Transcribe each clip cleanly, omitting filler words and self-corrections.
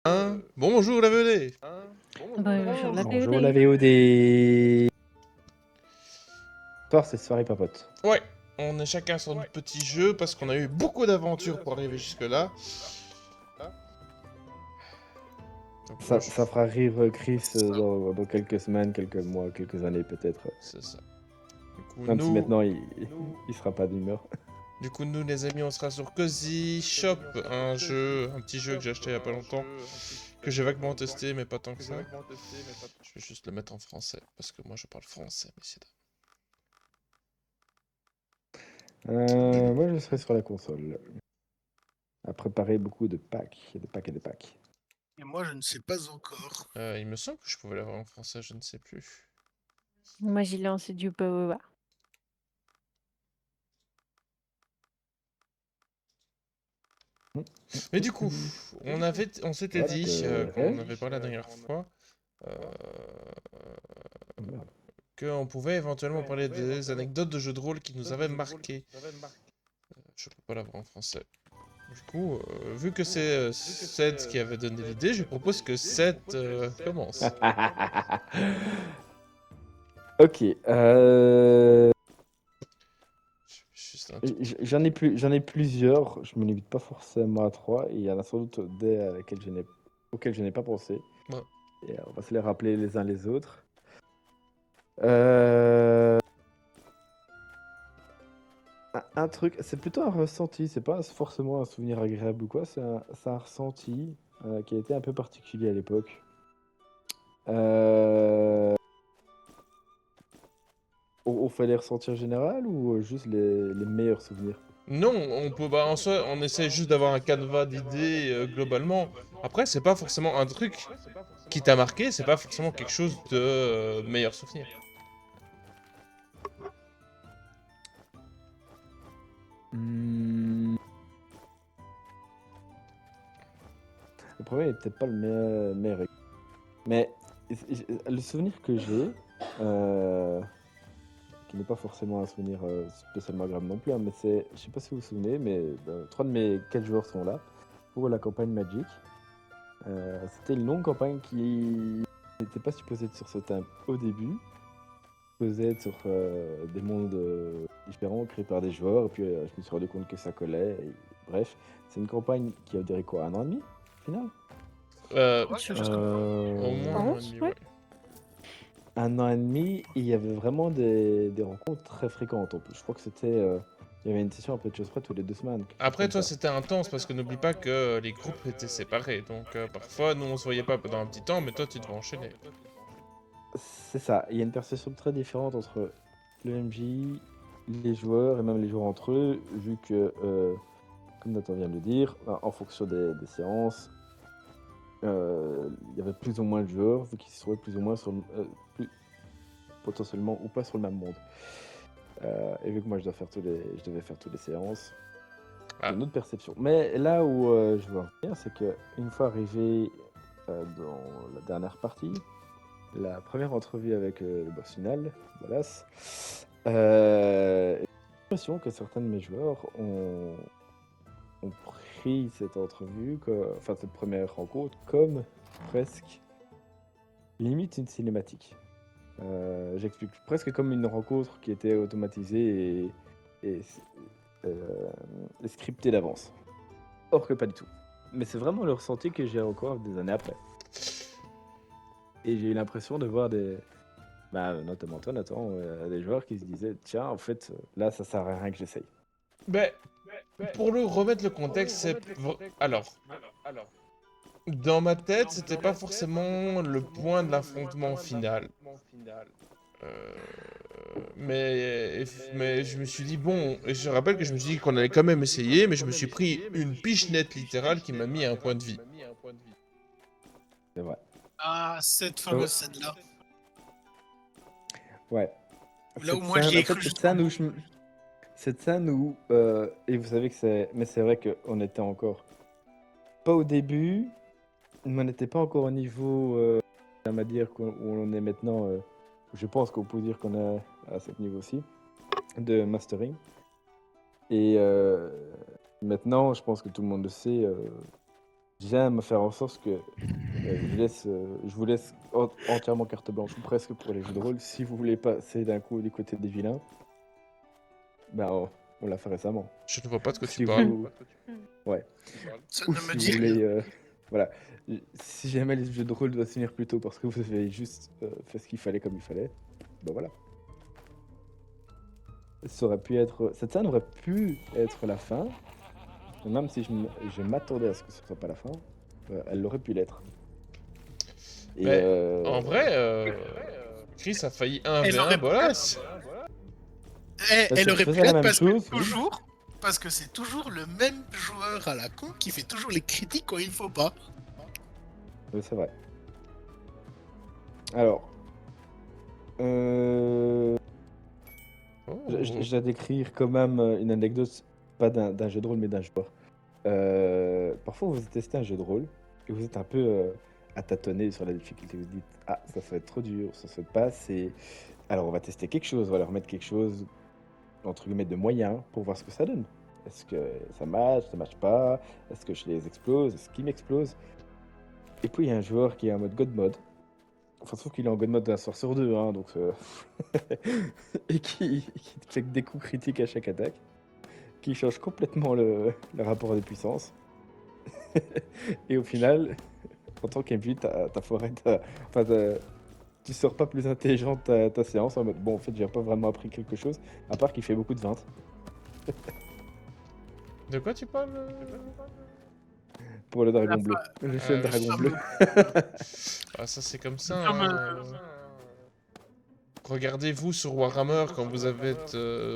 Hein? Bonjour la VOD. Bonjour la Bonjour VOD. la VOD. Soir, c'est soirée papote. Ouais, on est chacun sur notre petit jeu parce qu'on a eu beaucoup d'aventures pour arriver jusque-là. Donc, moi, Ça fera rire Chris dans quelques semaines, quelques mois, quelques années peut-être. C'est ça. Du coup, Même si nous... maintenant il sera pas d'humeur. Du coup, nous, les amis, on sera sur Cozy Shop, un petit jeu que j'ai acheté il y a pas longtemps, que j'ai vaguement testé, mais pas tant que ça. Je vais juste le mettre en français, parce que moi, je parle français, messieurs. Moi je serai sur la console. À préparer beaucoup de packs, de packs et de packs. Et moi, je ne sais pas encore. Il me semble que je pouvais l'avoir en français, je ne sais plus. Moi, j'ai lancé du Power. Mais du coup, on s'était What dit, the quand on heck? avait parlé la dernière fois, qu'on pouvait éventuellement parler des anecdotes de jeux de rôle qui nous avaient marqué. Je peux pas l'avoir en français. Du coup, vu que c'est Seth qui avait donné l'idée, je propose que Seth commence. Ok. Juste un tout. J'en ai plusieurs. Je me limite pas forcément à 3. Et il y en a sans doute des auxquels je n'ai pas pensé. Ouais. Et on va se les rappeler les uns les autres. Un truc, c'est plutôt un ressenti, c'est pas forcément un souvenir agréable ou quoi, c'est un ressenti qui a été un peu particulier à l'époque. On fait les ressentis en général ou juste les meilleurs souvenirs? Non, on peut, bah, en soi, on essaie juste d'avoir un canevas d'idées globalement. Après, c'est pas forcément un truc qui t'a marqué, c'est pas forcément quelque chose de meilleur souvenir. Hmm. Le premier n'est peut-être pas le meilleur. Mais le souvenir que j'ai, qui n'est pas forcément un souvenir spécialement agréable non plus, hein, mais c'est, je sais pas si vous vous souvenez, mais 3 de mes 4 joueurs sont là pour la campagne Magic. C'était une longue campagne qui n'était pas supposée être sur ce thème au début, supposée être sur des mondes différents créés par des joueurs, et puis je me suis rendu compte que ça collait. Bref, c'est une campagne qui a duré quoi, 1 an et demi au final? Au moins un an et demi, ouais. 1 an et demi, et il y avait vraiment des rencontres très fréquentes en plus. Je crois que c'était. Il y avait une session un peu de choses près tous les 2 semaines. quelque chose Après, comme toi, ça. c'était intense parce que n'oublie pas que les groupes étaient séparés. Donc, parfois, nous, on se voyait pas pendant un petit temps, mais toi, tu devais enchaîner. C'est ça. Il y a une perception très différente entre le MJ, les joueurs et même les joueurs entre eux, vu que, comme Nathan vient de le dire, en fonction des séances, il y avait plus ou moins de joueurs, vu qu'ils se trouvaient plus ou moins potentiellement ou pas sur le même monde. Et vu que moi je devais faire toutes les séances, Ah. une autre perception. Mais là où je veux en venir, c'est qu'une fois arrivé dans la dernière partie, la première entrevue avec le boss final, Dallas, j'ai l'impression que certains de mes joueurs ont pris cette entrevue, enfin cette première rencontre, comme presque limite une cinématique. J'explique, presque comme une rencontre qui était automatisée et scriptée d'avance. Or que pas du tout. Mais c'est vraiment le ressenti que j'ai encore des années après. Et j'ai eu l'impression de voir notamment toi, Nathan, des joueurs qui se disaient tiens, en fait, là, ça sert à rien que j'essaye. Ben, pour le remettre le contexte, c'est... Alors, dans ma tête, c'était pas forcément le point de l'affrontement final. Mais je me suis dit, bon, et je rappelle que je me suis dit qu'on allait quand même essayer, mais je me suis pris une pichenette littérale qui m'a mis à un point de vie. C'est vrai. Ah, cette fameuse scène-là. Ouais. Là où moi, j'y ai cru Cette scène où, et vous savez que mais c'est vrai qu'on était encore pas au début, mais on n'était pas encore au niveau, on va dire, où on est maintenant. Je pense qu'on peut dire qu'on est à ce niveau-ci de mastering. Et maintenant, je pense que tout le monde le sait, j'aime faire en sorte que je vous laisse entièrement carte blanche ou presque pour les jeux de rôle. Si vous voulez passer d'un coup du côté des vilains, ben on l'a fait récemment. Je ne vois pas de quoi tu Si parles. vous, ouais. Ça Ou ne me si dit vous rien. voulez, voilà. Si jamais les jeux de rôle doivent se finir plus tôt parce que vous avez juste fait ce qu'il fallait comme il fallait, ben voilà. Ça aurait pu être, cette scène aurait pu être la fin, même si je m'attendais à ce que ce soit pas la fin, elle aurait pu l'être. Et Mais en vrai, Chris a failli Elle 1v1 aurait pu Bolas. Elle, parce elle que je aurait pu faisais la l'être même parce que chose, oui. toujours, parce que c'est toujours le même joueur à la con qui fait toujours les critiques quand il faut pas. Oui, c'est vrai. Alors, je Oh. je vais décrire quand même une anecdote, pas d'un jeu de rôle, mais d'un joueur. Parfois, vous testez un jeu de rôle et vous êtes un peu à tâtonner sur la difficulté. Vous dites, ah, ça va être trop dur, ça se fait pas assez. Alors, on va tester quelque chose, on va leur mettre quelque chose, entre guillemets, de moyen pour voir ce que ça donne. Est-ce que ça match pas? Est-ce que je les explose? Est-ce qu'ils m'explosent? Et puis, il y a un joueur qui est en mode God mode. Enfin, sauf qu'il est en God mode d'un soir sur deux, hein, donc et qui te fait que des coups critiques à chaque attaque, qui change complètement le rapport de puissance. Et au final, en tant qu'MJ, t'as foiré tu sors pas plus intelligent de ta séance en mode bon, en fait, j'ai pas vraiment appris quelque chose, à part qu'il fait beaucoup de 20 De quoi tu parles pour le dragon La bleu. fa- Je suis le le dragon fameux- bleu. Ah, ça c'est comme ça. fameux- Regardez-vous sur Warhammer quand vous avez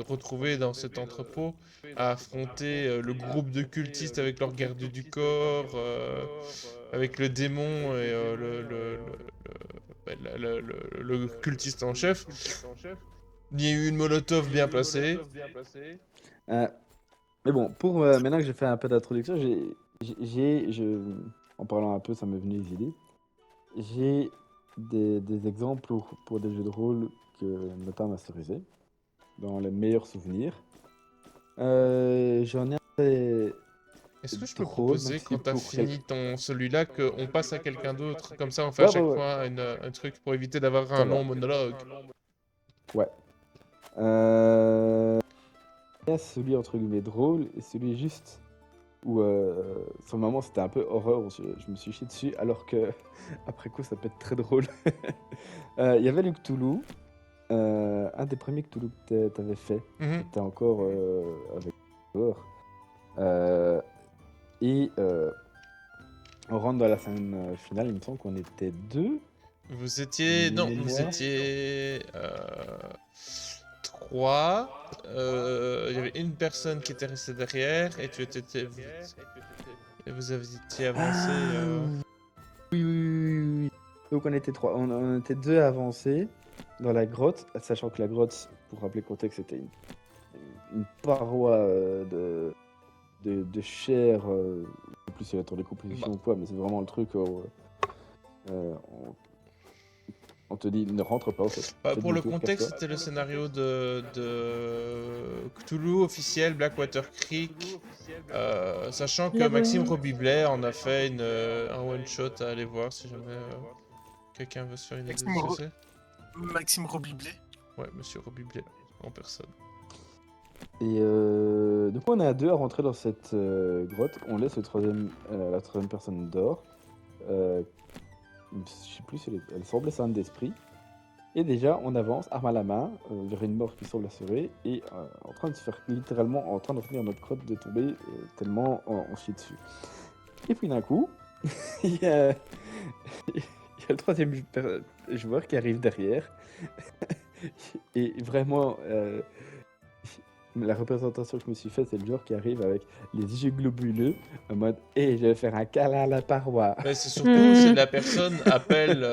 retrouvé dans cet entrepôt à affronter le groupe de cultistes avec leur garde du corps, avec le démon et le cultiste en chef. Il y a eu une molotov bien placée. Euh, mais bon, pour maintenant que j'ai fait un peu d'introduction, en parlant un peu, ça m'est venu les idées. J'ai des exemples pour des jeux de rôle que notre temps masterisé, dans les meilleurs souvenirs. J'en ai un fait Est-ce que je peux drôle, même proposer, si quand t'as pour fini celui-là, qu'on passe à quelqu'un d'autre? Comme ça, on fait à Ouais, ouais, chaque ouais, fois un truc pour éviter d'avoir ça un va. long monologue. Ouais. Il y a celui entre guillemets drôle et celui juste où sur le moment c'était un peu horreur, où je me suis chié dessus, alors que après coup ça peut être très drôle. Il y avait le Cthulhu, un des premiers Cthulhu que t'avais fait. Mhm. C'était encore avec joueur. Et on rentre dans la scène finale, il me semble qu'on était deux. Vous étiez... Non, vous Mémoire. étiez... 3. Il y avait une personne qui était restée derrière et tu étais... Et vous étiez avancé... Oui, oui, oui, oui, oui. Donc on était trois. On était deux avancés dans la grotte, sachant que la grotte, pour rappeler le contexte, c'était une paroi de chair. En plus, il y a la tour de décomposition ou quoi, mais c'est vraiment le truc où on te dit ne rentre pas au fait. Bah, Fais pour le demi-tour, contexte, casse-toi. c'était le scénario de Cthulhu officiel, Blackwater Creek. Sachant que La Maxime bonne. Robiblet en a fait un one-shot à aller voir si jamais quelqu'un veut se faire une idée de ce que c'est. Maxime Robiblet. Ouais, monsieur Robiblet, en personne. Et du coup, on est à deux à rentrer dans cette grotte. On laisse la troisième personne dehors. Je sais plus si elle semblait sainte d'esprit. Et déjà, on avance, arme à la main, vers une mort qui semble assurée, et en train de se faire littéralement en train de finir notre grotte de tomber, tellement on chie dessus. Et puis d'un coup, il y a le troisième joueur qui arrive derrière. Et vraiment, la représentation que je me suis faite, c'est le joueur qui arrive avec les yeux globuleux, en mode « Hé, je vais faire un câlin à la paroi !» Mais c'est surtout si la personne appelle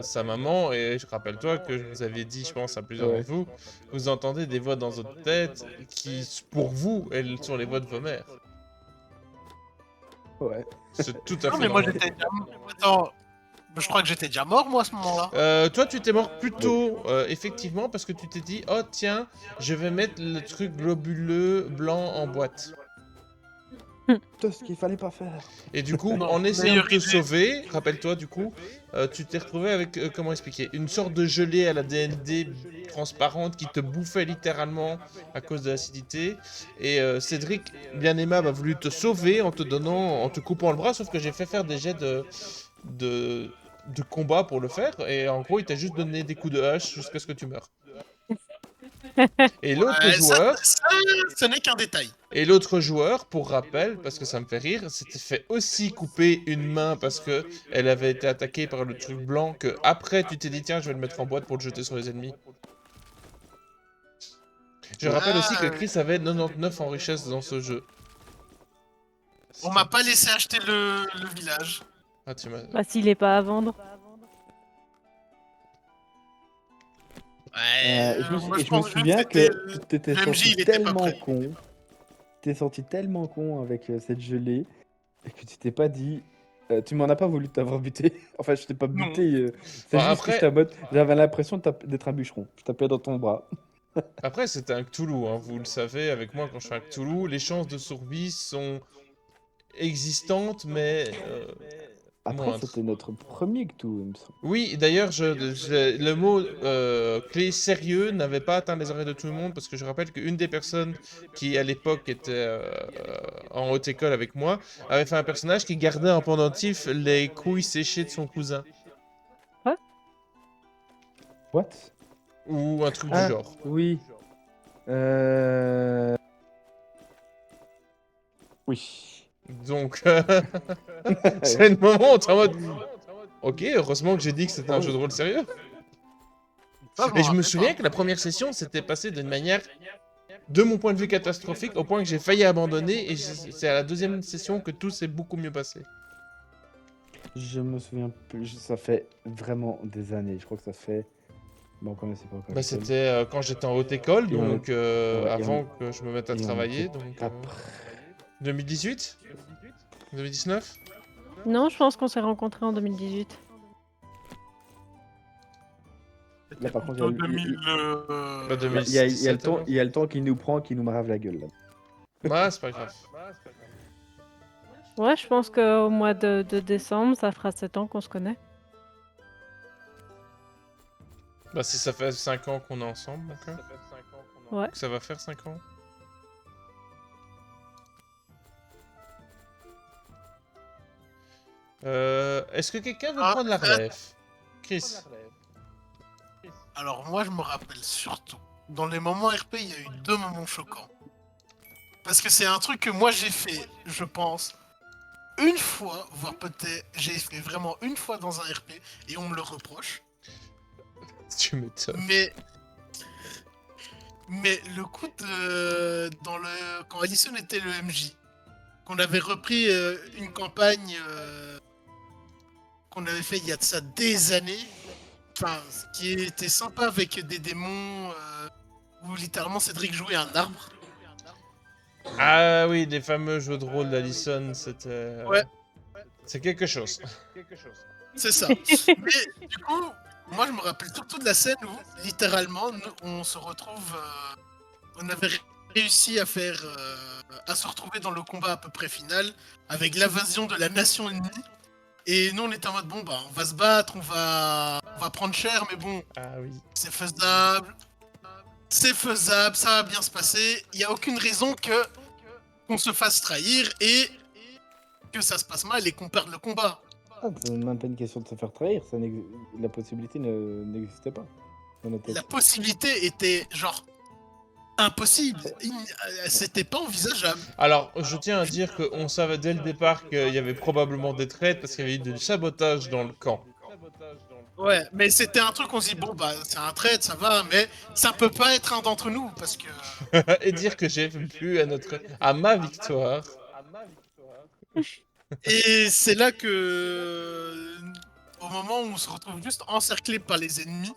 sa maman, et je rappelle-toi que je vous avais dit, je pense à plusieurs Ouais. d'entre vous, vous entendez des voix dans votre tête qui, pour vous, elles sont les voix de vos mères. Ouais. C'est tout à Non, fait mais moi normal. j'étais. Attends, Je crois que j'étais déjà mort, moi, à ce moment-là. Toi, tu t'es mort plus tôt, effectivement, parce que tu t'es dit, oh tiens, je vais mettre le truc globuleux blanc en boîte. Tout ce qu'il fallait pas faire. Et du coup, Non, en essayant de meilleure te idée. sauver, rappelle-toi du coup, tu t'es retrouvé avec, comment expliquer, une sorte de gelée à la DND transparente qui te bouffait littéralement à cause de l'acidité. Et Cédric, bien aimable, a voulu te sauver en te coupant le bras, sauf que j'ai fait faire des jets de, de combat pour le faire. Et en gros, il t'a juste donné des coups de hache jusqu'à ce que tu meurs. Et l'autre joueur, Ce n'est qu'un détail. Et l'autre joueur, pour rappel, parce que ça me fait rire, s'était fait aussi couper une main parce que elle avait été attaquée par le truc blanc que après tu t'es dit tiens je vais le mettre en boîte pour le jeter sur les ennemis. Je rappelle aussi que Chris avait 99 en richesse dans ce jeu. On m'a pas laissé acheter le village. Ah tu m'as... Bah, s'il est pas à vendre. Ouais, moi, je me pense juste souviens c'était que t'étais le MJ, sorti il était pas tellement prêt. con. T'es sorti tellement con avec cette gelée et que tu t'es pas dit. Tu m'en as pas voulu t'avoir buté. Enfin, je t'ai pas Non. buté. C'est Bah, juste que après- j'étais en mode. J'avais l'impression d'être un bûcheron. Je tapais dans ton bras. Après c'était un Cthulhu, hein, vous le savez, avec moi quand je fais un Cthulhu, les chances de survie sont existantes mais Après, moindres. c'était notre premier Cthulhu, il me semble. Oui, d'ailleurs, le mot clé sérieux n'avait pas atteint les oreilles de tout le monde parce que je rappelle qu'une des personnes qui, à l'époque, était en haute école avec moi, avait fait un personnage qui gardait en pendentif les couilles séchées de son cousin. What? Ou un truc du Ah, genre. oui. Oui. Donc, c'est le moment où t'es en mode... Ok, heureusement que j'ai dit que c'était un jeu de rôle sérieux. Ça, Et je me rappelle souviens pas. que la première session s'était passée d'une manière, de mon point de vue, catastrophique, au point que j'ai failli abandonner, et c'est à la deuxième session que tout s'est beaucoup mieux passé. Je me souviens plus. Ça fait vraiment des années. Je crois que ça fait. Bon, on connaissait pas encore. Bah, c'était quand j'étais en haute école, Et on donc ouais, et avant que je me mette à Et on travailler, était donc... après. 2018 2019 Non, je pense qu'on s'est rencontrés en 2018. Là, par contre, Plutôt il y a le- 2000, Bah, Il y a le 2017, temps, alors. il y a le temps qui nous prend, qui nous marave la gueule. Là. Ouais, c'est pas grave. Ouais, je pense qu'au mois de décembre, ça fera 7 ans qu'on se connaît. Bah, si ça fait 5 ans qu'on est ensemble, d'accord. Ouais. Ça va faire 5 ans. Est-ce que quelqu'un veut prendre la relève? Chris. Alors moi je me rappelle surtout, dans les moments RP, il y a eu 2 moments choquants. Parce que c'est un truc que moi j'ai fait, je pense, une fois, voire peut-être, j'ai fait vraiment une fois dans un RP, et on me le reproche. Tu m'étonnes. Mais le coup de... Quand Allison était le MJ, qu'on avait repris une campagne qu'on avait fait il y a de ça des années, enfin, qui était sympa avec des démons où littéralement Cédric jouait un arbre. Ah oui, les fameux jeux de rôle d'Allison, c'était... Ouais. C'est quelque chose. C'est ça. Mais du coup, moi je me rappelle surtout de la scène où littéralement on se retrouve, on avait réussi à faire, à se retrouver dans le combat à peu près final avec l'invasion de la nation ennemie. Et nous on était en mode bon bah on va se battre, on va prendre cher, mais bon Ah oui. c'est faisable, ça va bien se passer. Il y a aucune raison qu'on se fasse trahir et que ça se passe mal et qu'on perde le combat. Ah, c'est même pas une question de se faire trahir. La possibilité n'existait pas. La possibilité était genre impossible. C'était pas envisageable. Alors, je tiens à dire qu'on savait dès le départ qu'il y avait probablement des traites parce qu'il y avait eu du sabotage dans le camp. Ouais, mais c'était un truc on se dit bon bah c'est un trade, ça va, mais ça peut pas être un d'entre nous parce que Et dire que j'ai pu à ma victoire. et c'est là que au moment où on se retrouve juste encerclé par les ennemis,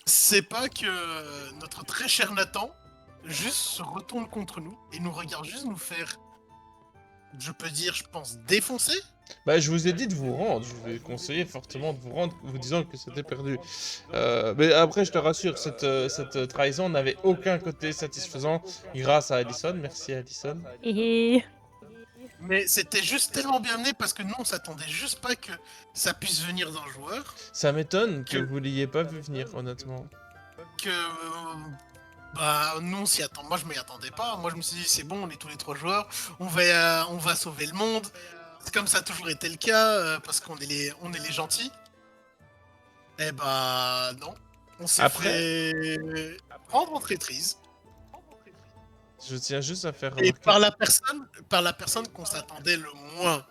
c'est pas que notre très cher Nathan juste se retourne contre nous et nous regarde juste nous faire je peux dire, je pense, défoncé. Bah, je vous ai dit de vous rendre. Je vous ai conseillé fortement de vous rendre, vous disant que c'était perdu. Mais après, je te rassure, cette trahison n'avait aucun côté satisfaisant grâce à Allison. Merci Allison. Et Mais c'était juste tellement bien mené parce que nous, on s'attendait juste pas que ça puisse venir d'un joueur. Ça m'étonne que Que- vous l'ayez pas vu venir, honnêtement. Que. Bah, nous, on s'y attend. Moi, je m'y attendais pas. Moi, je me suis dit, c'est bon, on est tous les 3 joueurs. On va sauver le monde. C'est comme ça a toujours été le cas parce on est les gentils. Eh bah, non. On s'est Après- fait prendre en traîtrise. Je tiens juste à faire Et remarquer. par la personne qu'on s'attendait le moins.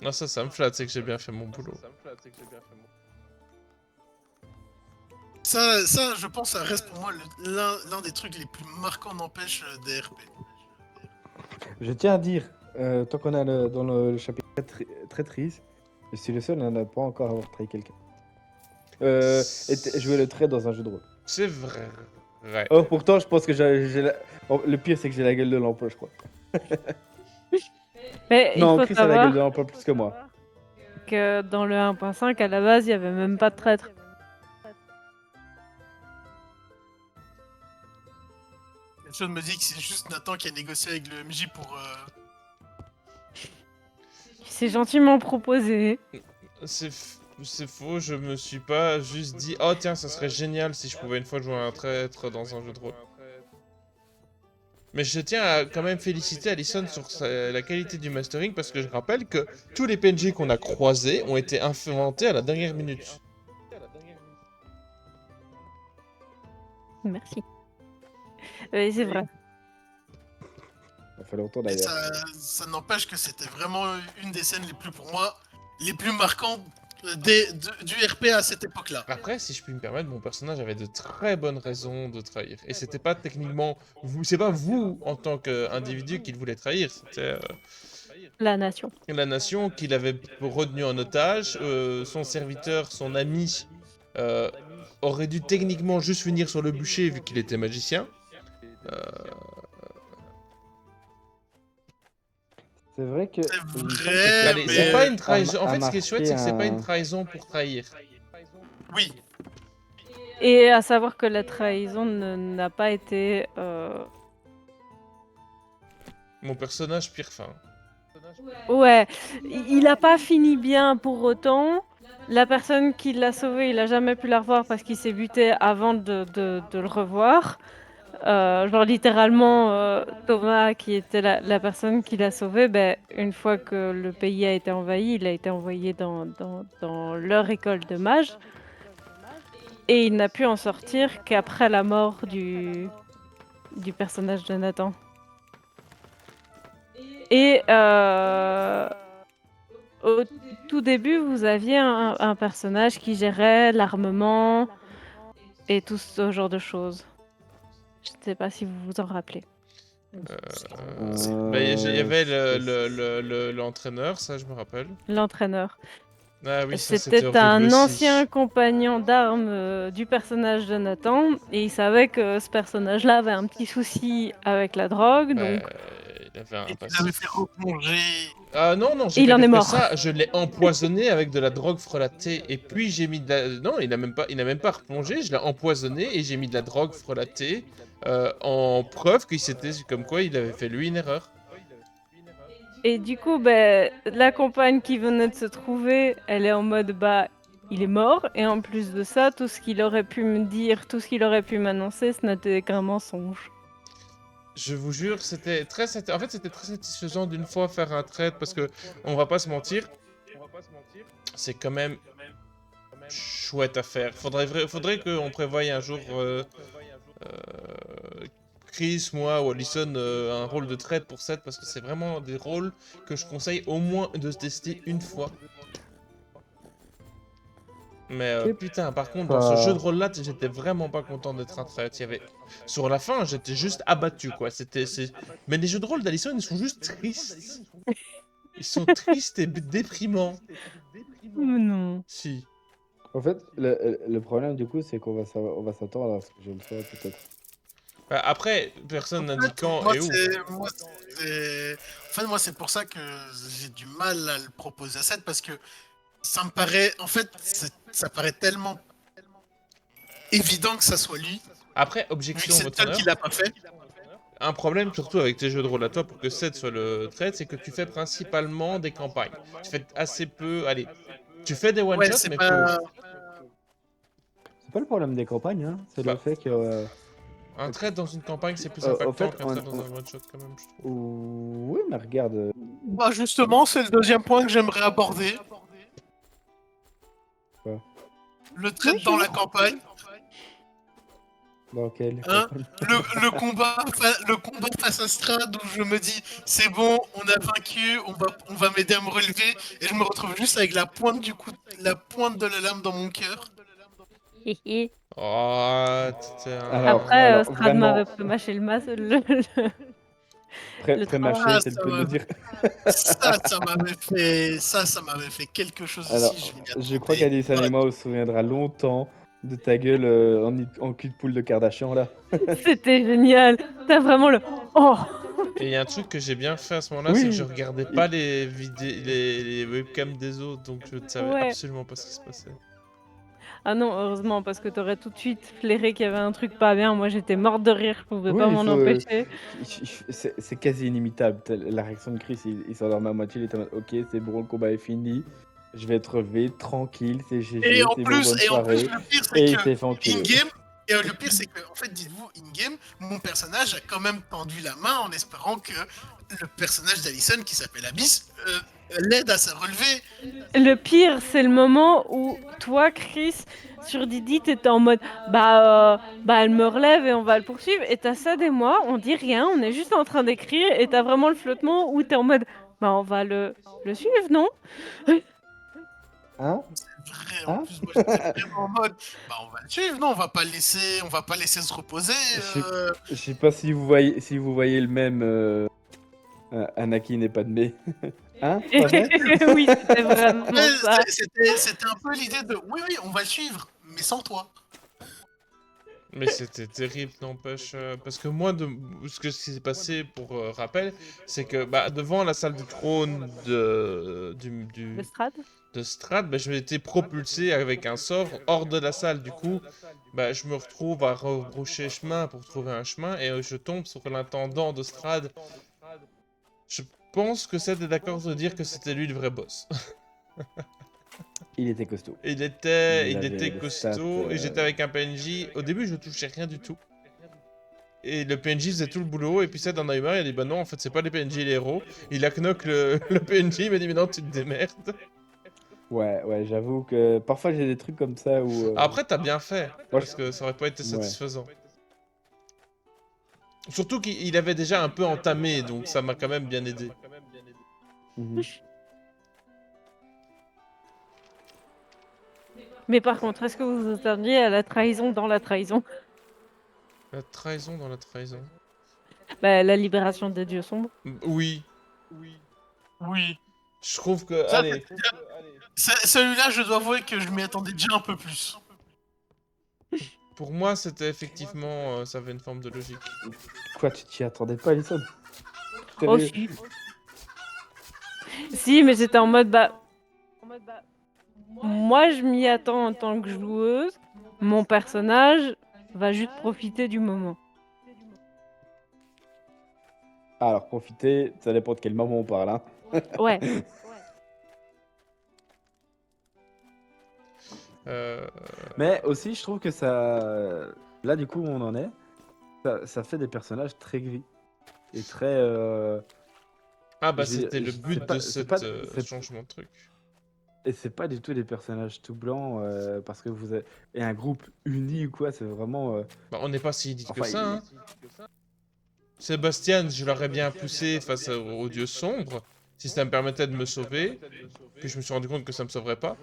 Non, ça me flatte, c'est que j'ai bien fait mon boulot. Ça, je pense, ça reste pour moi l'un des trucs les plus marquants, n'empêche, des RP. Je tiens à dire, tant qu'on est dans le chapitre traîtrise, je suis le seul à ne pas encore avoir trahi quelqu'un. Et jouer le trait dans un jeu de rôle. C'est vrai. Or, pourtant, je pense que oh, le pire, c'est que j'ai la gueule de l'emploi, je crois. mais il Non, faut Chris a la savoir gueule de l'emploi plus que moi. que dans le 1.5, à la base, il y avait même pas de traître. Quelque chose me dit que c'est juste Nathan qui a négocié avec le MJ pour. C'est gentiment proposé. C'est faux, je me suis pas juste dit « Oh tiens, ça serait génial si je pouvais une fois jouer un traître dans un jeu de rôle. » Mais je tiens à quand même féliciter Allison sur la qualité du mastering parce que je rappelle que tous les PNJ qu'on a croisés ont été inventés à la dernière minute. Merci. C'est vrai. Ça fait longtemps Et d'ailleurs. ça n'empêche que c'était vraiment une des scènes les plus, pour moi, les plus marquantes du RP à cette époque-là. Après, si je puis me permettre, mon personnage avait de très bonnes raisons de trahir. Et c'était pas techniquement vous, c'est pas vous en tant qu'individu qu'il voulait trahir, c'était La nation. la nation qu'il avait retenu en otage. Son serviteur, son ami, aurait dû techniquement juste finir sur le bûcher vu qu'il était magicien. C'est vrai que. C'est il me semble vrai, que Allez, mais- c'est pas une trahison. En a fait, ce qui est chouette, c'est que c'est pas une marqué trahison pour trahir. Oui, Et à savoir que la trahison n'a pas été... Mon personnage pire fin. Ouais, il a pas fini bien pour autant. La personne qui l'a sauvé, il a jamais pu la revoir parce qu'il s'est buté avant de le revoir. Genre littéralement, Thomas, qui était la personne qui l'a sauvé, ben, une fois que le pays a été envahi, il a été envoyé dans leur école de mages. Et il n'a pu en sortir qu'après la mort du personnage de Nathan. Et au tout début, vous aviez un personnage qui gérait l'armement et tout ce genre de choses. Je ne sais pas si vous vous en rappelez. Bah, il y avait l'entraîneur, ça je me rappelle. L'entraîneur. Ah oui, ça c'était C'était horrible un aussi. ancien compagnon d'armes du personnage de Nathan, et il savait que ce personnage-là avait un petit souci avec la drogue, donc Il avait un et tu passif. l'avais fait replonger. Ah non, j'ai Il fait en est pire que mort. ça, je l'ai empoisonné avec de la drogue frelatée, et puis j'ai mis de la... Non, il n'a même pas replongé, je l'ai empoisonné, et j'ai mis de la drogue frelatée, en preuve qu'il s'était... Comme quoi, il avait fait lui une erreur. Et du coup, ben, la compagne qui venait de se trouver, elle est en mode bah, il est mort. Et en plus de ça, tout ce qu'il aurait pu me dire, tout ce qu'il aurait pu m'annoncer, ce n'était qu'un mensonge. Je vous jure, c'était très satisfaisant d'une fois faire un trade parce que, on va pas se mentir, c'est quand même chouette à faire. Faudrait qu'on prévoie un jour Chris, moi ou Allison un rôle de trade pour 7 parce que c'est vraiment des rôles que je conseille au moins de se tester une fois. Mais Ok. putain, par contre, dans ce jeu de rôle-là, j'étais vraiment pas content d'être un trade. Il y avait... Sur la fin, j'étais juste abattu, quoi. Mais les jeux de rôle d'Allison, ils sont juste tristes. Ils sont tristes et déprimants. Non. Si. En fait, le problème du coup, c'est qu'on va s'attendre à ce que je le sois peut-être. Bah, après, personne n'indique quand Moi, et où. moi, c'est pour ça que j'ai du mal à le proposer à 7 parce que ça me paraît. En fait, ça paraît tellement évident que ça soit lui, Après, vu que objection, c'est le votre seul honneur. qui l'a pas fait. Un problème, surtout avec tes jeux de rôle à toi, pour que 7 soit le trade, c'est que tu fais principalement des campagnes. Tu fais assez peu. Allez, tu fais des Ouais, one-shots, c'est mais peu. pas. C'est pas le problème des campagnes, hein. C'est le Bah, fait que. un trade dans une campagne, c'est plus Au impactant fait, qu'un trade dans un one-shot, quand même, je trouve. Oui, mais regarde. Bah, justement, c'est le deuxième point que j'aimerais aborder. Quoi Le trade dans la campagne. Dans quelle Hein, campagne le combat face à Strad où je me dis c'est bon, on a vaincu, on va m'aider à me relever et je me retrouve juste avec la pointe du coup, la pointe de la lame dans mon cœur. Hihi. Oh, t'étais Alors, Après, un... Strad vraiment, m'avait mâché le masque, le pré-mâché, travail. c'est le Ça peu de le m'a- dire. ça m'avait fait quelque chose Alors, aussi. Je m'y je crois attendais qu'Alison et pas. moi, on se souviendra longtemps de ta gueule en cul de poule de Kardashian, là. C'était génial. T'as vraiment le oh. Et il y a un truc que j'ai bien fait à ce moment-là, c'est que je Oui, regardais il- pas les webcams des autres, donc je ne savais Ouais. absolument pas ce qui se passait. Ah non, heureusement, parce que t'aurais tout de suite flairé qu'il y avait un truc pas bien. Moi, j'étais morte de rire, je pouvais oui, pas il m'en faut. empêcher. C'est quasi inimitable. La réaction de Chris, il s'endormait à moitié, il était en mode ok, c'est bon, le combat est fini. Je vais être relevé, tranquille, c'est Et GG, en c'est bon, bonne plus, soirée. le pire c'est Et il que s'est fait enculer. in-game, et le pire c'est que en fait, dites-vous, in-game, mon personnage a quand même tendu la main en espérant que le personnage d'Alison qui s'appelle Abyss l'aide à se relever. Le pire, c'est le moment où toi, Chris, sur Didi, t'étais en mode bah elle me relève et on va le poursuivre. Et t'as Sad et moi, on dit rien, on est juste en train d'écrire et t'as vraiment le flottement où t'es en mode bah on va le suivre, non? Hein Vrai, en Hein plus, moi j'étais vraiment en mode, bah on va le suivre, non, on va pas laisser se reposer. Je sais pas si vous voyez le même Anakin et Padmé. Hein Pas vrai Oui, c'était vraiment Mais ça. c'était un peu l'idée de, oui, oui, on va le suivre, mais sans toi. Mais c'était terrible, n'empêche. Parce que moi, ce qui s'est passé, pour rappel, c'est que bah, devant la salle du trône Le Strad? de Strad, bah, je m'étais propulsé avec un sort hors de la salle. Du coup, bah, je me retrouve à rebroucher chemin pour trouver un chemin et je tombe sur l'intendant de Strad. Je pense que c'était d'accord de dire que c'était lui le vrai boss. Il était costaud. Il avait était des costaud stats, et j'étais avec un PNJ. Au début, je touchais rien du tout. Et le PNJ faisait tout le boulot, et puis ça, dans a eu marre, il a dit bah non, en fait, c'est pas les PNJ les héros. Il a knock le PNJ, il m'a dit mais non, tu te démerdes. Ouais, ouais, j'avoue que parfois j'ai des trucs comme ça où. Après, t'as bien fait, Moi, parce que ça aurait pas été Ouais. satisfaisant. Surtout qu'il avait déjà un peu entamé, donc ça m'a quand même bien aidé. Mhm. Mais par contre, est-ce que vous vous attendiez à la trahison dans la trahison? La trahison dans la trahison. Bah, la libération des dieux sombres. Oui, Oui. je trouve que... Ça, Allez, celui-là, je dois avouer que je m'y attendais déjà un peu plus. pour moi, c'était effectivement... ça avait une forme de logique. Quoi, tu t'y attendais pas, Alison Oh Sérieux si. Si, mais j'étais en mode moi je m'y attends en tant que joueuse. Mon personnage va juste profiter du moment. Ah, alors profitez, ça dépend de quel moment on parle, hein. Ouais. Mais aussi, je trouve que ça. Là, du coup, où on en est, ça fait des personnages très gris. Et très. Ah bah j'ai- c'était le c'est but pas- de c'est ce pas- c'est- changement de truc. Et c'est pas du tout des personnages tout blancs parce que vous êtes. Et un groupe uni ou quoi, c'est vraiment. Bah on n'est pas si idiot que Enfin, ça, hein. Sébastien, je l'aurais bien poussé face aux dieux sombres, si ça me permettait de me sauver. Puis je me suis rendu compte que ça me sauverait pas.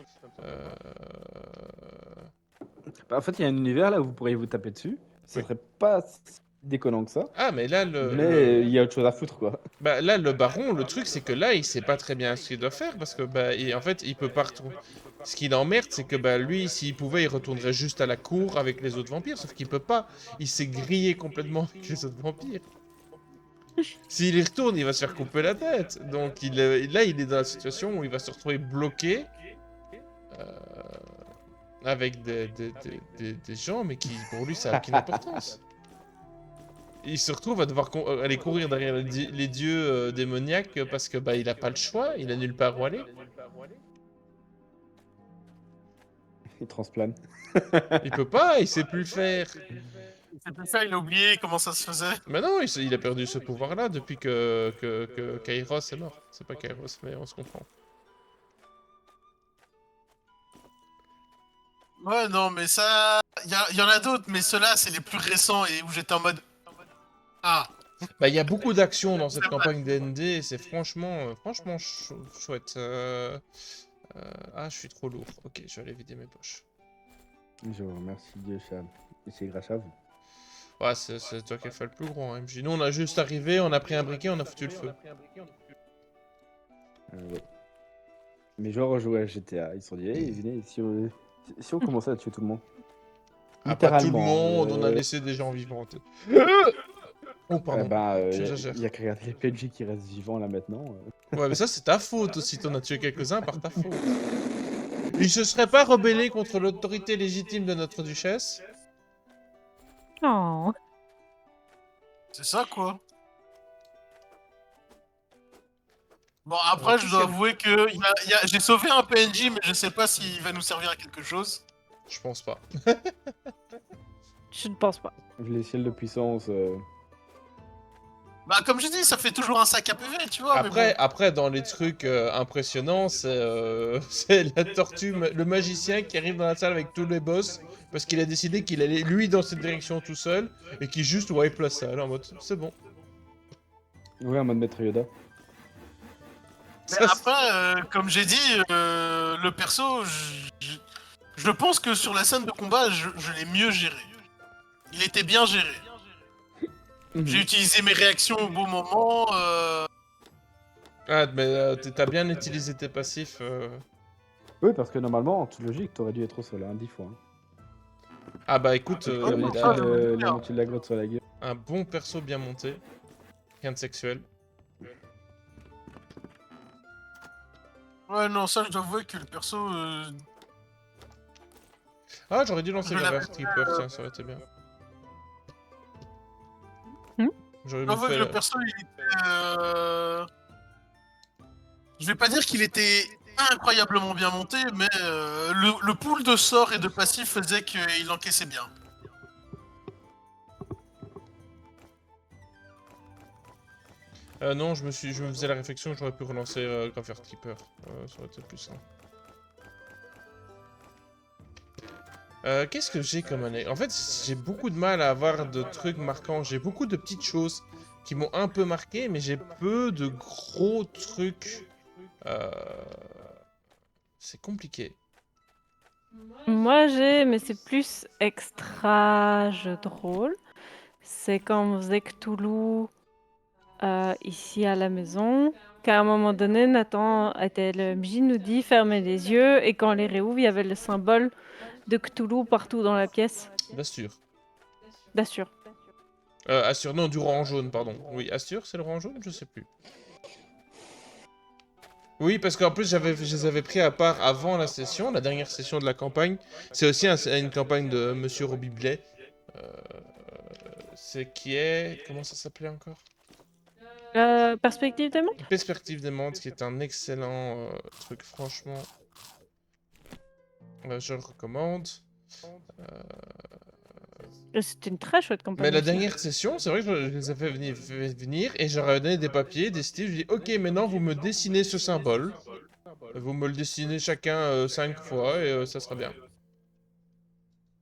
Bah, en fait, il y a un univers là où vous pourriez vous taper dessus. Ce Oui. serait pas déconnant que ça. Ah, mais là, Mais il y a autre chose à foutre, quoi. bah, là, le baron, le truc, c'est que là, il sait pas très bien ce qu'il doit faire parce que, bah, en fait, il peut pas retourner. Ce qui l'emmerde, c'est que, bah, lui, s'il pouvait, il retournerait juste à la cour avec les autres vampires, sauf qu'il peut pas. Il s'est grillé complètement avec les autres vampires. S'il y retourne, il va se faire couper la tête. Donc, là, il est dans la situation où il va se retrouver bloqué euh, avec des gens, mais qui, pour lui, ça n'a aucune importance. Il se retrouve à devoir aller courir derrière les dieux démoniaques parce que bah il a pas le choix, il a nulle part où aller. Il transplane. Il peut pas, il sait plus le faire. C'est plus ça, il a oublié comment ça se faisait. Mais non, il a perdu ce pouvoir-là depuis que Kairos est mort. C'est pas Kairos, mais on se comprend. Ouais, non, mais ça. Il y en a d'autres, mais ceux-là, c'est les plus récents et où j'étais en mode. Ah, Bah il y a beaucoup d'actions dans cette C'est vrai. campagne D&D et c'est franchement, chouette. Ah, je suis trop lourd. Ok, je vais aller vider mes poches. Je vous remercie Dieu, Cham. Et c'est grâce à vous. Ouais, c'est toi qui as fait le plus gros, hein, MJ. Nous, on a juste arrivé, on a pris un briquet, on a foutu le feu. Ouais. Mes joueurs ont joué à GTA. Ils se sont dit, hey, venez, si on commençait à tuer tout le monde. Ah, pas tout le Littéralement, monde, on a laissé des gens vivants. Oh, Eh pardon. ben, J'exagère. il y a qu'à regarder les PNJ qui restent vivants là maintenant. Ouais, mais ça, c'est ta faute aussi. T'en as tué quelques-uns par ta faute. Ils se seraient pas rebellés contre l'autorité légitime de notre duchesse? Oh. c'est ça quoi. Bon, après, je dois avouer que j'ai sauvé un PNJ, mais je sais pas s'il va nous servir à quelque chose. Je pense pas. Je ne pense pas. Les ciels de puissance. Bah, comme je dis, ça fait toujours un sac à PV, tu vois. mais bon. Après, dans les trucs impressionnants, c'est la tortue, le magicien qui arrive dans la salle avec tous les boss parce qu'il a décidé qu'il allait lui dans cette direction tout seul et qui juste wipe la salle en mode c'est bon. Oui, en mode Maître Yoda. Mais Ça, après, comme j'ai dit, le perso, je pense que sur la scène de combat, je l'ai mieux géré. Il était bien géré. J'ai utilisé mes réactions au bon moment. Ah, mais t'as bien utilisé tes passifs. Oui, parce que normalement, en toute logique, t'aurais dû être au sol, hein, 10 fois. Hein. Ah bah écoute, La il moitié a la moitié de la grotte sur la gueule. un bon perso bien monté. Rien de sexuel. Ouais, non, ça, je dois avouer que le perso. Ah, j'aurais dû lancer Je Graveyard l'avais- Keeper, tiens, ça aurait été bien. Hmm J'aurais Je dois avouer bouffé que le perso, il était. Je vais pas dire qu'il était incroyablement bien monté, mais le pool de sorts et de passifs faisait qu'il encaissait bien. Non, je me faisais la réflexion que j'aurais pu relancer Graveyard Keeper. Ça aurait été plus simple. Qu'est-ce que j'ai comme année? En fait, j'ai beaucoup de mal à avoir de trucs marquants. J'ai beaucoup de petites choses qui m'ont un peu marqué, mais j'ai peu de gros trucs. C'est compliqué. Moi j'ai, mais c'est plus extra jeu de rôle. C'est quand on faisait Cthulhu ici à la maison, qu'à un moment donné, Nathan était le MJ nous dit fermez les yeux et quand on les réouvre, il y avait le symbole de Cthulhu partout dans la pièce. D'Astur. D'assure. Astur, non, du rang jaune, pardon. Oui, Astur, c'est le rang jaune? Je sais plus. Oui, parce qu'en plus, je les avais pris à part avant la session, la dernière session de la campagne. C'est aussi une campagne de Monsieur Robiblet. C'est qui est... Comment ça s'appelait encore? Perspective des mondes? Perspective des mondes, qui est un excellent truc, franchement. Je le recommande. C'est une très chouette campagne. Mais la aussi. dernière session, c'est vrai que je les ai fait venir et j'aurais donné des papiers, des styles. Je dis, ok, maintenant vous me dessinez ce symbole. Vous me le dessinez chacun 5 fois et ça sera bien.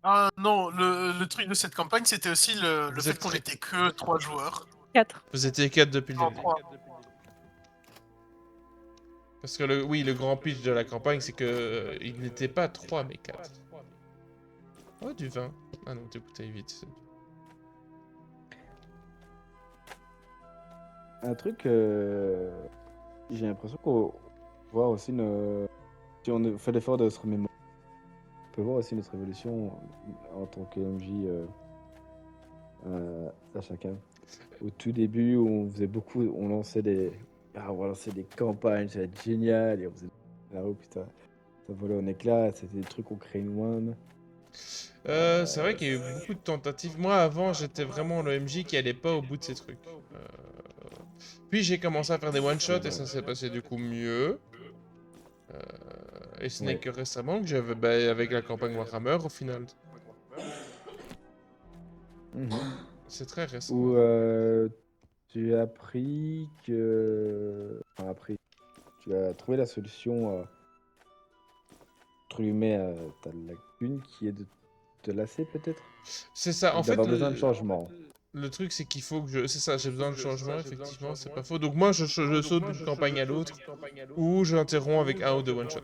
Ah non, le truc de cette campagne, c'était aussi le Vous fait êtes qu'on très- était que 3 joueurs. 4. Vous étiez 4 depuis le Non, début. 3. Parce que le grand pitch de la campagne, c'est que il n'était pas 3 mais 4. Oh, du vin. Ah non, t'es bouteille vite. un truc, j'ai l'impression qu'on voit aussi si on fait l'effort de se remémorer, on peut voir aussi notre évolution en tant que MJ à chacun. Au tout début, on faisait beaucoup, on lançait on va lancer des campagnes, ça va être génial, et on faisait oh putain, ça volait en éclats, c'était des trucs qu'on créait one. C'est vrai qu'il y a eu beaucoup de tentatives. Moi, avant, j'étais vraiment le MJ qui allait pas au bout de ces trucs. Puis j'ai commencé à faire des one-shots et ça s'est passé du coup mieux. Et ce n'est Ouais. que récemment que j'avais, avec la campagne Warhammer, au final. C'est très récent. Où tu as appris que. Enfin, appris. Tu as trouvé la solution, entre guillemets, à ta lacune qui est de te lasser peut-être? C'est ça, en fait, D'avoir besoin de changement. le truc c'est qu'il faut que je... C'est ça, j'ai besoin de changement, effectivement, c'est pas faux. Donc moi, je saute d'une campagne à l'autre, ou j'interromps avec un ou deux one-shots.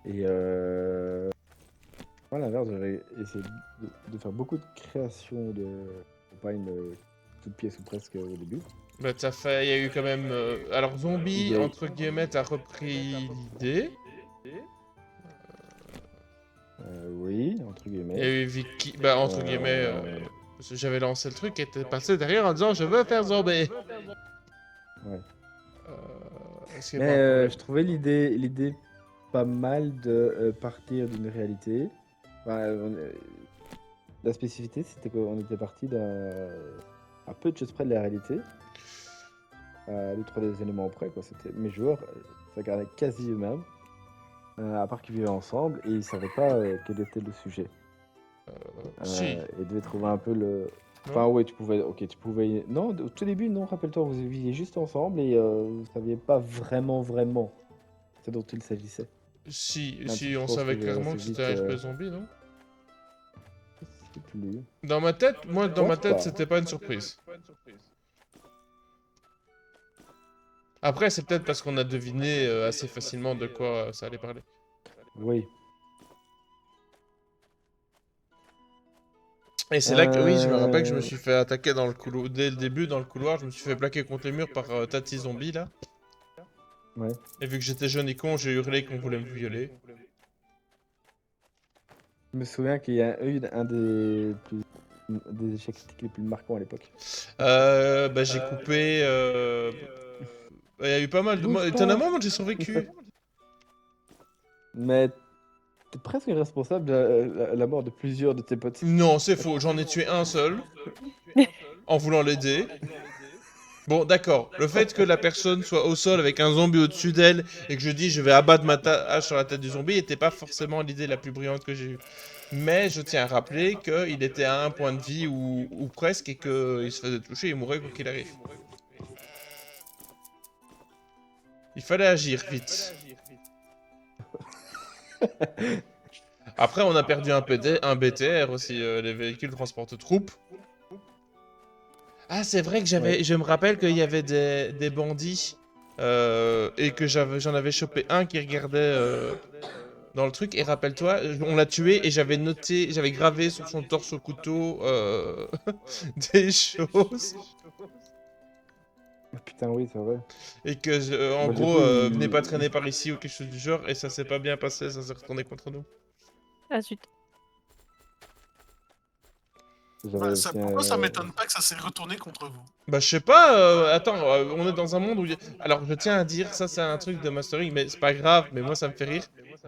Et moi, à l'inverse, j'aurais essayé de faire beaucoup de créations de campagnes toutes pièces ou presque au début. Bah t'as fait, il y a eu quand même... Alors Zombie, Il y a eu- entre guillemets, t'as repris l'idée. Oui, entre Il y a guillemets. eu Vicky, bah entre guillemets, parce que j'avais lancé le truc et t'es passé derrière en disant je veux faire Zombie. Ouais. Est-ce qu'il y a Mais pas un problème je trouvais l'idée pas mal de partir d'une réalité. Enfin, la spécificité, c'était qu'on était parti à peu de choses près de la réalité. À 2-3 des éléments près, quoi. Mes joueurs se regardaient quasi eux-mêmes, à part qu'ils vivaient ensemble et ils savaient pas quel était le sujet. Si. Et devaient trouver un peu le. Non. Enfin, ouais, tu pouvais. Non, au tout début, non, rappelle-toi, vous viviez juste ensemble et vous saviez pas vraiment ce dont il s'agissait. Si, Un si, truc, on je pense savait que j'ai clairement que assez c'était un vite, RP zombie, non? Je sais plus. Dans ma tête, dans ma pense tête, pas. c'était pas une surprise. Après, c'est peut-être parce qu'on a deviné assez facilement de quoi ça allait parler. Oui. Et c'est là que, oui, je me rappelle que je me suis fait attaquer dans le couloir, dès le début, dans le couloir, je me suis fait plaquer contre les murs par Tati Zombie, là. Ouais. Et vu que j'étais jeune et con, j'ai hurlé qu'on voulait me violer. Je me souviens qu'il y a eu un des échecs critiques les plus marquants à l'époque. J'ai coupé... Il y a eu pas mal de... Bouge pas. Étonnamment, moi, j'ai survécu. Mais t'es presque responsable de la mort de plusieurs de tes potes. Non, c'est faux, j'en ai tué un seul. En voulant l'aider. Bon, d'accord. Le fait que la personne soit au sol avec un zombie au-dessus d'elle et que je dis je vais abattre ma hache sur la tête du zombie n'était pas forcément l'idée la plus brillante que j'ai eue. Mais je tiens à rappeler qu'il était à un point de vie ou presque et qu'il se faisait toucher, il mourrait quoi qu'il arrive. Il fallait agir vite. Après, on a perdu un BTR aussi, les véhicules transportent troupes. Ah, c'est vrai que je me rappelle qu'il y avait des bandits et que j'en avais chopé un qui regardait dans le truc. Et rappelle-toi, on l'a tué et j'avais gravé sur son torse au couteau des choses. Putain, oui, c'est vrai. Et que, en Bah, du gros, coup, venez pas traîner par ici ou quelque chose du genre. Et ça s'est pas bien passé, ça s'est retourné contre nous. Ah zut. J'avais Pourquoi ça m'étonne pas que ça s'est retourné contre vous? Bah je sais pas, attends, on est dans un monde où... Alors je tiens à dire, ça c'est un truc de mastering, mais c'est pas grave, mais moi ça me fait rire.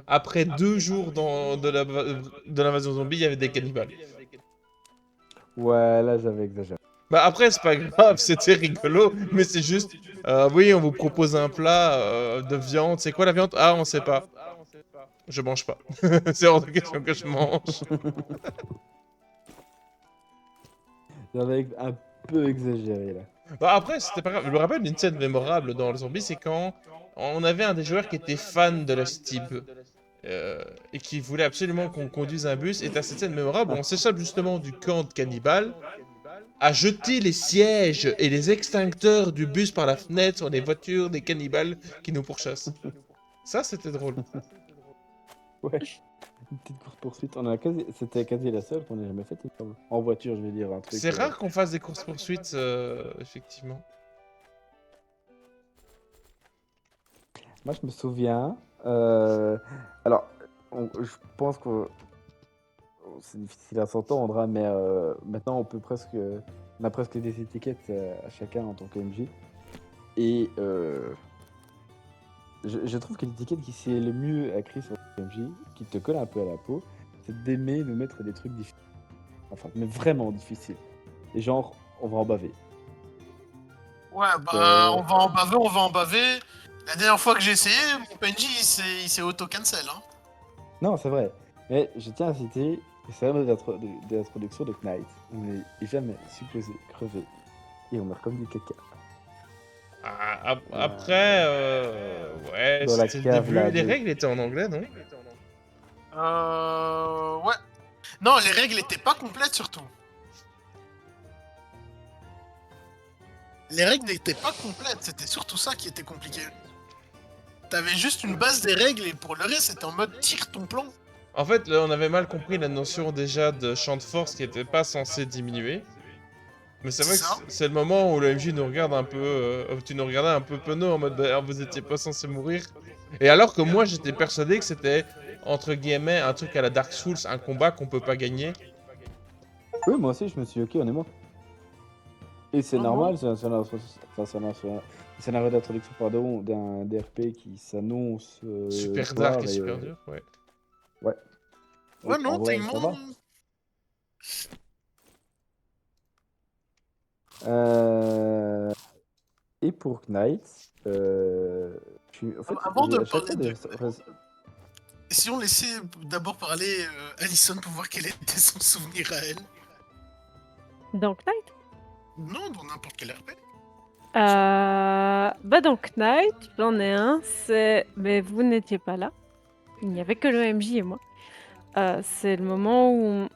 Après 2 jours de l'invasion zombie, il y avait des cannibales. Ouais, là, j'avais exagéré. Bah après c'est pas grave, c'était rigolo, mais c'est juste... oui, on vous propose un plat de viande, c'est quoi la viande? Ah, on sait pas. Je mange pas. C'est hors de question que je mange. J'avais un peu exagéré, là. Bah après, c'était pas grave. Je me rappelle d'une scène mémorable dans le zombie, c'est quand on avait un des joueurs qui était fan de la STIB. Et qui voulait absolument qu'on conduise un bus. Et t'as cette scène mémorable où on s'échappe justement du camp de cannibales, à jeter les sièges et les extincteurs du bus par la fenêtre sur les voitures des cannibales qui nous pourchassent. Ça, c'était drôle. Ouais. Une petite course-poursuite. C'était quasi la seule qu'on ait jamais faite, il me semble. En voiture, je veux dire, un truc. C'est rare qu'on fasse des courses-poursuites, effectivement. Moi, je me souviens. Alors, je pense que c'est difficile à s'entendre, hein, mais maintenant, on a presque des étiquettes à chacun en tant que MJ. Et je trouve que l'étiquette qui s'est le mieux écrite sur le MJ, qui te colle un peu à la peau, c'est d'aimer nous mettre des trucs difficiles. Enfin, mais vraiment difficiles. Et genre, on va en baver. Ouais, bah, on va en baver. La dernière fois que j'ai essayé, mon PNJ, il s'est auto-cancel, hein. Non, c'est vrai. Mais je tiens à citer les cérémonies d'introduction de Knight. On n'est jamais supposé crever. Et on meurt comme du caca. Après, ouais, Dans la c'était le cave, début. là, Les de- règles étaient en anglais, non? Ouais. Non, les règles étaient pas complètes, surtout. Les règles n'étaient pas complètes, c'était surtout ça qui était compliqué. T'avais juste une base des règles et pour le reste, c'était en mode tire ton plan. En fait, là, on avait mal compris la notion déjà de champ de force qui était pas censé diminuer. Mais c'est vrai que C'est ça. c'est le moment où le MJ nous regarde un peu... tu nous regardais un peu penaud en mode bah, vous étiez pas censé mourir. Et alors que moi j'étais persuadé que c'était entre guillemets un truc à la Dark Souls, un combat qu'on peut pas gagner. Oui, moi aussi, je me suis dit, ok, on est mort. Et c'est Ah normal, c'est un scénario d'introduction pardon, d'un DRP qui s'annonce. Super soir dark et et, super dur, ouais. Ouais. Ouais, Donc, non, en vrai, techniquement. ça va. Et pour Knight, en fait, Avant de à chaque parler fois, Si on laissait d'abord parler Alison pour voir quel était son souvenir à elle. Donc, Knight. Non, dans n'importe quel RP. Bah donc Knight, j'en ai un, mais vous n'étiez pas là. Il n'y avait que le MJ et moi. C'est le moment où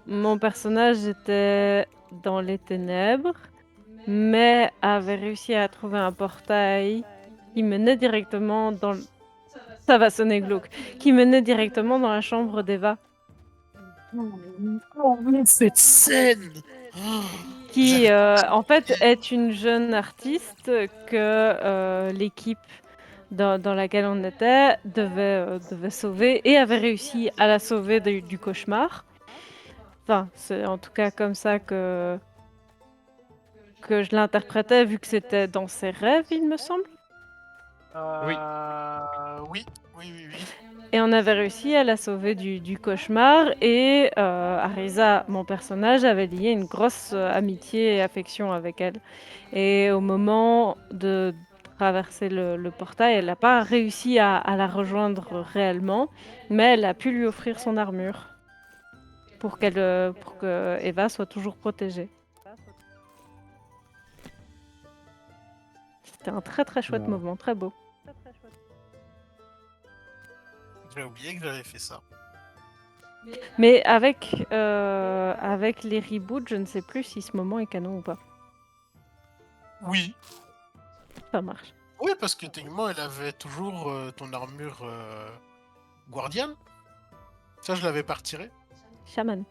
mon personnage était dans les ténèbres, mais avait réussi à trouver un portail qui menait directement dans le... Ça va sonner glauque. Qui menait directement dans la chambre d'Eva. Oh, cette scène Qui en fait est une jeune artiste que l'équipe dans laquelle on était devait sauver et avait réussi à la sauver du cauchemar. Enfin, c'est en tout cas comme ça que je l'interprétais vu que c'était dans ses rêves, il me semble. Oui. Oui, oui, oui, oui. Et on avait réussi à la sauver du cauchemar et Arisa, mon personnage, avait lié une grosse amitié et affection avec elle. Et au moment de traverser le portail, elle n'a pas réussi à la rejoindre réellement, mais elle a pu lui offrir son armure pour que Eva soit toujours protégée. C'était un très très chouette Ouais. moment, très beau. J'ai oublié que j'avais fait ça. Mais avec les reboots, je ne sais plus si ce moment est canon ou pas. Oui. Ça marche. Oui, parce que techniquement, elle avait toujours ton armure guardiane. Ça, je l'avais pas retiré. Chaman.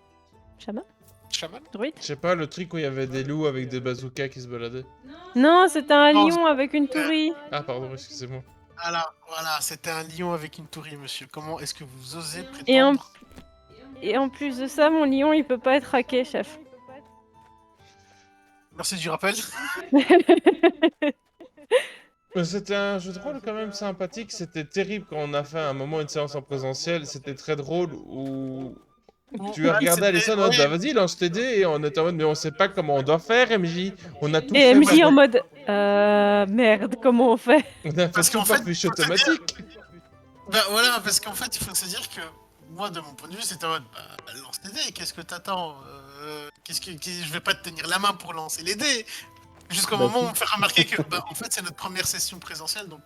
Chaman? Shaman. Druide? Je sais pas, le truc où il y avait des loups avec des bazookas qui se baladaient. Non, c'était un Non, lion avec une tourie. Ah pardon, excusez-moi. Voilà, c'était un lion avec une tourie, monsieur. Comment est-ce que vous osez Et en, prétendre et en plus de ça, mon lion, il peut pas être hacké, chef. Merci du rappel. Mais c'était un jeu de rôle quand même sympathique. C'était terrible quand on a fait un moment une séance en présentiel. C'était très drôle où tu as regardé Alison en mode bah vas-y lance tes dés et on était en mode mais on sait pas comment on doit faire MJ. On a tout Et fait. MJ par- en mode merde, comment on fait? On a fait Parce tout qu'en par fait, fiche faut te dire- automatique. Bah voilà, parce qu'en fait, il faut se dire que moi, de mon point de vue, c'était en mode lance tes dés, qu'est-ce que t'attends je vais pas te tenir la main pour lancer les dés. Jusqu'au Bah, moment où si. on me fait remarquer que en fait, c'est notre première session présentielle, donc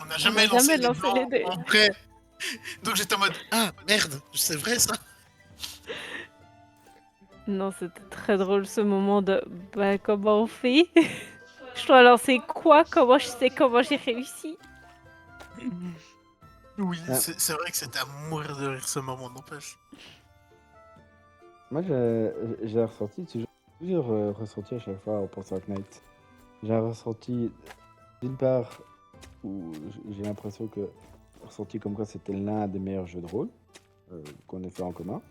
on n'a jamais n'a lancé jamais les lancé blancs les dés. en vrai. Donc j'étais en mode ah merde, c'est vrai ça. Non, c'était très drôle ce moment de bah comment on fait? Je dois lancer quoi? Comment je sais comment j'ai réussi? Oui, Ah. c'est vrai que c'était à mourir de rire ce moment, n'empêche. Moi, j'ai ressenti toujours ressenti à chaque fois en pensant à Knight. J'ai un ressenti d'une part où j'ai l'impression que ressenti comme quoi c'était l'un des meilleurs jeux de rôle qu'on ait fait en commun.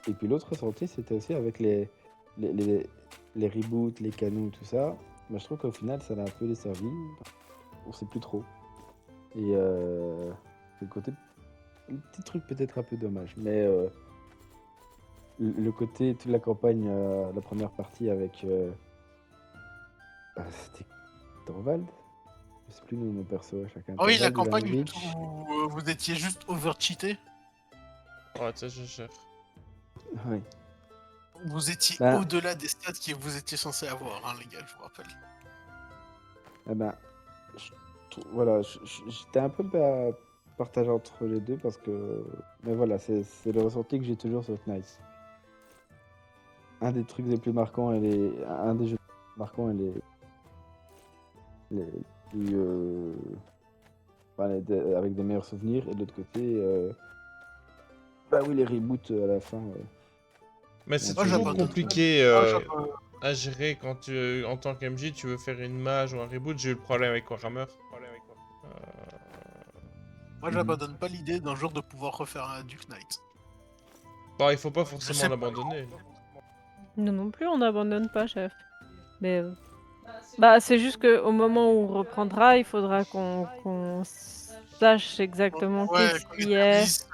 Et puis l'autre ressenti, c'était aussi avec les, les, les reboots, les canons, tout ça. Mais je trouve qu'au final, ça l'a un peu desservi. On sait plus trop. Et le côté, un petit truc peut-être un peu dommage. Mais le côté, toute la campagne, la première partie avec. C'était Torvald? Je sais plus le nom de mon perso à chacun. Ah oui, la Torvald, campagne Ivanovic. où vous étiez juste over-cheaté. Ouais, ça, je gère. Oui. Vous étiez Bah, au-delà des stats que vous étiez censé avoir, hein, les gars, je vous rappelle. eh ben, voilà, j'étais un peu partagé entre les deux parce que. Mais voilà, c'est le ressenti que j'ai toujours sur Knight. Un des trucs les plus marquants un des jeux marquants et les plus. Avec des meilleurs souvenirs. Et de l'autre côté, bah oui, les reboots à la fin. Mais Un c'est Moi, peu. toujours j'abandonne. compliqué Moi, à gérer quand en tant qu'MJ, tu veux faire une mage ou un reboot. J'ai eu le problème avec Warhammer. Euh, Moi, Mhm. j'abandonne pas l'idée d'un jour de pouvoir refaire un Duke Knight. Bah, il faut pas Je forcément sais pas. l'abandonner. Nous non plus, on n'abandonne pas, chef. Mais bah, c'est juste qu'au moment où on reprendra, il faudra qu'on sache exactement Ouais, qu'est-ce qu'on qui est, établisse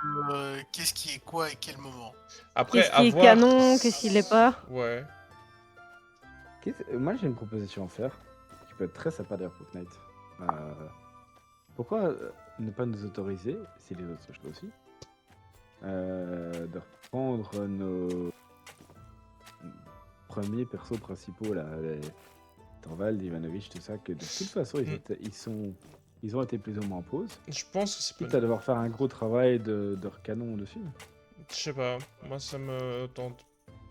qu'est-ce qui est quoi et quel moment. Après, qu'est-ce qui est avoir... canon, qu'est-ce qui l'est pas. Ouais. Moi, j'ai une proposition à faire qui peut être très sympa d'ailleurs pour Knight. Pourquoi ne pas nous autoriser, si les autres le aussi, de reprendre nos premiers persos principaux, là, les Torvald, Ivanovic, tout ça, que de toute façon, ils ont été plus ou moins en pause, Je pense que c'est quitte pas... à devoir faire un gros travail de recanon dessus. Je sais pas. Moi, ça me tente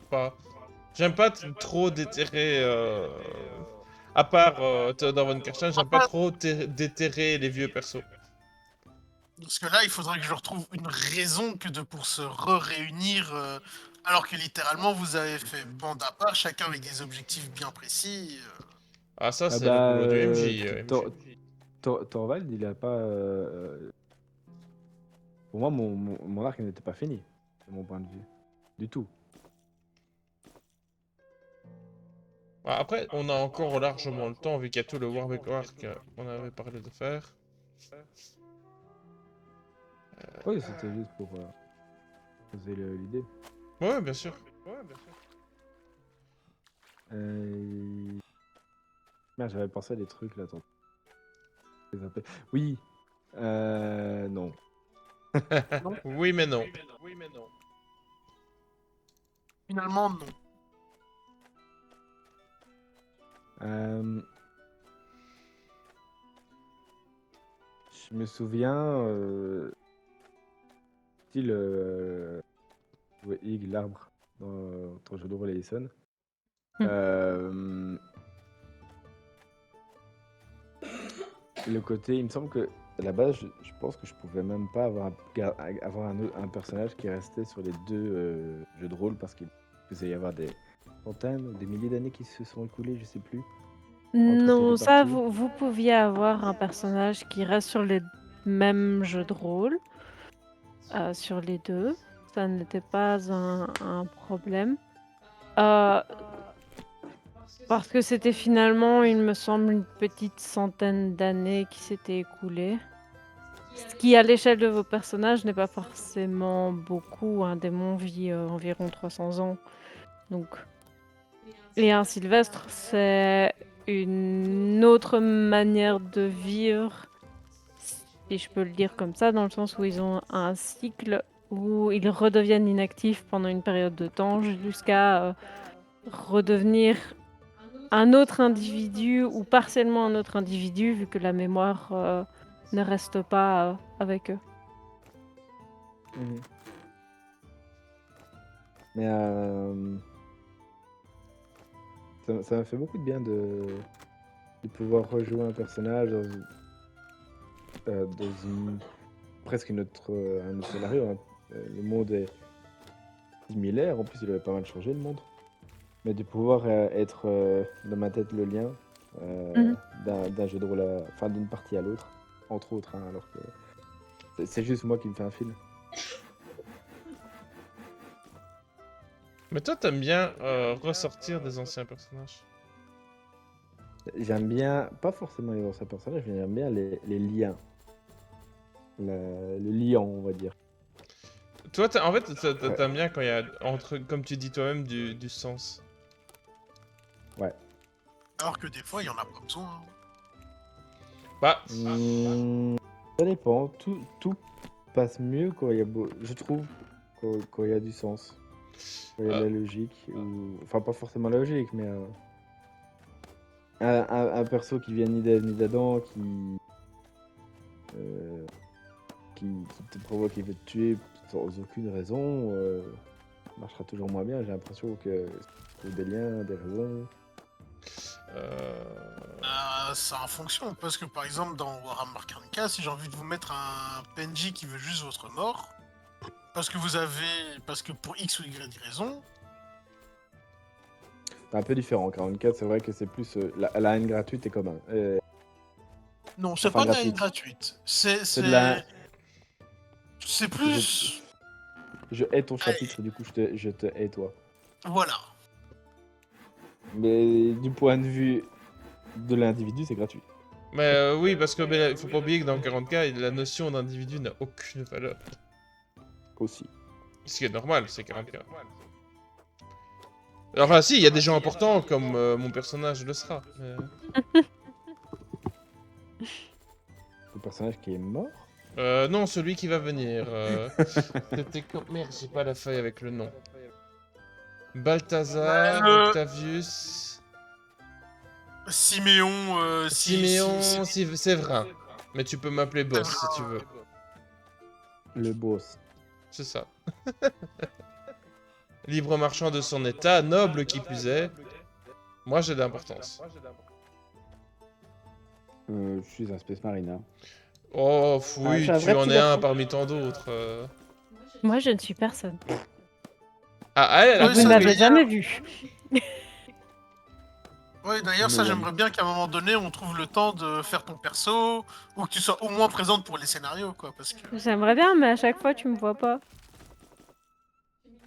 pas. J'aime pas trop déterrer... À part Theodor von Karstein, j'aime pas trop déterrer les vieux persos. Parce que là, il faudrait que je retrouve une raison que de pour se réunir alors que littéralement, vous avez fait bande à part, chacun avec des objectifs bien précis. Ah, ça, Ah c'est le bah, boulot du MJ. Torvald, il a pas. Pour moi, mon arc n'était pas fini, de mon point de vue. Du tout. Ah, après, on a encore largement le temps, vu qu'il y a tout le Warwick Arc qu'on avait parlé de faire. Oui, c'était juste pour poser l'idée. Ouais, bien sûr. Merde, j'avais pensé à des trucs là, attends. Oui, non. Oui, mais non. Finalement, non. Euh, je me souviens, style ouais, Ig, l'arbre, dans Jeu de rôle Ellison. Le côté, il me semble que à la base, je pense que je pouvais même pas avoir un personnage qui restait sur les deux jeux de rôle parce qu'il faisait y avoir des centaines ou des milliers d'années qui se sont écoulées, je sais plus, entre ces Non, deux ça, parties. vous pouviez avoir un personnage qui reste sur les mêmes jeux de rôle, sur les deux. Ça n'était pas un problème. Parce que c'était finalement, il me semble, une petite centaine d'années qui s'étaient écoulées. Ce qui, à l'échelle de vos personnages, n'est pas forcément beaucoup. Un démon vit environ 300 ans. Donc... Et un Sylvestre, c'est une autre manière de vivre, si je peux le dire comme ça, dans le sens où ils ont un cycle où ils redeviennent inactifs pendant une période de temps jusqu'à redevenir un autre individu ou partiellement un autre individu vu que la mémoire ne reste pas avec eux. Mhm. Mais ça m'a fait beaucoup de bien de pouvoir rejouer un personnage presque un autre scénario, hein. Le monde est similaire, en plus il avait pas mal changé le monde. Mais de pouvoir être dans ma tête le lien Mhm. d'un jeu de rôle, enfin d'une partie à l'autre, entre autres, hein, alors que c'est juste moi qui me fais un film. Mais toi, t'aimes bien ressortir des anciens personnages. J'aime bien, pas forcément les anciens personnages, mais j'aime bien les liens. Le liant, on va dire. Toi, en fait, Ouais. t'aimes bien quand il y a, entre, comme tu dis toi-même, du sens. Alors que des fois, il y en a pas besoin. Hein. Bah, Ça dépend. Tout passe mieux quand il y a je trouve quand il y a du sens, quand il y a de la logique, enfin pas forcément la logique, mais un perso qui vient ni d'Ève ni d'Adam, qui te provoque et veut te tuer sans aucune raison, marchera toujours moins bien. J'ai l'impression que c'est des liens, des raisons. C'est en fonction, parce que par exemple dans Warhammer 40K, si j'ai envie de vous mettre un PNJ qui veut juste votre mort, parce que pour X ou Y raison, C'est un peu différent. 44, c'est vrai que c'est plus la haine gratuite est commun. non, c'est Enfin, pas de la haine gratuite. gratuite. C'est de la- C'est plus. Je hais ton Allez, chapitre, du coup je te hais toi. voilà. Mais du point de vue de l'individu, c'est gratuit. mais oui, parce que il faut pas oublier que dans 40K, la notion d'individu n'a aucune valeur. Aussi. Ce qui est normal, c'est 40K. Alors, enfin, si, il y a des gens importants comme mon personnage le sera. Mais... Le personnage qui est mort. non, celui qui va venir. C'était comme... Merde, j'ai pas la feuille avec le nom. Balthazar, Octavius... Siméon. Siméon, Séverin. Mais tu peux m'appeler Boss si tu veux. Le boss. C'est ça. Libre marchand de son état, noble qui plus est. Moi j'ai de l'importance. Je suis un Space Marine. Hein. Oh, oui, j'ai un tu vrai en petit es un garçon. parmi tant d'autres. Moi, je ne suis personne. Ah, elle a Oui, Vous ça, n'avez d'ailleurs- jamais vu. Oui, d'ailleurs, ça, Non. j'aimerais bien qu'à un moment donné, on trouve le temps de faire ton perso, ou que tu sois au moins présente pour les scénarios, quoi, parce que... J'aimerais bien, mais à chaque fois, tu me vois pas.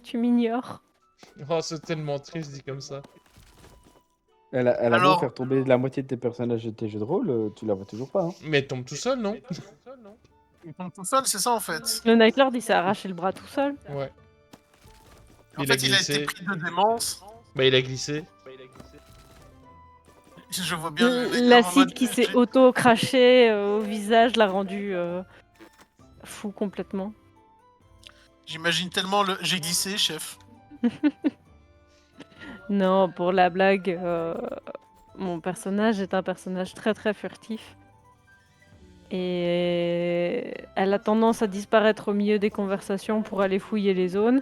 Tu m'ignores. Oh, c'est tellement triste dit comme ça. Elle a beau Alors- faire tomber la moitié de tes personnages de tes jeux de rôle, tu la vois toujours pas. Hein. Mais elle tombe tout seul, non? Il tombe tout seul, c'est ça, en fait. Le Night Lord, il s'est arraché le bras tout seul. Ouais. En Il a fait, il a été glissé. pris de démence. Bah, il a glissé. Je vois bien le mec en L'acide mode, qui s'est auto-craché au visage l'a rendu fou complètement. J'imagine tellement le... J'ai glissé, chef. Non, pour la blague, mon personnage est un personnage très très furtif. Et elle a tendance à disparaître au milieu des conversations pour aller fouiller les zones.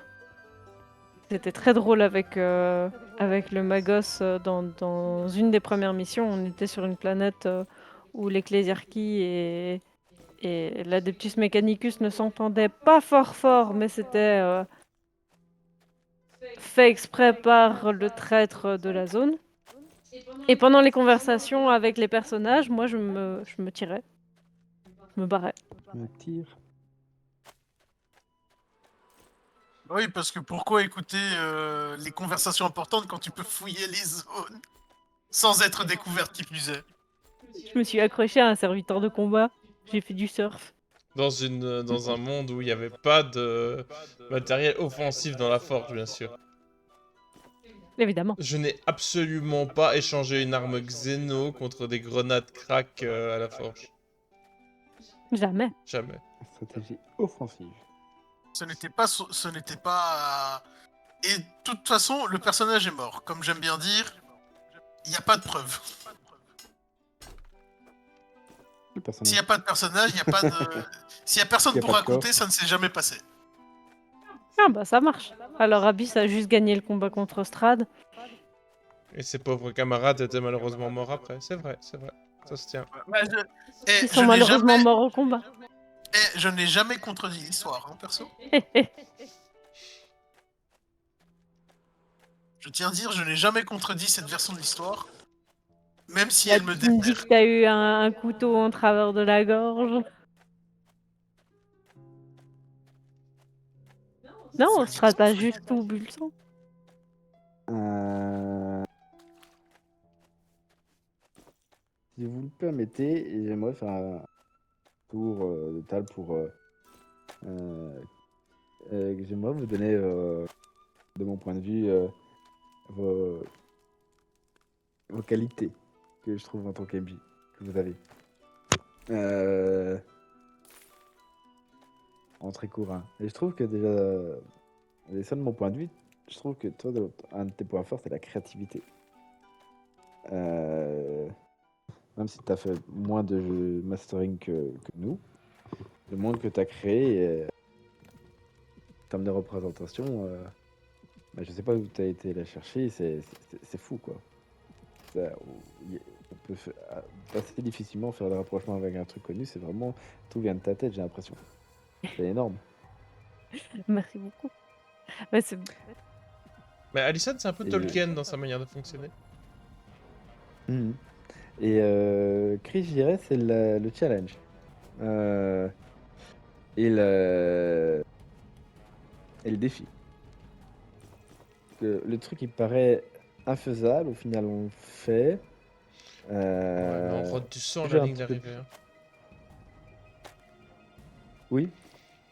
C'était très drôle avec le Magos dans une des premières missions. On était sur une planète où l'Ecclésiarchie et l'Adeptus Mechanicus ne s'entendaient pas fort, mais c'était fait exprès par le traître de la zone. Et pendant les conversations avec les personnages, moi je me tirais. Je me barrais. Je me tire. Oui, parce que pourquoi écouter les conversations importantes quand tu peux fouiller les zones sans être découverte qui plus est. Je me suis accrochée à un serviteur de combat. J'ai fait du surf. Dans un monde où il n'y avait pas de matériel offensif dans la forge, bien sûr. Évidemment. Je n'ai absolument pas échangé une arme Xeno contre des grenades crack à la forge. Jamais. Jamais. Stratégie offensive. Ce n'était pas... Et de toute façon, le personnage est mort. Comme j'aime bien dire, il n'y a pas de preuve. Le personnage. S'il n'y a pas de personnage, il n'y a pas de... S'il n'y a personne Il y a pour pas de corps. raconter, ça ne s'est jamais passé. Ah bah ça marche. Alors Abyss a juste gagné le combat contre Strad. Et ses pauvres camarades étaient malheureusement morts après. C'est vrai, c'est vrai. Ça se tient. Bah, Ils sont malheureusement morts au combat. Je n'ai jamais contredit l'histoire, hein, perso. Je tiens à dire, je n'ai jamais contredit cette version de l'histoire. Même si elle me Tu me dis dessert. que t'as eu un couteau en travers de la gorge. Non, on sera pas juste tout bu le sang. Si vous le permettez, j'aimerais faire un tour de table pour. J'aimerais vous donner, de mon point de vue, vos qualités que je trouve en tant qu'MJ, que vous avez. En très court. Hein. Et je trouve que déjà, et ça de mon point de vue, je trouve que toi, un de tes points forts, c'est la créativité. Même si tu as fait moins de mastering que nous, le monde que tu as créé, en termes de représentation, je sais pas où tu as été la chercher, c'est fou quoi. On peut assez difficilement faire le rapprochement avec un truc connu, c'est vraiment tout vient de ta tête, j'ai l'impression. C'est énorme. Merci beaucoup. Ouais, c'est... Mais Alicent, c'est un peu Et- Tolkien dans sa manière de fonctionner. Mhm. Et Chris, je dirais, c'est le challenge. Et le défi. Le truc, il paraît infaisable, au final, on le fait. Ouais, mais on rôde du sang j'ai la un ligne petit peu d'arrivée. Hein. Oui,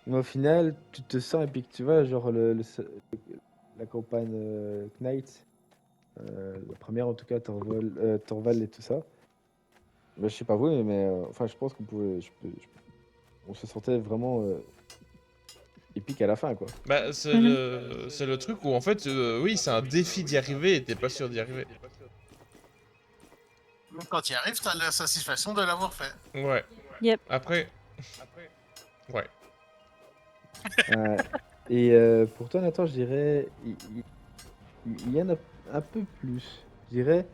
mais au final, tu te sens, et puis que tu vois, genre la campagne Knight, la première en tout cas, Torval et tout ça. Je sais pas vous, mais enfin, je pense qu'on pouvait, on se sentait vraiment épique à la fin, quoi. Bah, c'est le truc où en fait, oui, c'est un défi d'y arriver et t'es pas sûr d'y arriver. Mais quand tu y arrives, t'as la satisfaction de l'avoir fait. Ouais. Yep. Après. Ouais. Et pour toi, Nathan, je dirais, il y en a un peu plus. Je dirais,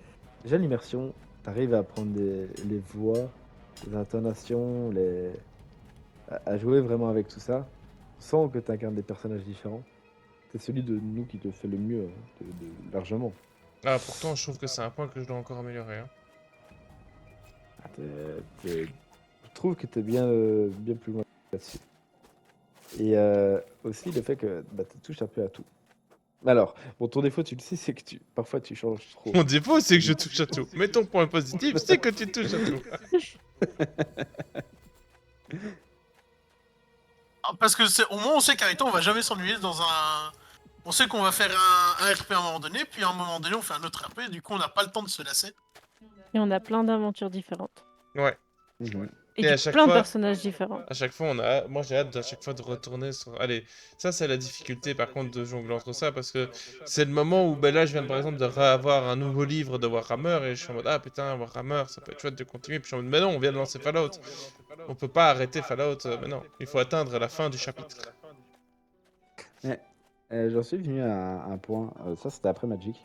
déjà l'immersion, t'arrives à apprendre les voix, les intonations, à jouer vraiment avec tout ça, sans que tu incarnes des personnages différents. C'est celui de nous qui te fait le mieux, hein, largement. Ah, pourtant, je trouve que c'est un point que je dois encore améliorer. Hein. Je trouve que tu es bien plus loin là-dessus. Et aussi le fait que tu touches un peu à tout. Alors, bon, ton défaut, tu le sais, c'est que parfois tu changes trop. Mon défaut, c'est que je touche à tout. Mais ton point positif, c'est que tu touches à tout. Parce que au moins on sait qu'avec toi on va jamais s'ennuyer dans un. On sait qu'on va faire un RP à un moment donné, puis à un moment donné on fait un autre RP, du coup on n'a pas le temps de se lasser. Et on a plein d'aventures différentes. Ouais. Et, Et à du chaque plein de fois- personnages différents. À chaque fois, moi j'ai hâte à chaque fois de retourner sur. Allez, ça c'est la difficulté par contre de jongler entre ça parce que c'est le moment où ben là je viens par exemple de avoir un nouveau livre de Warhammer et je suis en mode ah putain Warhammer ça peut être chouette de continuer puis je suis en mode mais non on vient de lancer Fallout. On peut pas arrêter Fallout mais non, il faut atteindre la fin du chapitre. J'en suis venu à un point, ça c'était après Magic,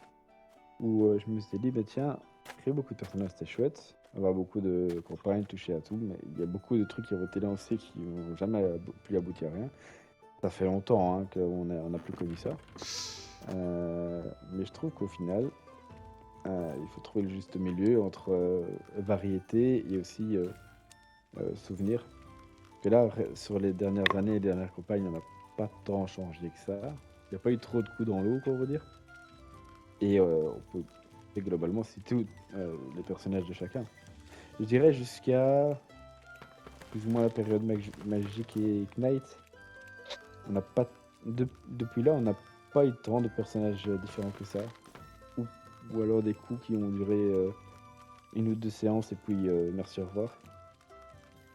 où je me suis dit, bah tiens, créer beaucoup de personnages c'était chouette, avoir beaucoup de campagnes, toucher à tout, mais il y a beaucoup de trucs qui ont été lancés qui n'ont jamais pu aboutir à rien. Ça fait longtemps hein, qu'on n'a plus connu ça. Mais je trouve qu'au final, il faut trouver le juste milieu entre variété et aussi souvenir. Que là, sur les dernières années et les dernières campagnes, on n'a pas tant changé que ça. Il n'y a pas eu trop de coups dans l'eau, quoi, on va dire. Et on peut globalement citer les personnages de chacun. Je dirais jusqu'à plus ou moins la période Magic et Knight. On n'a pas depuis là, on n'a pas eu tant de personnages différents que ça. Ou alors des coups qui ont duré une ou deux séances et puis merci au revoir.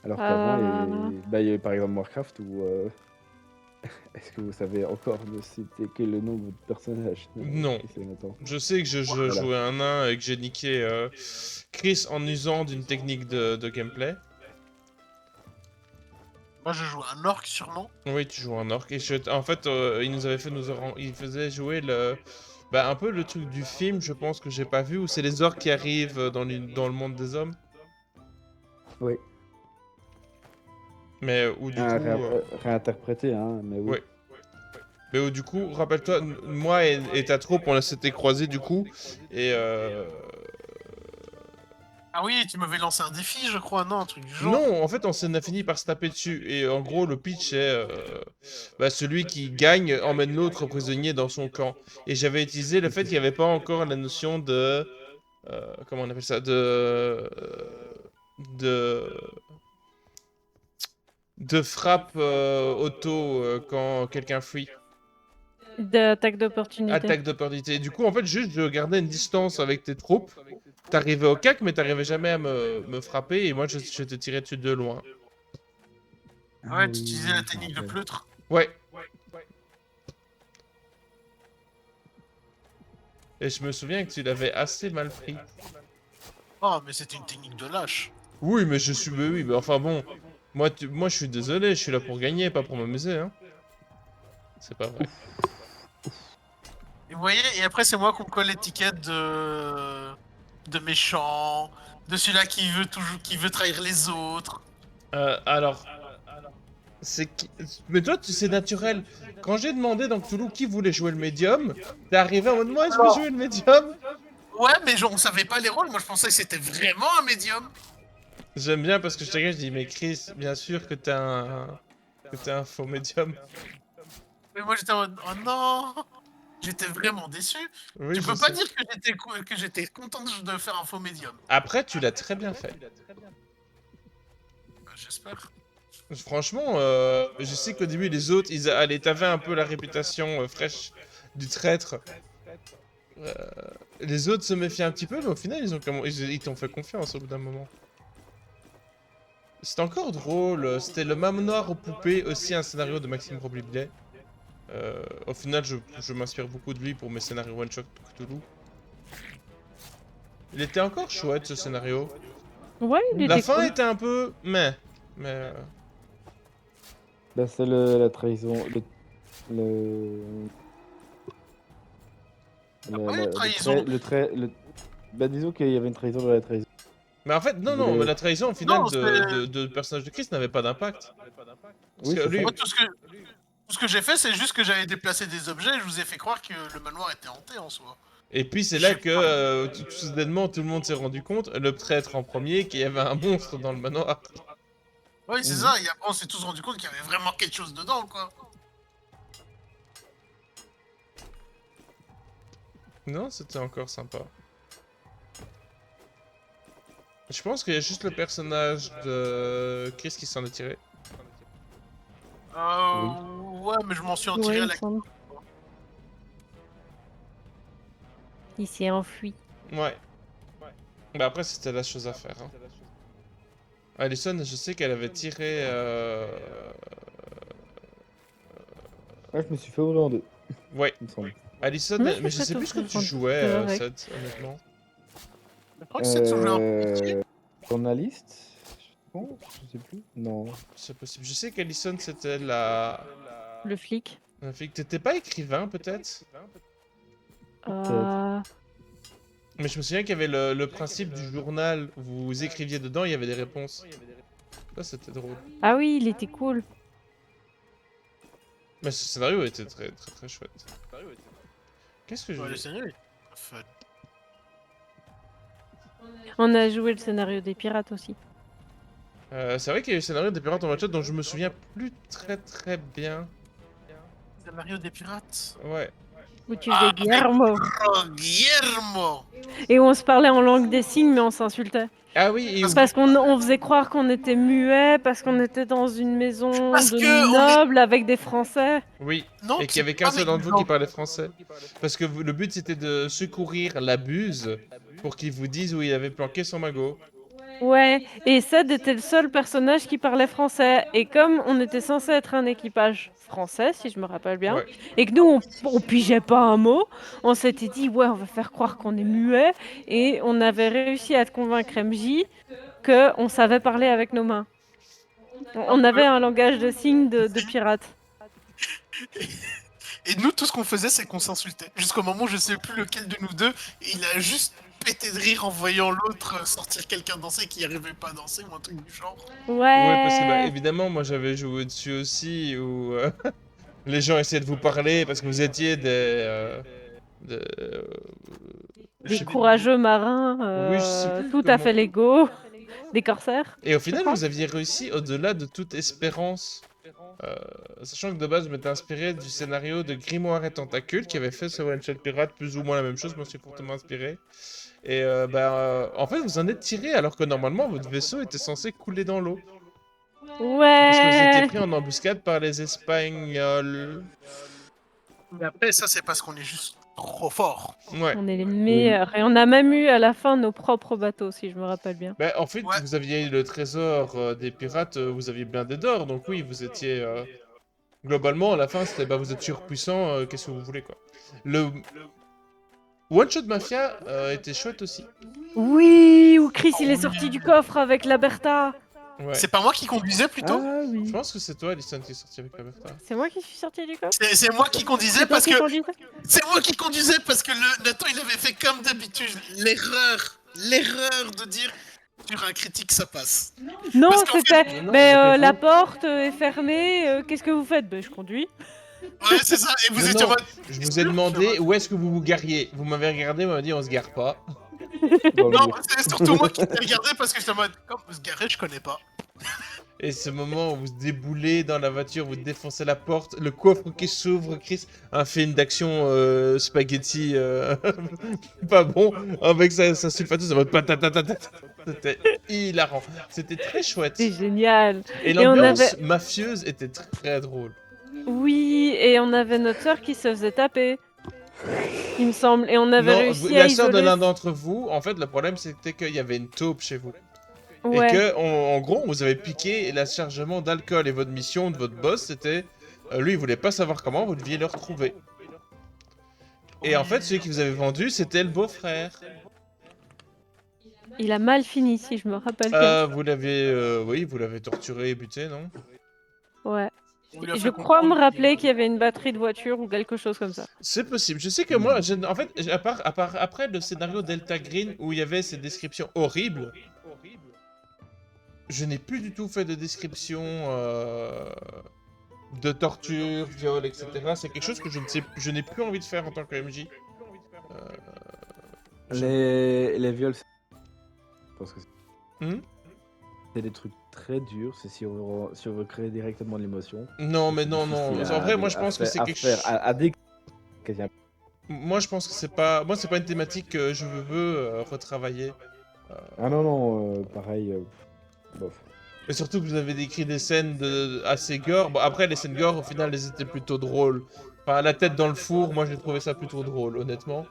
Alors qu'avant, il y avait par exemple Warcraft où est-ce que vous savez encore de citer quel est le nom de votre personnage? Non. Nathan. Je sais que je Voilà. jouais un nain et que j'ai niqué Chris en usant d'une technique de gameplay. Moi je joue un orc sûrement. Oui, tu joues un orc. Et en fait, il nous avait fait il faisait jouer un peu le truc du film, je pense que j'ai pas vu, où c'est les orcs qui arrivent dans le monde des hommes. Oui. Mais où du coup... Réinterprété, hein, mais oui. Ouais. Mais où du coup, rappelle-toi, moi et ta troupe, on s'était croisés du coup, et Ah oui, tu m'avais lancé un défi, je crois, non, un truc du genre. non, en fait, on a fini par se taper dessus. Et en gros, le pitch est celui qui gagne emmène l'autre prisonnier dans son camp. Et j'avais utilisé le fait qu'il n'y avait pas encore la notion de comment on appelle ça, de de frappe auto quand quelqu'un fuit. D'attaque d'opportunité. Attaque d'opportunité. Du coup, en fait, juste je gardais une distance avec tes troupes. T'arrivais au cac, mais t'arrivais jamais à me frapper. Et moi, je te tirais dessus de loin. Ouais, tu utilisais la technique de pleutre. Ouais. Et je me souviens que tu l'avais assez mal pris. Oh, mais c'était une technique de lâche. Oui, mais je suis... Oui, mais enfin bon. Moi, moi, je suis désolé, je suis là pour gagner, pas pour m'amuser, hein. C'est pas vrai. Et vous voyez, et après, c'est moi qu'on me colle l'étiquette de méchant, de celui-là qui veut toujours, qui veut trahir les autres. Alors... Mais toi, c'est naturel. Quand j'ai demandé dans Cthulhu qui voulait jouer le médium, t'es arrivé en mode moi, je veux jouer le médium. Ouais, mais on savait pas les rôles, moi je pensais que c'était vraiment un médium. J'aime bien parce que je te regarde, je dis mais Chris, bien sûr que t'es un faux médium. Mais moi j'étais en mode, oh non. J'étais vraiment déçu. Oui, Tu je peux pas sais. dire que j'étais content de faire un faux médium. Après, tu l'as très bien fait. J'espère. Franchement, je sais qu'au début, les autres, t'avaient un peu la réputation fraîche du traître. Les autres se méfiaient un petit peu, mais au final, ils t'ont fait confiance au bout d'un moment. C'était encore drôle, c'était le manoir aux poupées, aussi un scénario de Maxime Robinet. Au final, je m'inspire beaucoup de lui pour mes scénarios One Shot Cthulhu. Il était encore chouette, ce scénario. Ouais, il était La fin cool. était un peu... Mais... Là, c'est la trahison. Le... Ouais, trahison. Bah, disons qu'il y avait une trahison dans la trahison. Mais en fait, non, Vous non, voulez- mais la trahison, au final, Non, de personnage de Christ n'avait pas d'impact. Parce Oui, que c'est lui... ça. Moi, tout ce que j'ai fait, c'est juste que j'avais déplacé des objets et je vous ai fait croire que le manoir était hanté en soi. Et puis c'est là que, tout soudainement, tout le monde s'est rendu compte, le prêtre en premier, qu'il y avait un monstre dans le manoir. Oui, c'est ça, et après on s'est tous rendu compte qu'il y avait vraiment quelque chose dedans, quoi. Non, c'était encore sympa. Je pense qu'il y a juste le personnage de Chris qui s'en est tiré. Ouais, mais je m'en suis en Ouais, tiré à il la... me semble. Il s'est enfui. Ouais. Bah après, c'était la chose à faire. Hein. Alison, je sais qu'elle avait tiré... Ah, je me suis fait ouvrir en deux, Ouais. il me semble. Alison, Moi, je mais je me sais fais plus ce que tu ouvrir en jouais, deux avec. Seth, honnêtement. Je crois que c'est toujours un Euh... Journaliste, je pense, je sais plus. Non. C'est possible. Je sais qu'Alison, c'était la... Le flic. La fille. T'étais pas écrivain, peut-être? Euh... Mais je me souviens qu'il y avait le principe du journal, où vous écriviez dedans, il y avait des réponses. Ça, c'était drôle. Ah oui, il était cool. Mais ce scénario était très très très chouette. Qu'est-ce que je... Ouais, le scénario est fun. On a joué le scénario des pirates aussi. C'est vrai qu'il y a eu le scénario des pirates en one shot dont je me souviens plus très très bien. Scénario des pirates. Ouais. Où tu faisais Guillermo. Oh, Guillermo. Et où on se parlait en langue des signes, mais on s'insultait. Ah oui, et Parce qu'on faisait croire qu'on était muet, parce qu'on était dans une maison Parce de que on est- nobles avec des Français. oui, Non, et qu'il y avait c'est qu'un pas seul d'entre vous méchant. qui parlait français. Parce que le but c'était de secourir la buse pour qu'il vous dise où il avait planqué son magot. Ouais, et Ced était le seul personnage qui parlait français. Et comme on était censé être un équipage français, si je me rappelle bien, Ouais. et que nous, on pigeait pas un mot, on s'était dit, ouais, on va faire croire qu'on est muet. Et on avait réussi à te convaincre MJ qu'on savait parler avec nos mains. On avait un langage de signes de pirates. Et nous, tout ce qu'on faisait, c'est qu'on s'insultait. Jusqu'au moment où je sais plus lequel de nous deux, et il a juste pété de rire en voyant l'autre sortir quelqu'un danser qui arrivait pas à danser ou un truc du genre. Ouais, parce que bah, Ouais. évidemment, moi j'avais joué dessus aussi, où les gens essayaient de vous parler parce que vous étiez des, je Des sais plus- courageux marins, Oui, je sais plus tout à comment. fait légaux, des corsaires. Et au je final, crois. vous aviez réussi au-delà de toute espérance. Euh, Sachant que de base, je m'étais inspiré du scénario de Grimoire et Tentacule qui avait fait ce One Shot Pirate, plus ou moins la même chose, je m'en suis fortement inspiré. Et en fait, vous en êtes tiré alors que normalement, votre vaisseau était censé couler dans l'eau. Parce que vous étiez Ouais. pris en embuscade par les Espagnols. Mais après, ça, c'est parce qu'on est juste trop fort. Ouais. On est les meilleurs. Et on a même eu à la fin nos propres bateaux, si je me rappelle bien. Bah, en fait, Ouais. vous aviez le trésor des pirates, vous aviez blindé d'or, donc oui, vous étiez... Globalement, à la fin, c'était bah, vous êtes surpuissant, qu'est-ce que vous voulez, quoi. Le One Shot Mafia était chouette aussi. Oui, où Chris il est Oui. sorti du coffre avec la Bertha. Ouais. C'est pas moi qui conduisais plutôt. Ah Je oui. pense que c'est toi, Alison, qui est sorti avec la Bertha. C'est moi qui suis sorti du coffre. C'est moi qui conduisais C'est toi parce qui que conduisais. c'est moi qui conduisais parce que le Nathan il avait fait comme d'habitude l'erreur de dire sur un critique ça passe. Non, Parce qu'en c'était. fait- Non, Mais c'était la faux. porte est fermée. Qu'est-ce que vous faites? Ben, je conduis. Ouais c'est ça et vous Non, étiez en non, mode. je vous ai demandé où est-ce que vous vous gariez. Vous m'avez regardé, vous m'avez dit on se gare pas. Dans le Non mur. c'est surtout moi qui t'ai regardé parce que j'étais en mode comme se garer je connais pas. Et ce moment où vous déboulez dans la voiture, vous défoncez la porte, le coffre qui s'ouvre, Chris, un film d'action spaghetti pas bon, avec sa sulfateuse en mode patatatata. C'était hilarant. C'était très chouette. C'est génial. Et on l'ambiance avait- mafieuse était très drôle. Oui, et on avait notre sœur qui se faisait taper. Il me semble. Et on avait Non, réussi à la sœur de isoler. l'un d'entre vous, en fait, le problème c'était qu'il y avait une taupe chez vous. Ouais. Et que, en gros, vous avez piqué la chargement d'alcool et votre mission de votre boss, c'était... lui, il voulait pas savoir comment, vous deviez le retrouver. Et en fait, celui qui vous avait vendu, c'était le beau-frère. Il a mal fini, si je me rappelle bien. Vous l'avez... oui, vous l'avez torturé et buté, non? Ouais. On lui a Je fait crois me comprendre rappeler qu'il y avait une batterie de voiture ou quelque chose comme ça. C'est possible. Je sais que moi, en fait, à part après le scénario Delta Green, où il y avait ces descriptions horribles, je n'ai plus du tout fait de description de torture, viol, etc. C'est quelque chose que je n'ai plus envie de faire en tant que MJ. Les viols, je pense que Hmm? c'est des trucs très durs. C'est si on veut créer directement de l'émotion. Non, mais non, non. difficile En vrai, à- moi, je à pense que faire- c'est à quelque faire- chose... à quasi Moi, je pense que c'est pas... Moi, c'est pas une thématique que je veux retravailler. Ah non, non, pareil. Bof. Et surtout que vous avez décrit des scènes assez gore. Bon, après, les scènes gore, au final, elles étaent plutôt drôles. Enfin, la tête dans le four, moi, j'ai trouvé ça plutôt drôle, honnêtement.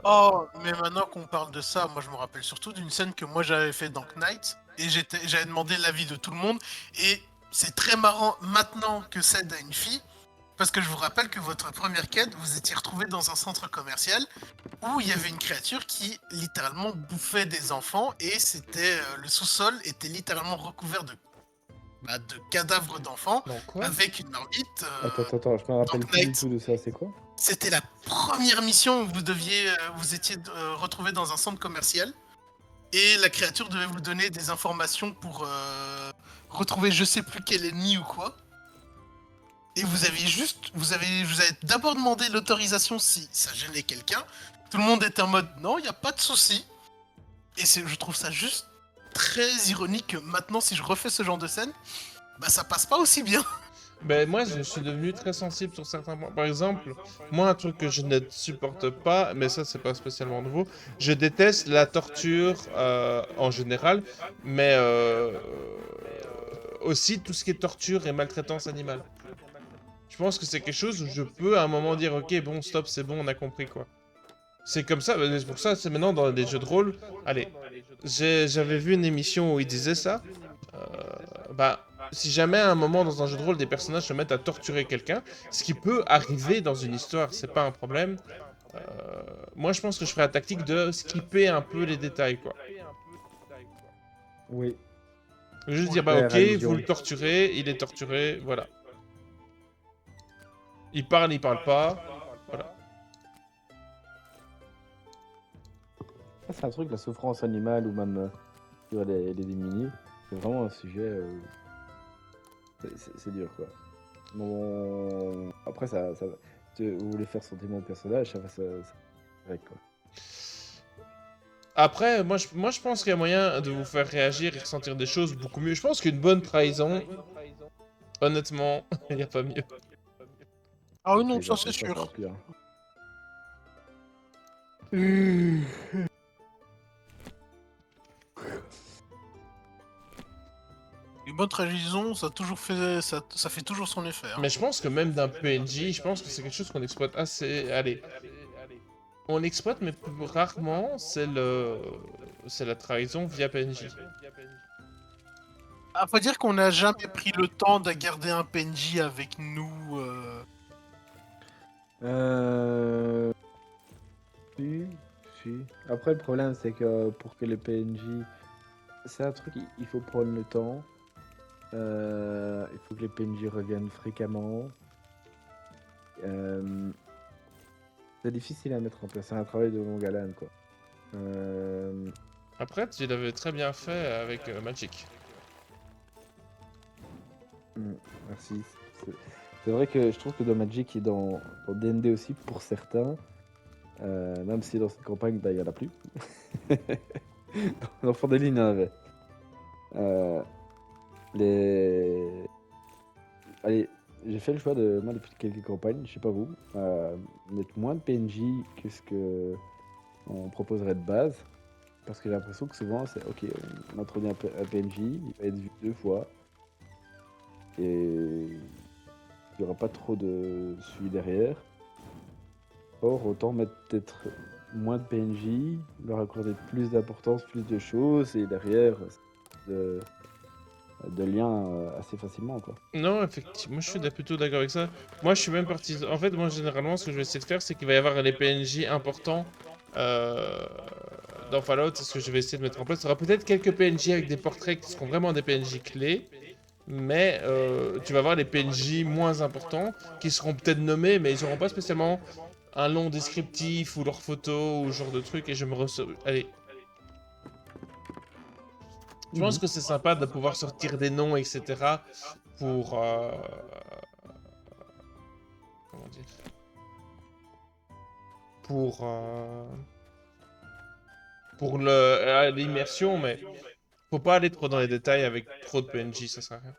Oh, mais maintenant qu'on parle de ça, moi je me rappelle surtout d'une scène que moi j'avais fait dans Knight et j'avais demandé l'avis de tout le monde et c'est très marrant maintenant que Ced a une fille parce que je vous rappelle que votre première quête, vous étiez retrouvé dans un centre commercial où il y avait une créature qui littéralement bouffait des enfants et c'était le sous-sol était littéralement recouvert de cadavres d'enfants Non, quoi? avec une orbite. Attends, je me rappelle donc plus du Knight. tout de ça. C'est quoi? C'était la première mission où vous étiez retrouvé dans un centre commercial et la créature devait vous donner des informations pour retrouver je sais plus quel ennemi ou quoi. Et vous avez d'abord demandé l'autorisation si ça gênait quelqu'un. Tout le monde était en mode non, il n'y a pas de souci. Et je trouve ça juste très ironique que maintenant si je refais ce genre de scène, bah ça passe pas aussi bien. Ben, moi, je suis devenu très sensible sur certains points. Par exemple, moi, un truc que je ne supporte pas, mais ça, c'est pas spécialement nouveau, je déteste la torture en général, mais aussi tout ce qui est torture et maltraitance animale. Je pense que c'est quelque chose où je peux à un moment dire ok, bon, stop, c'est bon, on a compris quoi. C'est comme ça, c'est pour ça, c'est maintenant dans les jeux de rôle. Allez, j'avais vu une émission où il disait ça. Bah, si jamais à un moment dans un jeu de rôle des personnages se mettent à torturer quelqu'un, ce qui peut arriver dans une histoire, c'est pas un problème. Moi, je pense que je ferais la tactique de skipper un peu les détails, quoi. Oui. Juste dire, bah Ouais, ok, allusion. vous le torturez, il est torturé, voilà. Il parle pas, voilà. Ah, c'est un truc, la souffrance animale ou même sur les démunis, c'est vraiment un sujet c'est dur, quoi. Bon, après, vous voulez faire sentir mon personnage, ça correct, quoi. Après, moi, je pense qu'il y a moyen de vous faire réagir et ressentir des choses beaucoup mieux. Je pense qu'une bonne trahison, honnêtement, il n'y a pas mieux. Ah oui, non, Après, ça ça c'est va sûr. pire. Une bonne trahison, ça fait toujours son effet. Hein. Mais je pense que même d'un PNJ, je pense que c'est quelque chose qu'on exploite assez... Allez. On l'exploite, mais plus rarement, c'est la trahison via PNJ. Ah, faut dire qu'on n'a jamais pris le temps de garder un PNJ avec nous. Si, si. Après, le problème, c'est que pour que les PNJ... C'est un truc, il faut prendre le temps. Il faut que les PNJ reviennent fréquemment. C'est difficile à mettre en place. C'est un travail de longue haleine, quoi. Après, tu l'avais très bien fait avec Magic. Merci. C'est vrai que je trouve que dans Magic et dans D&D aussi, pour certains, même si dans cette campagne, bah, il n'y en a plus. Dans Fandelin, il y en avait. Allez, j'ai fait le choix de, moi, depuis quelques campagnes, je sais pas vous, mettre moins de PNJ que ce que on proposerait de base. Parce que j'ai l'impression que souvent, c'est ok, on introduit un PNJ, il va être vu 2 fois. Et il n'y aura pas trop de suivi derrière. Or, autant mettre peut-être moins de PNJ, leur accorder plus d'importance, plus de choses, et derrière, de liens assez facilement, quoi. Non, effectivement, moi je suis plutôt d'accord avec ça. Moi je suis même parti... En fait, moi généralement, ce que je vais essayer de faire, c'est qu'il va y avoir les PNJ importants dans Fallout. C'est ce que je vais essayer de mettre en place. Il y aura peut-être quelques PNJ avec des portraits qui seront vraiment des PNJ clés. Mais tu vas avoir les PNJ moins importants qui seront peut-être nommés, mais ils n'auront pas spécialement un long descriptif ou leur photo ou ce genre de truc. Et je me ressors... Allez. Je pense que c'est sympa de pouvoir sortir des noms, etc. pour... comment dire? Pour l'immersion, mais faut pas aller trop dans les détails avec trop de PNJ, ça sert à rien.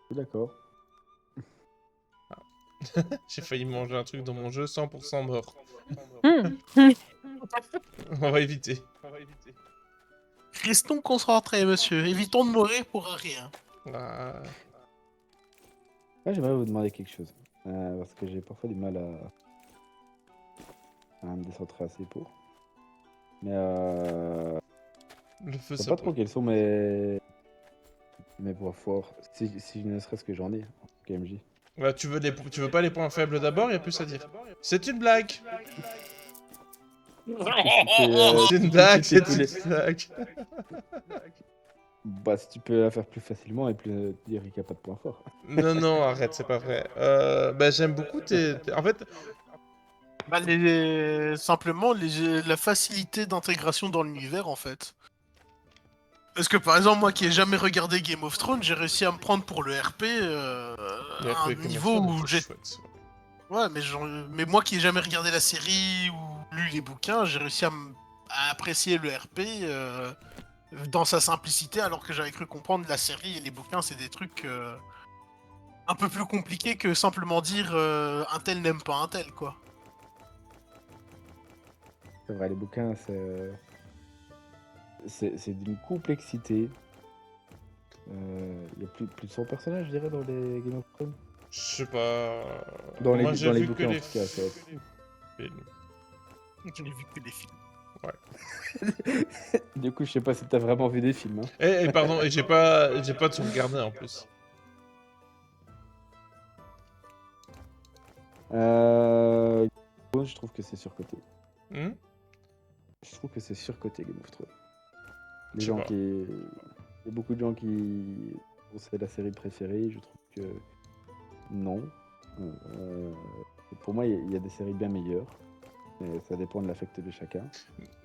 Je suis d'accord. J'ai failli manger un truc dans mon jeu, 100% mort. Hmm. On va éviter. Restons concentrés, monsieur. Évitons de mourir pour rien. Ah. Moi, j'aimerais vous demander quelque chose. Parce que j'ai parfois du mal à me décentrer assez pour. Mais Le feu je sais se pas trop quels sont mes points forts. Si ne serait-ce que j'en ai en KMJ. Bah, tu veux pas les points faibles d'abord, y a plus à dire. C'est une blague. C'est une blague, c'est une blague. Bah, si tu peux la faire plus facilement et plus dire qu'il n'y a pas de points forts. Non, non, arrête, c'est pas vrai. Bah, j'aime beaucoup En fait, Bah, simplement la facilité d'intégration dans l'univers en fait. Parce que par exemple, moi qui ai jamais regardé Game of Thrones, j'ai réussi à me prendre pour le RP à un niveau où j'ai. chouette. Ouais, mais moi qui ai jamais regardé la série ou lu les bouquins, j'ai réussi à apprécier le RP dans sa simplicité, alors que j'avais cru comprendre la série et les bouquins, c'est des trucs un peu plus compliqués que simplement dire un tel n'aime pas un tel, quoi. C'est vrai, les bouquins, c'est d'une complexité. Il y a plus de 100 personnages, je dirais, dans les Game of Thrones. Je sais pas... Dans Moi, les j'ai vu que bouquins, en les tout cas. films. Je n'ai vu que des films. Du coup, je sais pas si t'as vraiment vu des films. Hein. Et pardon, et j'ai pas tout regardé en plus. Je trouve que c'est surcoté. Hmm. Je trouve que c'est surcoté Game of Thrones. Je sais pas. Il y a beaucoup de gens qui c'est la série préférée. Je trouve que non. Pour moi, il y a des séries bien meilleures. Mais ça dépend de l'affect de chacun.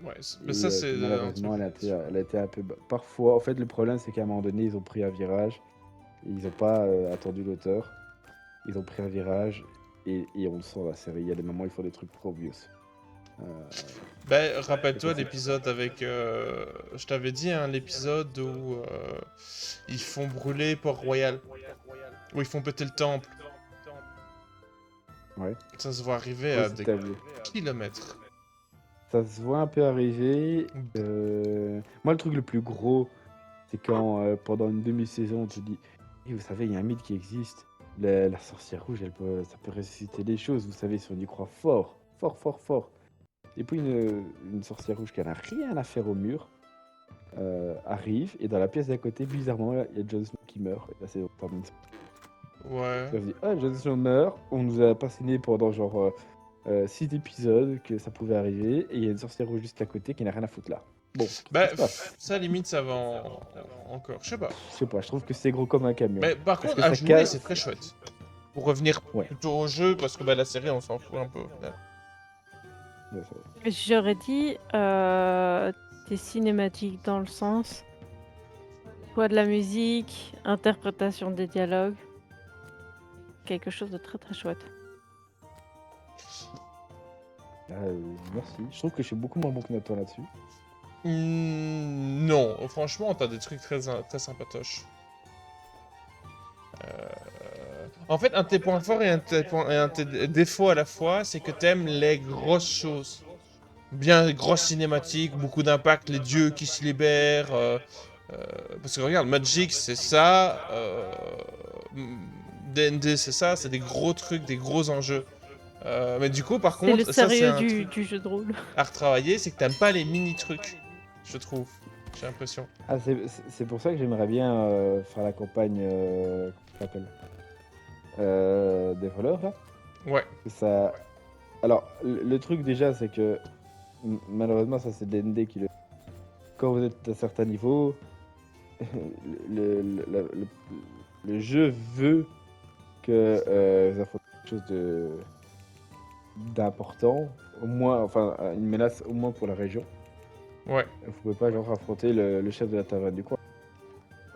Ouais, mais Et, ça, c'est un malheureusement, truc. elle a été un peu. Parfois, en fait, le problème, c'est qu'à un moment donné, ils ont pris un virage. Et ils n'ont pas attendu l'auteur. Ils ont pris un virage. Et on le sent dans la série. Il y a des moments où ils font des trucs trop obvious. Ben, rappelle-toi C'est ça. l'épisode avec. Je t'avais dit, hein, l'épisode où ils font brûler Port-Royal. Où ils font péter le temple. Ouais. Ça se voit arriver Ouais, à c'est des t'as vu. kilomètres. Ça se voit un peu arriver. Moi, le truc le plus gros, c'est quand pendant une demi-saison, tu dis Eh, vous savez, il y a un mythe qui existe. La sorcière rouge, ça peut ressusciter des choses. Vous savez, si on y croit fort, fort, fort, fort. Et puis, une sorcière rouge qui n'a rien à faire au mur arrive. Et dans la pièce d'à côté, bizarrement, il y a Jon Snow qui meurt. Et là, c'est termine. Ouais. Ça se dit Ah, Jon Snow meurt. On nous a passionné pendant genre 6 épisodes que ça pouvait arriver. Et il y a une sorcière rouge juste à côté qui n'a rien à foutre là. Bon, qu'est-ce Bah, qui se passe ça limite, ça va encore. Je sais pas. Je sais pas, je trouve que c'est gros comme un camion. Mais par Parce contre, que à ça jouer, casse. c'est très chouette. Pour revenir Ouais. plutôt au jeu, parce que bah, la série, on s'en fout un peu. au final. Ouais, ça va. J'aurais dit des cinématiques dans le sens soit de la musique, interprétation des dialogues, quelque chose de très très chouette. Merci. Je trouve que je suis beaucoup moins bon que Nathan là-dessus. Non, franchement, t'as des trucs très sympatoches. En fait, un de tes points forts et un de tes défauts à la fois, c'est que t'aimes les grosses choses. Bien grosses cinématiques, beaucoup d'impact, les dieux qui se libèrent. Parce que regarde, Magic, c'est ça. D&D, c'est ça. C'est des gros trucs, des gros enjeux. Mais du coup, par C'est le contre, ça, c'est sérieux un truc du jeu de rôle. à retravailler, c'est que t'aimes pas les mini-trucs, je trouve. J'ai l'impression. Ah, c'est pour ça que j'aimerais bien faire la campagne. Comment ça s'appelle des voleurs là. Ouais. Ça... Alors, le truc déjà, c'est que malheureusement, ça c'est D&D qui le. Quand vous êtes à un certain niveau, le jeu veut que vous affrontez quelque chose d'important, au moins, enfin, une menace au moins pour la région. Ouais. Vous pouvez pas genre affronter le chef de la taverne du coin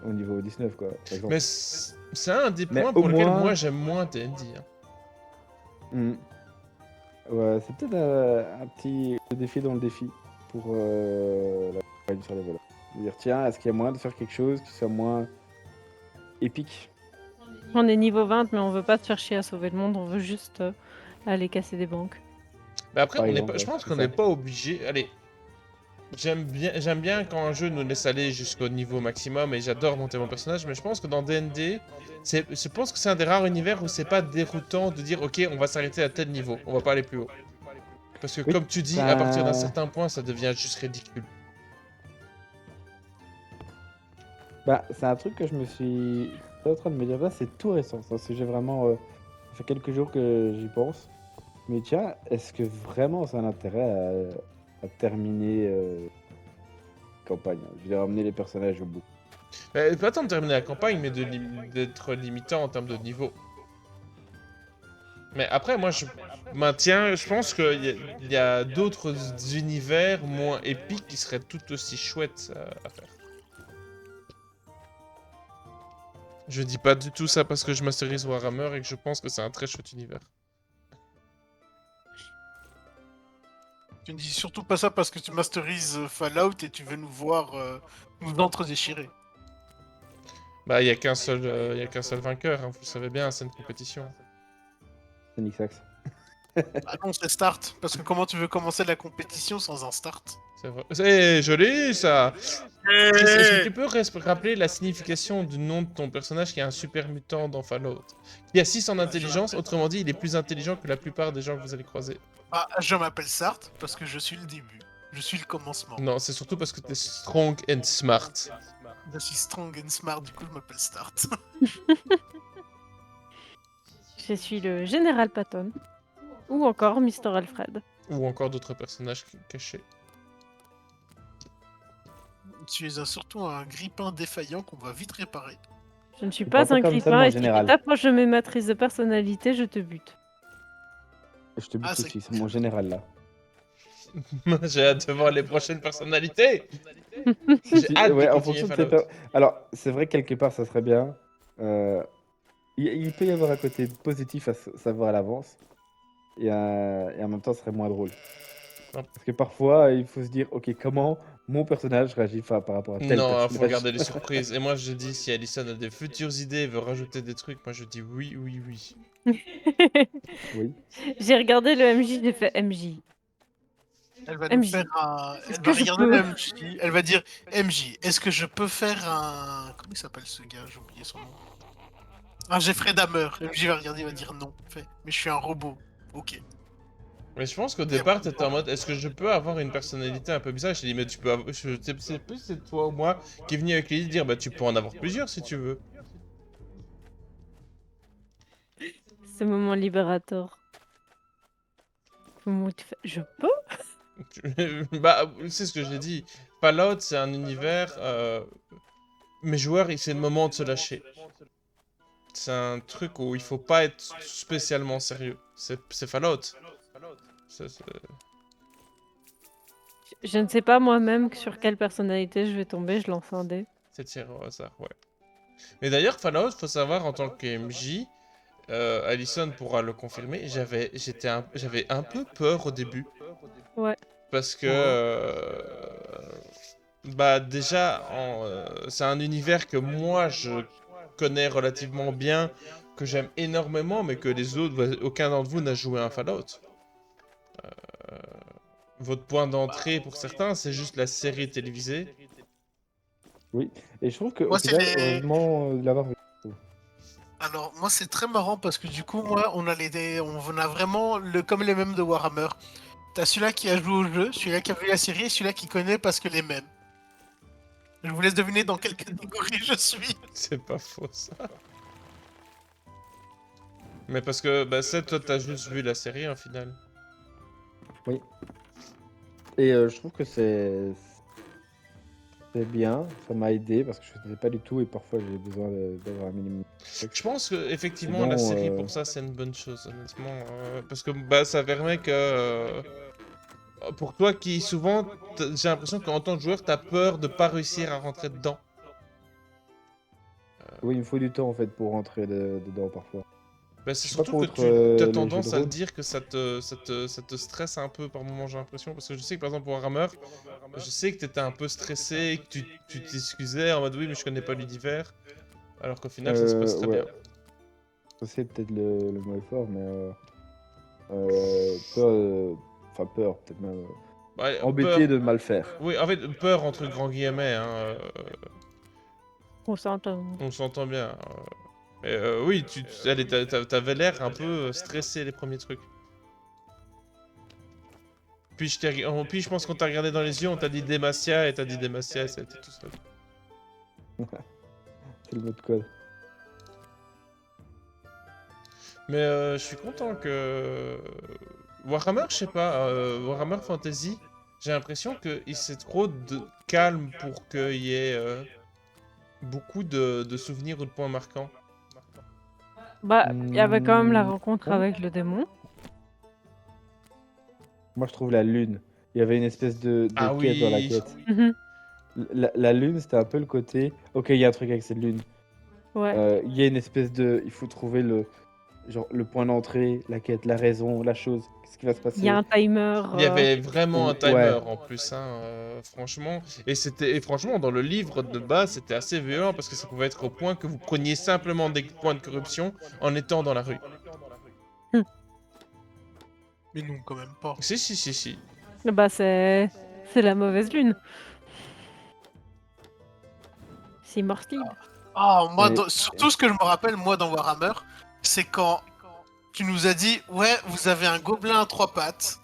au niveau 19 quoi, par exemple. Mais c'est un des Mais points au pour lesquels moins- moi j'aime moins D&D. Hein. Ouais, c'est peut-être un petit défi dans le défi pour la campagne sur les voleurs. De dire tiens, est-ce qu'il y a moyen de faire quelque chose qui soit moins épique? On est niveau 20, mais on veut pas se faire chier à sauver le monde, on veut juste aller casser des banques. Mais après, Par on est exemple, pas, je ouais, pense c'est qu'on ça. n'est pas obligé. Allez, j'aime bien quand un jeu nous laisse aller jusqu'au niveau maximum et j'adore monter mon personnage, mais je pense que dans D&D, je pense que c'est un des rares univers où c'est pas déroutant de dire ok, on va s'arrêter à tel niveau, on va pas aller plus haut. Parce que Oui, comme tu dis, ça- à partir d'un certain point, ça devient juste ridicule. Bah, c'est un truc que je me suis en train de me dire là, c'est tout récent. C'est un sujet vraiment. Ça fait quelques jours que j'y pense. Mais tiens, est-ce que vraiment c'est un intérêt à terminer campagne? Je veux dire, amener les personnages au bout. Pas tant de terminer la campagne, mais d'être limitant en termes de niveau. Mais après, moi, je maintiens, je pense qu'il y a d'autres univers moins épiques qui seraient tout aussi chouettes à faire. Je dis pas du tout ça parce que je masterise Warhammer et que je pense que c'est un très chouette univers. Tu ne dis surtout pas ça parce que tu masterises Fallout et tu veux nous voir nous entre-déchirer. Bah, il y a qu'un seul vainqueur, hein, vous le savez bien, c'est une compétition. C'est Nixax. Ah non, c'est start. Parce que comment tu veux commencer la compétition sans un start? C'est vrai. C'est joli, ça. Est-ce que tu peux rappeler la signification du nom de ton personnage qui est un super mutant dans Fallout? Qui a 6 en intelligence, autrement dit, il est plus intelligent que la plupart des gens que vous allez croiser. Ah, je m'appelle Start parce que je suis le début. Je suis le commencement. Non, c'est surtout parce que t'es strong and smart. Je suis strong and smart, du coup je m'appelle Start. Je suis le Général Patton. Ou encore Mr. Alfred. Ou encore d'autres personnages cachés. Tu es surtout un grippin défaillant qu'on va vite réparer. Je ne suis Tu pas parles un pas comme ça, grippin mon et si tu général. t'approches de mes matrices de personnalité, je te bute. Je te bute Ah, c'est aussi, c'est mon général là. J'ai hâte de voir les prochaines personnalités. J'ai hâte Ouais, de en continuer fonction de ses Fallout. Alors, c'est vrai que quelque part, ça serait bien. Euh, il peut y avoir un côté positif à savoir à l'avance. Et en même temps, ce serait moins drôle. Non. Parce que parfois, il faut se dire, ok, comment mon personnage réagit par rapport à tel Non, faut personnage. garder les surprises. Et moi, je dis, si Alison a des futures idées, veut rajouter des trucs, moi je dis oui, oui, oui. Oui. J'ai regardé le MJ, j'ai fait MJ. Elle va nous MJ. faire un. Est-ce Elle que va je regarder peux le MJ. Elle va dire MJ, est-ce que je peux faire un. Comment il s'appelle ce gars? J'ai oublié son nom. Un Jeffrey Dahmer. MJ va regarder, il va dire non. Fait, mais je suis un robot. Ok. Mais je pense qu'au départ, t'étais en mode, est-ce que je peux avoir une personnalité un peu bizarre? Je t'ai dit, mais tu peux avoir... C'est plus c'est toi ou moi qui est venu avec l'idée de dire, bah tu peux en avoir plusieurs si tu veux. ce moment libérateur? Le moment où tu fais, je peux? Bah, c'est ce que j'ai dit. Fallout, c'est un univers... Mes joueurs, c'est le moment de se lâcher. C'est un truc où il faut pas être spécialement sérieux. C'est Fallout. C'est- Je ne sais pas moi-même sur quelle personnalité je vais tomber, je lance un dé. C'est tiré au hasard, ouais. Mais d'ailleurs, Fallout, faut savoir, en tant que MJ, Alison pourra le confirmer, j'avais un peu peur au début. Ouais. Parce que... bah déjà, c'est un univers que moi, je connais relativement bien, que j'aime énormément, mais que les autres, bah, aucun d'entre vous n'a joué à un Fallout. Votre point d'entrée, pour certains, c'est juste la série télévisée. Oui. Et je trouve qu'au Moi, c'est final, les- heureusement de l'avoir vu. Alors, moi, c'est très marrant parce que du coup, moi, on a vraiment comme les mêmes de Warhammer. T'as celui-là qui a joué au jeu, celui-là qui a vu la série et celui-là qui connaît parce que les mêmes. Je vous laisse deviner dans quelle catégorie je suis. C'est pas faux, ça. Mais parce que, bah, toi, t'as juste vu la série, en final. Et je trouve que c'est bien. Ça m'a aidé parce que je ne faisais pas du tout et parfois j'ai besoin d'avoir un minimum. Je pense que effectivement Sinon, la série pour ça c'est une bonne chose honnêtement parce que bah ça permet que pour toi qui souvent j'ai l'impression qu'en tant que joueur t'as peur de pas réussir à rentrer dedans. Oui, il me faut du temps en fait pour rentrer dedans parfois. Bah, c'est Je suis pas surtout que contre, tu les as jeux tendance de à rôle. dire que ça te stresse un peu par moment j'ai l'impression parce que je sais que par exemple pour Warhammer je sais que t'étais un peu stressé et que tu t'excusais en mode oui mais je connais pas l'univers alors qu'au final ça se passe très Ouais. bien. C'est peut-être le mot est fort, mais peur, peut-être même Ouais, embêté peur- de mal faire. Oui, en fait, peur entre grands guillemets, hein, On s'entend. on s'entend bien. Mais oui, t'avais l'air un peu stressé les premiers trucs. Puis je pense qu'on t'a regardé dans les yeux, on t'a dit Demacia et t'as dit Demacia et ça a été tout seul. C'est le mot de code. Mais je suis content que... Warhammer, je sais pas, Warhammer Fantasy, j'ai l'impression que c'est trop de calme pour qu'il y ait beaucoup de souvenirs ou de points marquants. Bah, il y avait quand même la Hmm, rencontre ouais. avec le démon. Moi, je trouve la lune. Il y avait une espèce de Ah quête dans la oui. quête. Mhm. La lune, c'était un peu le côté. Ok, il y a un truc avec cette lune. Ouais. Il y a une espèce de. Il faut trouver le point d'entrée, la quête, la raison, la chose. Qu'est-ce qui va se passer? Il y a un timer. Il y avait vraiment un timer Ouais. en plus, hein, franchement. Et franchement, dans le livre de base, c'était assez violent parce que ça pouvait être au point que vous preniez simplement des points de corruption en étant dans la rue. Mais non, quand même pas. Si, si, si, si. Bah, c'est la mauvaise lune. C'est Morsley. Ah, moi, Mais- surtout ce que je me rappelle, moi, dans Warhammer, c'est quand tu nous as dit, ouais, vous avez un gobelin à 3 pattes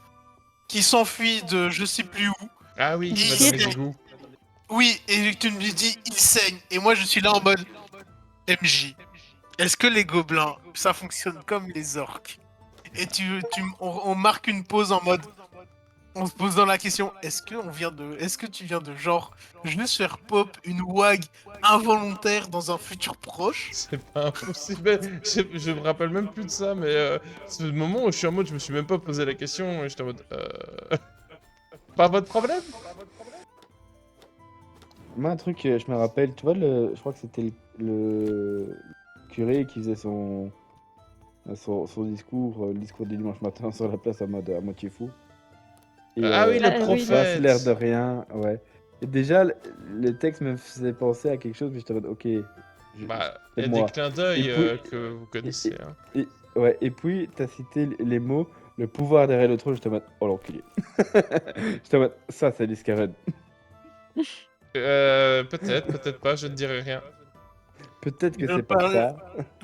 qui s'enfuit de je sais plus où. Ah oui, qui va Il dans les saigne. égouts. Oui, et tu me dis, il saigne. Et moi, je suis là en mode MJ. Est-ce que les gobelins, ça fonctionne comme les orques? Et on marque une pause en mode. On se posant la question, est-ce que tu viens de genre juste faire pop une wag involontaire dans un futur proche? C'est pas impossible. Je me rappelle même plus de ça, mais c'est le moment où je suis en mode, je me suis même pas posé la question et j'étais en mode. Pas votre problème. Moi, un truc, je me rappelle, tu vois, je crois que c'était le curé qui faisait son discours, le discours du dimanche matin sur la place en mode à moitié fou. Et Ah oui, le Ah, oui, ça, c'est l'air de prophète. rien, ouais. Et déjà, le texte me faisait penser à quelque chose, mais j'étais en mode, ok, Bah, il y c'est a des moi. clins Et d'œil puis, que vous et, connaissez. Hein. ouais, et puis, t'as cité les mots, le pouvoir derrière le trône, j'étais en mode, oh l'enculé. J'étais en mode, ça, c'est Discaren. Peut-être, peut-être pas, je ne dirai rien. Peut-être que Je ne c'est pas parlais, ça.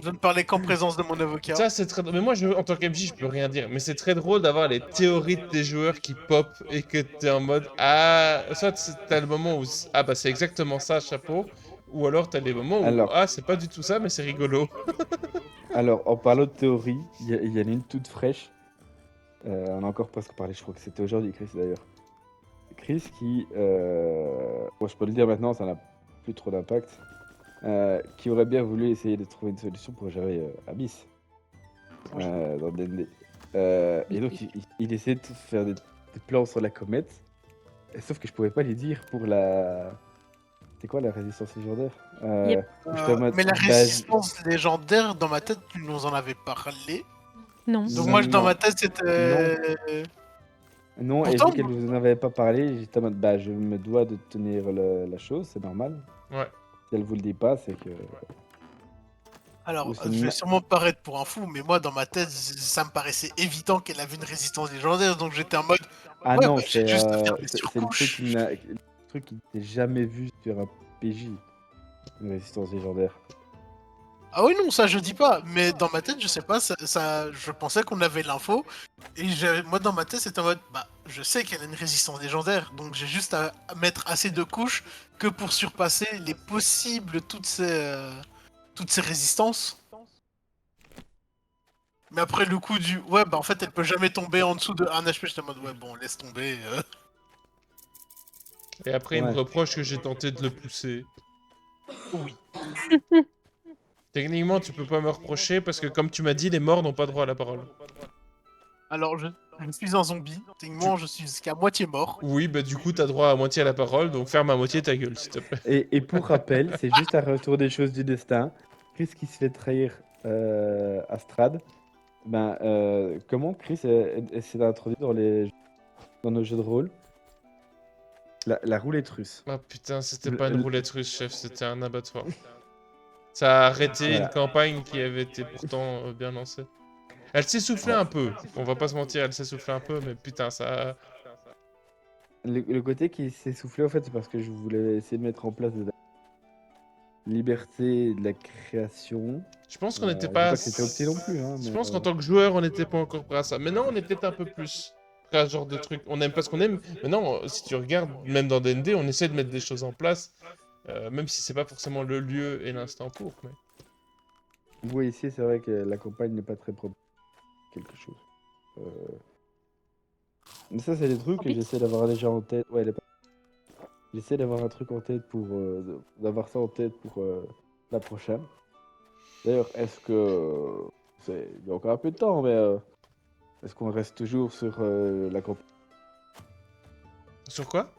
je ne parlais qu'en présence de mon avocat. Ça, c'est très... Mais moi, en tant qu'MJ, je peux rien dire. Mais c'est très drôle d'avoir les théories de tes joueurs qui pop et que t'es en mode... Ah... Soit t'as le moment où... Ah bah c'est exactement ça, chapeau. Ou alors t'as les moments où... Alors, Ah, c'est pas du tout ça, mais c'est rigolo. en parlant de théorie, il y en a une toute fraîche. On a encore presque parlé, je crois que c'était aujourd'hui, Chris d'ailleurs. Chris qui, bon, je peux le dire maintenant, ça n'a plus trop d'impact, qui aurait bien voulu essayer de trouver une solution pour gérer Abyss Oui. dans D&D. Et donc il essayait de faire des plans sur la comète, sauf que je pouvais pas lui dire pour la... C'est quoi la résistance légendaire Yep. j'étais en mode, Mais la bah, résistance légendaire, dans ma tête, tu nous en avais parlé. Non. Donc moi, dans non, ma tête, c'était... non, et Pourtant, vu qu'elle vous en avait pas parlé, j'étais en mode, bah, je me dois de tenir la chose, c'est normal. Ouais. Si elle vous le dit pas, c'est que... alors, ou c'est je vais ma- sûrement paraître pour un fou, mais moi, dans ma tête, ça me paraissait évident qu'elle avait une résistance légendaire, donc j'étais en mode, Ah ouais, non, bah, j'ai juste à faire mes c'est le truc surcouches. le truc qui n'était jamais vu sur un PJ, une résistance légendaire. Ah oui, non, ça je dis pas, mais dans ma tête, je sais pas, je pensais qu'on avait l'info, et moi dans ma tête, c'était en mode, bah, je sais qu'elle a une résistance légendaire, donc j'ai juste à mettre assez de couches que pour surpasser les possibles, toutes ces résistances. Mais après le coup du, ouais, bah en fait, elle peut jamais tomber en dessous de 1 HP, j'étais en mode, ouais, bon, laisse tomber. Et après, il me Ouais. reproche que j'ai tenté de le pousser. Oui. Techniquement, tu peux pas me reprocher parce que, comme tu m'as dit, les morts n'ont pas droit à la parole. Alors, je suis un zombie, techniquement, je suis qu'à moitié mort. Oui, bah du coup, t'as droit à moitié à la parole, donc ferme à moitié ta gueule, s'il te plaît. Et pour rappel, c'est juste un retour des choses du destin. Chris qui se fait trahir à Strad. Ben, comment Chris s'est introduit dans nos jeux de rôle? La roulette russe. Ah putain, c'était Le- pas une le- roulette russe, chef, c'était un abattoir. Ça a arrêté une Voilà. campagne qui avait été pourtant bien lancée. Elle s'essoufflait un peu, on va pas se mentir, elle s'essoufflait un peu, mais putain, ça... Le côté qui s'est soufflé, en fait, c'est parce que je voulais essayer de mettre en place de la liberté de la création. Je pense qu'on n'était Je dis pas... pas que c'était opté non plus, hein, Je mais, pense qu'en tant que joueur, on n'était pas encore prêt à ça. Mais non, on est peut-être un peu plus prêt à ce genre de truc. On aime pas ce qu'on aime. Mais non, si tu regardes, même dans D&D, on essaie de mettre des choses en place. Même si c'est pas forcément le lieu et l'instant pour. Mais... oui, ici, c'est vrai que la campagne n'est pas très propre. Quelque chose. Mais ça, c'est des trucs que j'essaie d'avoir déjà en tête. Ouais, j'essaie d'avoir un truc en tête pour. D'avoir ça en tête pour la prochaine. D'ailleurs, est-ce que. Il y a encore un peu de temps, mais. Est-ce qu'on reste toujours sur la campagne Sur quoi?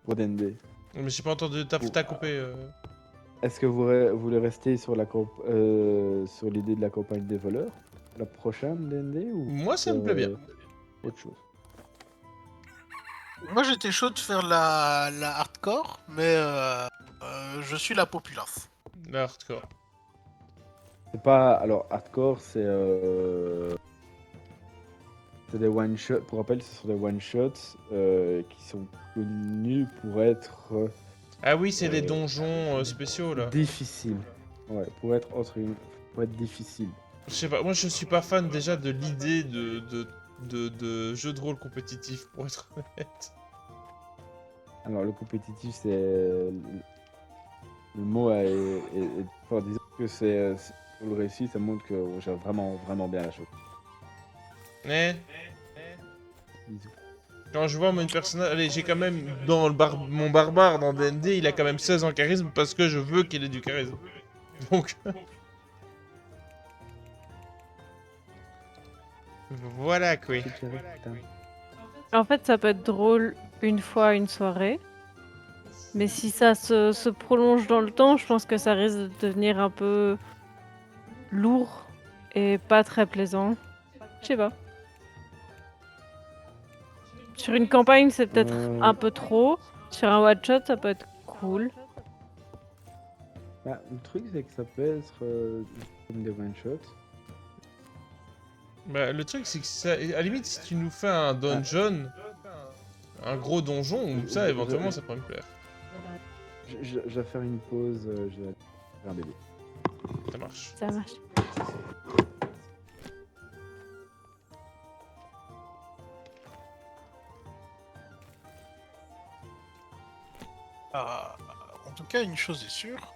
pour D&D? Mais j'ai pas entendu, t'as coupé. Est-ce que vous voulez rester sur sur l'idée de la campagne des voleurs? La prochaine D&D ou Moi, ça me plaît bien. autre chose? Moi, j'étais chaud de faire la hardcore, mais je suis la populace. Le hardcore. C'est pas. Alors, hardcore, c'est des one-shots. Pour rappel, ce sont des one-shots qui sont connus pour être Ah oui, c'est les donjons spéciaux, là. difficiles. Ouais, pour être pour être difficile. Je sais pas, moi je suis pas fan déjà de l'idée de jeu de rôle compétitif, pour être honnête. Alors, le compétitif, c'est. Le mot est fort. Disons que pour le récit, ça montre que on gère vraiment, vraiment bien la chose. Mais Bisous. quand je vois mon personnage... Allez, j'ai quand même... Dans mon barbare dans D&D, il a quand même 16 en charisme parce que je veux qu'il ait du charisme. Donc... voilà, quoi. Putain. En fait, ça peut être drôle une fois, une soirée. Mais si ça se prolonge dans le temps, je pense que ça risque de devenir un peu lourd et pas très plaisant. Je sais pas. Sur une campagne, c'est peut-être un peu trop. Sur un one-shot, ça peut être cool. Bah, le truc, c'est que ça peut être comme des one-shots. Bah, le truc, c'est que ça, à la limite, si tu nous fais un dungeon, un gros donjon, ou ça, éventuellement, ça pourrait me plaire. Je vais faire une pause, je vais faire un bébé. Ça marche. Ça marche. En tout cas, une chose est sûre,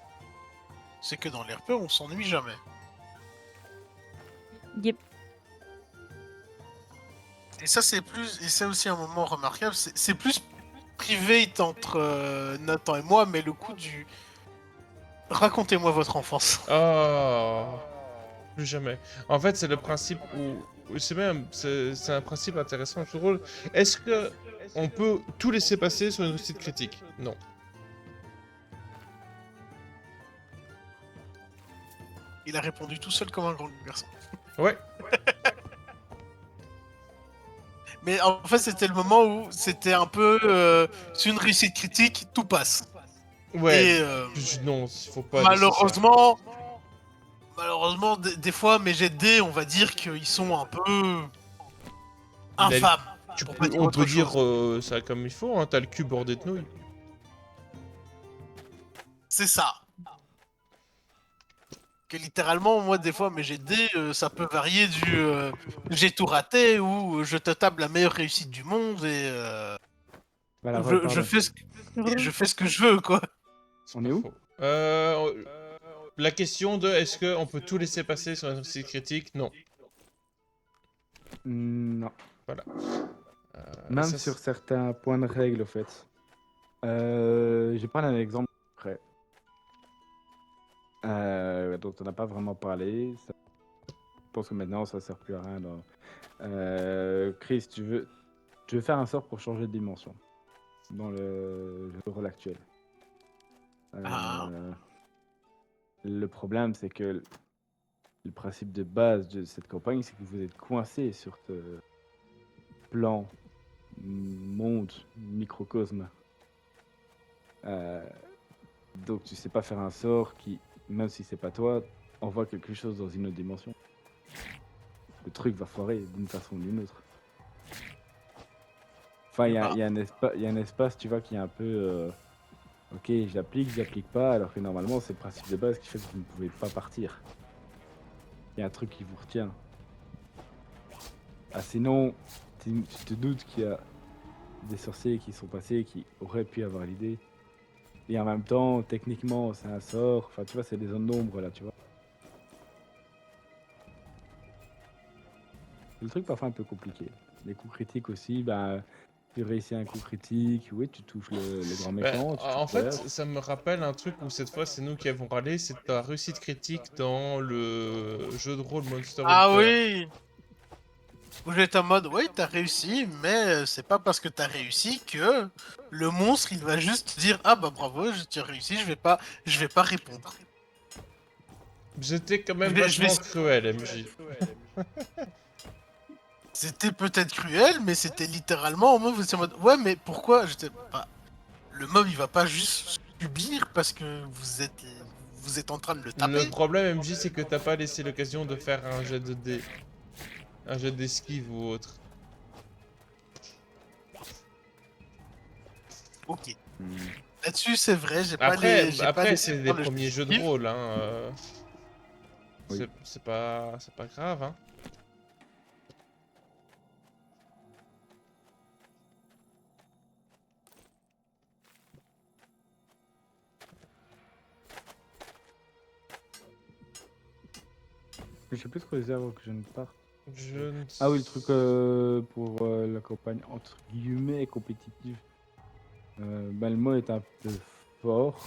c'est que dans l'RP, on s'ennuie jamais. Yep. Et ça, c'est aussi un moment remarquable. C'est plus privé entre Nathan et moi, mais le coup du racontez-moi votre enfance. Oh, plus jamais. En fait, c'est le principe où c'est un principe intéressant, je trouve. Est-ce que on peut tout laisser passer sur une réussite critique? Non. Il a répondu tout seul comme un grand garçon. Ouais. Mais en fait, c'était le moment où c'était un peu sur une réussite critique, tout passe. Ouais. Et Non, il faut pas. laisser ça. malheureusement, des fois, mes jets de dés, on va dire qu'ils sont un peu infâmes. pour pas dire On autre peut dire chose. ça comme il faut, hein, t'as le cul bordé de nouilles. C'est ça. Que littéralement, moi, des fois, mes jets de dés, ça peut varier du j'ai tout raté ou je te table la meilleure réussite du monde et Voilà, je pardon. fais ce que je veux, quoi. On est où? Faux. La question de est-ce qu'on peut tout laisser passer sur une réussite critique? Non. Non. Voilà. Même ça, sur certains points de règle, au fait. Je vais prendre un exemple après. Dont on n'a pas vraiment parlé. Je pense que maintenant, ça sert plus à rien. Chris, tu veux faire un sort pour changer de dimension dans le jeu de rôle actuel. Ah. Le problème, c'est que le principe de base de cette campagne, c'est que vous êtes coincé sur ce plan, monde, microcosme. Donc tu sais pas faire un sort qui, même si c'est pas toi, envoie quelque chose dans une autre dimension. Le truc va foirer d'une façon ou d'une autre. Enfin, il y a un espace, tu vois, qui est un peu... ok, j'applique pas, alors que normalement, c'est le principe de base qui fait que vous ne pouvez pas partir. Il y a un truc qui vous retient. Ah, sinon, tu te doutes qu'il y a des sorciers qui sont passés, qui auraient pu avoir l'idée. Et en même temps, techniquement, c'est un sort. Enfin, tu vois, c'est des zones d'ombre, là, tu vois. Le truc parfois un peu compliqué. Les coups critiques aussi, bah, tu réussis un coup critique, oui, tu touches le grand méchant. En fait, ça me rappelle un truc où cette fois c'est nous qui avons râlé, c'est ta réussite critique dans le jeu de rôle Monster Ah Hunter. oui. Où j'étais en mode, oui, t'as réussi, mais c'est pas parce que t'as réussi que le monstre, il va juste dire, ah bah bravo, tu as réussi, je vais pas répondre. J'étais quand même Je vais- vachement cruel, MJ. C'était peut-être cruel, mais c'était littéralement en mode, vous étiez en mode, ouais, mais pourquoi? J'étais, bah, le mob, il va pas juste subir parce que vous êtes en train de le Le taper. problème, MJ, c'est que t'as pas laissé l'occasion de faire un jet de dés. Un jet d'esquive ou autre. Ok. Hmm. Là-dessus, c'est vrai, j'ai pas Après, j'ai pas laissé c'est des faire le premiers jeux de justificatif. rôle, hein. Oui. C'est pas grave, hein. Je sais plus trop les œuvres que je ne parte. Je ne Ah oui, le truc pour la campagne entre guillemets compétitive. Bah, le mot est un peu fort.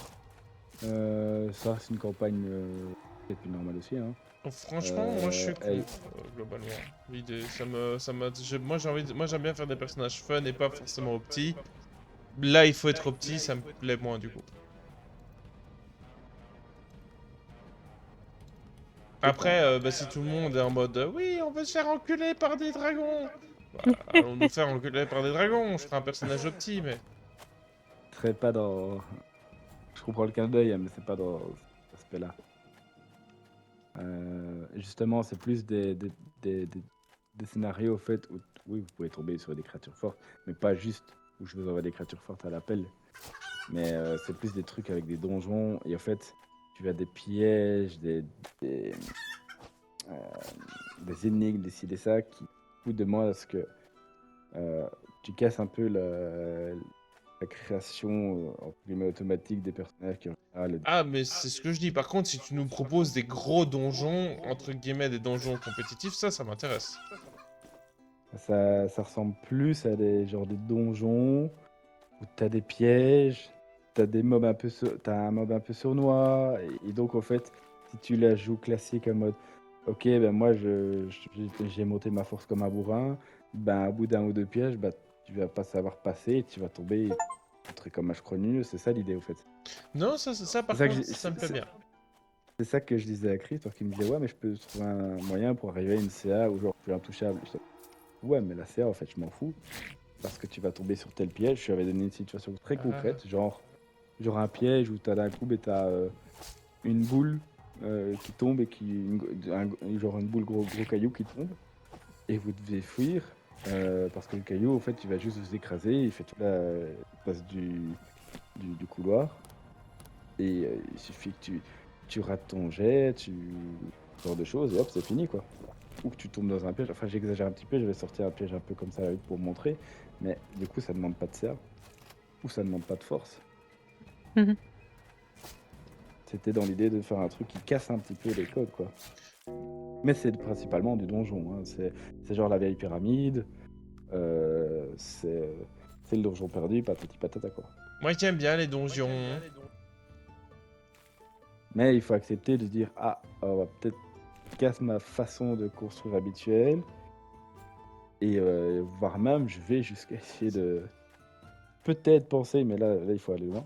Ça, c'est une campagne peut-être plus normale aussi. Hein. Franchement, moi je suis cool, elle- globalement. L'idée, moi moi j'aime bien faire des personnages fun et pas forcément opti. Là, il faut être opti, ça me plaît moins du coup. Après, bah, si tout le monde est en mode oui, on veut se faire enculer par des dragons, bah, allons nous faire enculer par des dragons. Je ferai un personnage opti, mais. je serais pas dans. Je comprends le clin d'œil, hein, mais c'est pas dans cet aspect-là. Justement, c'est plus des scénarios, au fait, où oui, vous pouvez tomber sur des créatures fortes, mais pas juste où je vous envoie des créatures fortes à l'appel. Mais c'est plus des trucs avec des donjons, et en fait, tu as des pièges, euh, des énigmes, des ci, des ça, qui vous demandent à ce que tu casses un peu la création entre guillemets automatique des personnages qui en général. Ah, mais c'est ce que je dis. Par contre, si tu nous proposes des gros donjons, entre guillemets, des donjons compétitifs, ça m'intéresse. Ça ressemble plus à des donjons où t'as des pièges, t'as des mobs un peu t'as un mob un peu sournois, et donc en fait, si tu la joues classique en mode ok, ben moi j'ai monté ma force comme un bourrin, ben à bout d'un ou deux pièges, bah tu vas pas savoir passer, et tu vas tomber un truc comme Match Chrono, c'est ça l'idée au fait. Non, ça C'est par ça que contre, ça me plaît bien. c'est ça que je disais à Chris, parce qu'il me disait ouais, mais je peux trouver un moyen pour arriver à une CA où genre je suis intouchable. Je dis, ouais, mais la CA en fait je m'en fous. Parce que tu vas tomber sur tel piège. Je lui avais donné une situation très concrète, genre un piège où t'as d'un coup, t'as une boule qui tombe et genre une boule gros caillou qui tombe et vous devez fuir parce que le caillou, en fait, il va juste vous écraser. Il fait toute la passe du couloir et il suffit que tu rates ton jet, ce genre de choses et hop, c'est fini quoi. Ou que tu tombes dans un piège. Enfin, j'exagère un petit peu, je vais sortir un piège un peu comme ça pour montrer. Mais du coup, ça demande pas de serve. Ou ça demande pas de force. Mhm. C'était dans l'idée de faire un truc qui casse un petit peu les codes, quoi. Mais c'est principalement du donjon. Hein. C'est genre la vieille pyramide. C'est le donjon perdu, patati patata, quoi. Moi, j'aime bien les donjons. Mais il faut accepter de se dire ah, on va peut-être casse ma façon de construire habituelle. Et voire même, je vais jusqu'à essayer de peut-être penser, mais là il faut aller loin.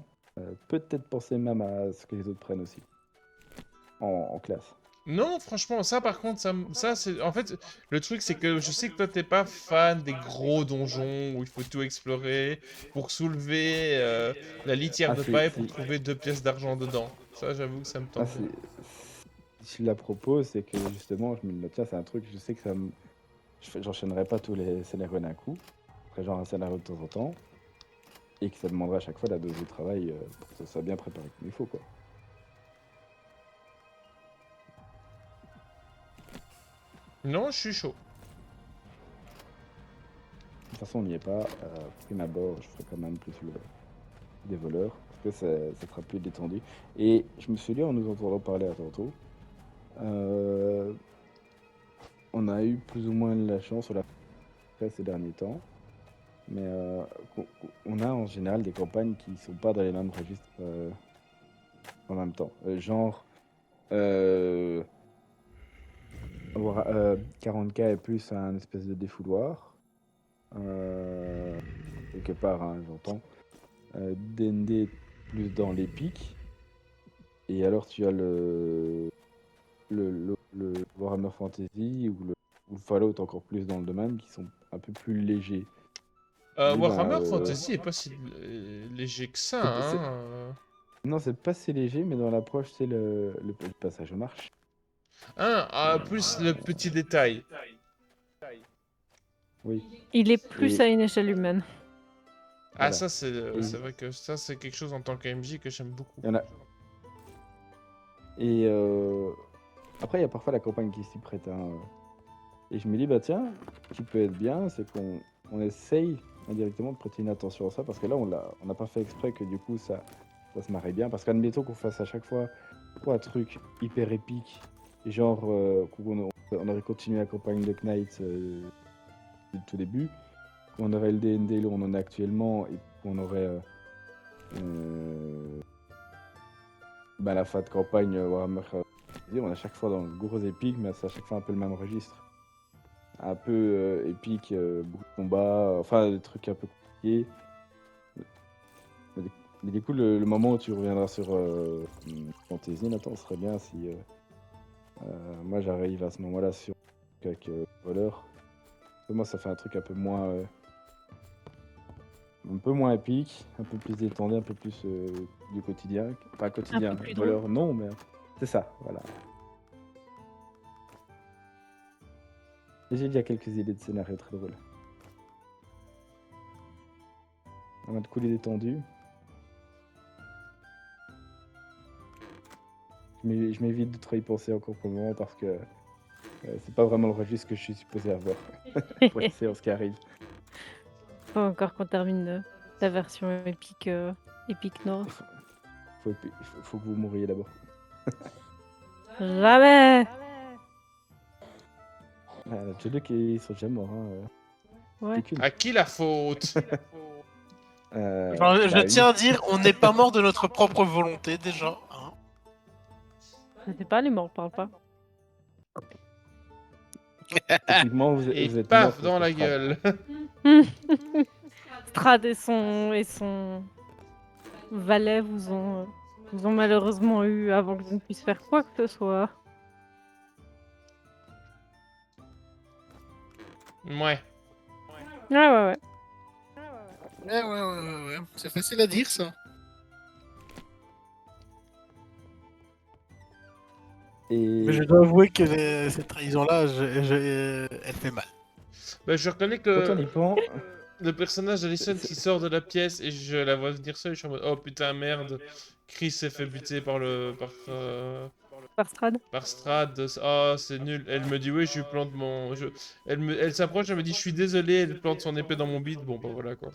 Peut-être penser même à ce que les autres prennent aussi en classe. Non, franchement, ça par contre, ça c'est... En fait, le truc c'est que je sais que toi t'es pas fan des gros donjons où il faut tout explorer pour soulever la litière Ah, de paille pour trouver 2 pièces d'argent dedans. Ça, j'avoue que ça me ah, tente bien. si je la propose, c'est que justement, je me dis, tiens, c'est un truc, je sais que j'enchaînerai pas tous les scénarios d'un coup. Je ferai genre un scénario de temps en temps. Et que ça demandera à chaque fois la dose de travail pour que ça soit bien préparé comme il faut, quoi. Non, je suis chaud. De toute façon, on n'y est pas. Prime abord, je ferai quand même plus des voleurs. Parce que ça sera plus détendu. Et je me suis dit, en nous entendant parler à tantôt, on a eu plus ou moins la chance sur la presse ces derniers temps. Mais on a en général des campagnes qui sont pas dans les mêmes registres en même temps. Genre, 40K est plus un espèce de défouloir. Quelque part, hein, j'entends. D&D plus dans l'épique. Et alors tu as le Warhammer Fantasy ou le Fallout encore plus dans le domaine qui sont un peu plus légers. Lui, Warhammer Fantasy est pas si léger que ça, c'est- hein. non, c'est pas si léger, mais dans l'approche, c'est le passage aux marches. Plus le petit détail. Oui. Il est plus Et à une échelle humaine. Ah, voilà. ça c'est Et c'est vrai que ça c'est quelque chose en tant qu'MJ que j'aime beaucoup. il y en a. Et après, il y a parfois la campagne qui s'y prête. Hein. Et je me dis, bah tiens, ce qui peut être bien, c'est qu'on essaye indirectement de prêter une attention à ça, parce que là, on n'a pas fait exprès que du coup, ça se marrait bien. Parce qu'admettons qu'on fasse à chaque fois un truc hyper épique, genre on aurait continué la campagne de Knight du tout début, on aurait le D&D là où on en est actuellement, et qu'on aurait la fin de campagne Warhammer On est à chaque fois dans le gros épique, mais c'est à chaque fois un peu le même registre. Un peu épique, beaucoup de combats, enfin des trucs un peu compliqués. Mais du coup, le moment où tu reviendras sur Fantasy, Nathan, ce serait bien si moi j'arrive à ce moment-là sur avec voleur. Moi, ça fait un truc un peu moins épique, un peu plus détendu, un peu plus du quotidien. Pas quotidien, plus voleur non, mais c'est ça, voilà. Et j'ai déjà quelques idées de scénario très drôles. En mode cool et détendu. Je m'évite de trop y penser encore pour le moment parce que c'est pas vraiment le registre que je suis supposé avoir pour les séances qui arrivent. Faut encore qu'on termine la version épique, épique Nord. Faut que vous mouriez d'abord. Jamais. Les deux qui sont déjà morts. Hein, Ouais. plus qu'une. À qui la faute? Genre, je Bah, tiens à dire, on n'est pas mort de notre propre volonté déjà. Hein. Je sais pas, les morts parlent pas. Techniquement, vous Et êtes paf mort dans contre la Strad. gueule. Strad et son valet vous ont malheureusement eu avant que je ne puisse faire quoi que ce soit. Ouais. Ouais. Ouais. C'est facile à dire ça. Et Mais je dois avouer que cette trahison-là, elle fait mal. Bah, je reconnais quand on que y pense, le personnage d'Alison qui sort de la pièce et je la vois venir seule, je suis en mode oh putain merde, Chris s'est fait buter Par Strad. par Strad, oh c'est nul. Elle me dit oui, je lui plante elle s'approche, elle me dit je suis désolé, elle plante son épée dans mon bide, bon bah voilà quoi.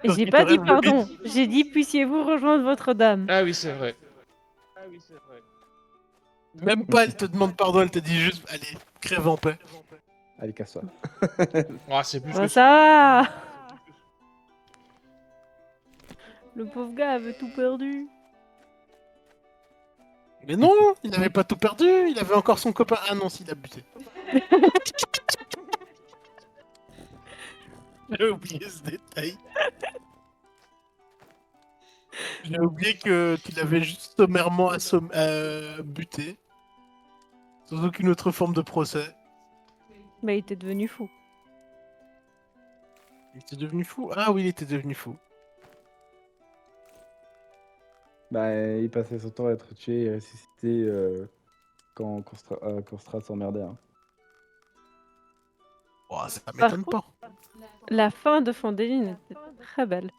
Parce J'ai qu'il pas te dit rêve le pardon, j'ai dit puissiez-vous rejoindre votre dame. Ah oui c'est vrai. Même pas, elle te demande pardon, elle te dit juste, allez, crève en paix. allez, casse-toi. Ah c'est plus Bah que ça va. Le pauvre gars avait tout perdu. Mais non, il avait pas tout perdu, il avait encore son copain. Ah non, s'il a buté. J'ai oublié ce détail. J'ai oublié qu'il avait juste sommairement buté. Sans aucune autre forme de procès. Bah il était devenu fou. Il était devenu fou. Ah oui, il était devenu fou. Bah, il passait son temps à être tué et ressuscité quand Strad s'emmerdait. Hein. Oh, ça Par m'étonne pas. La fin de Fondeline était très belle.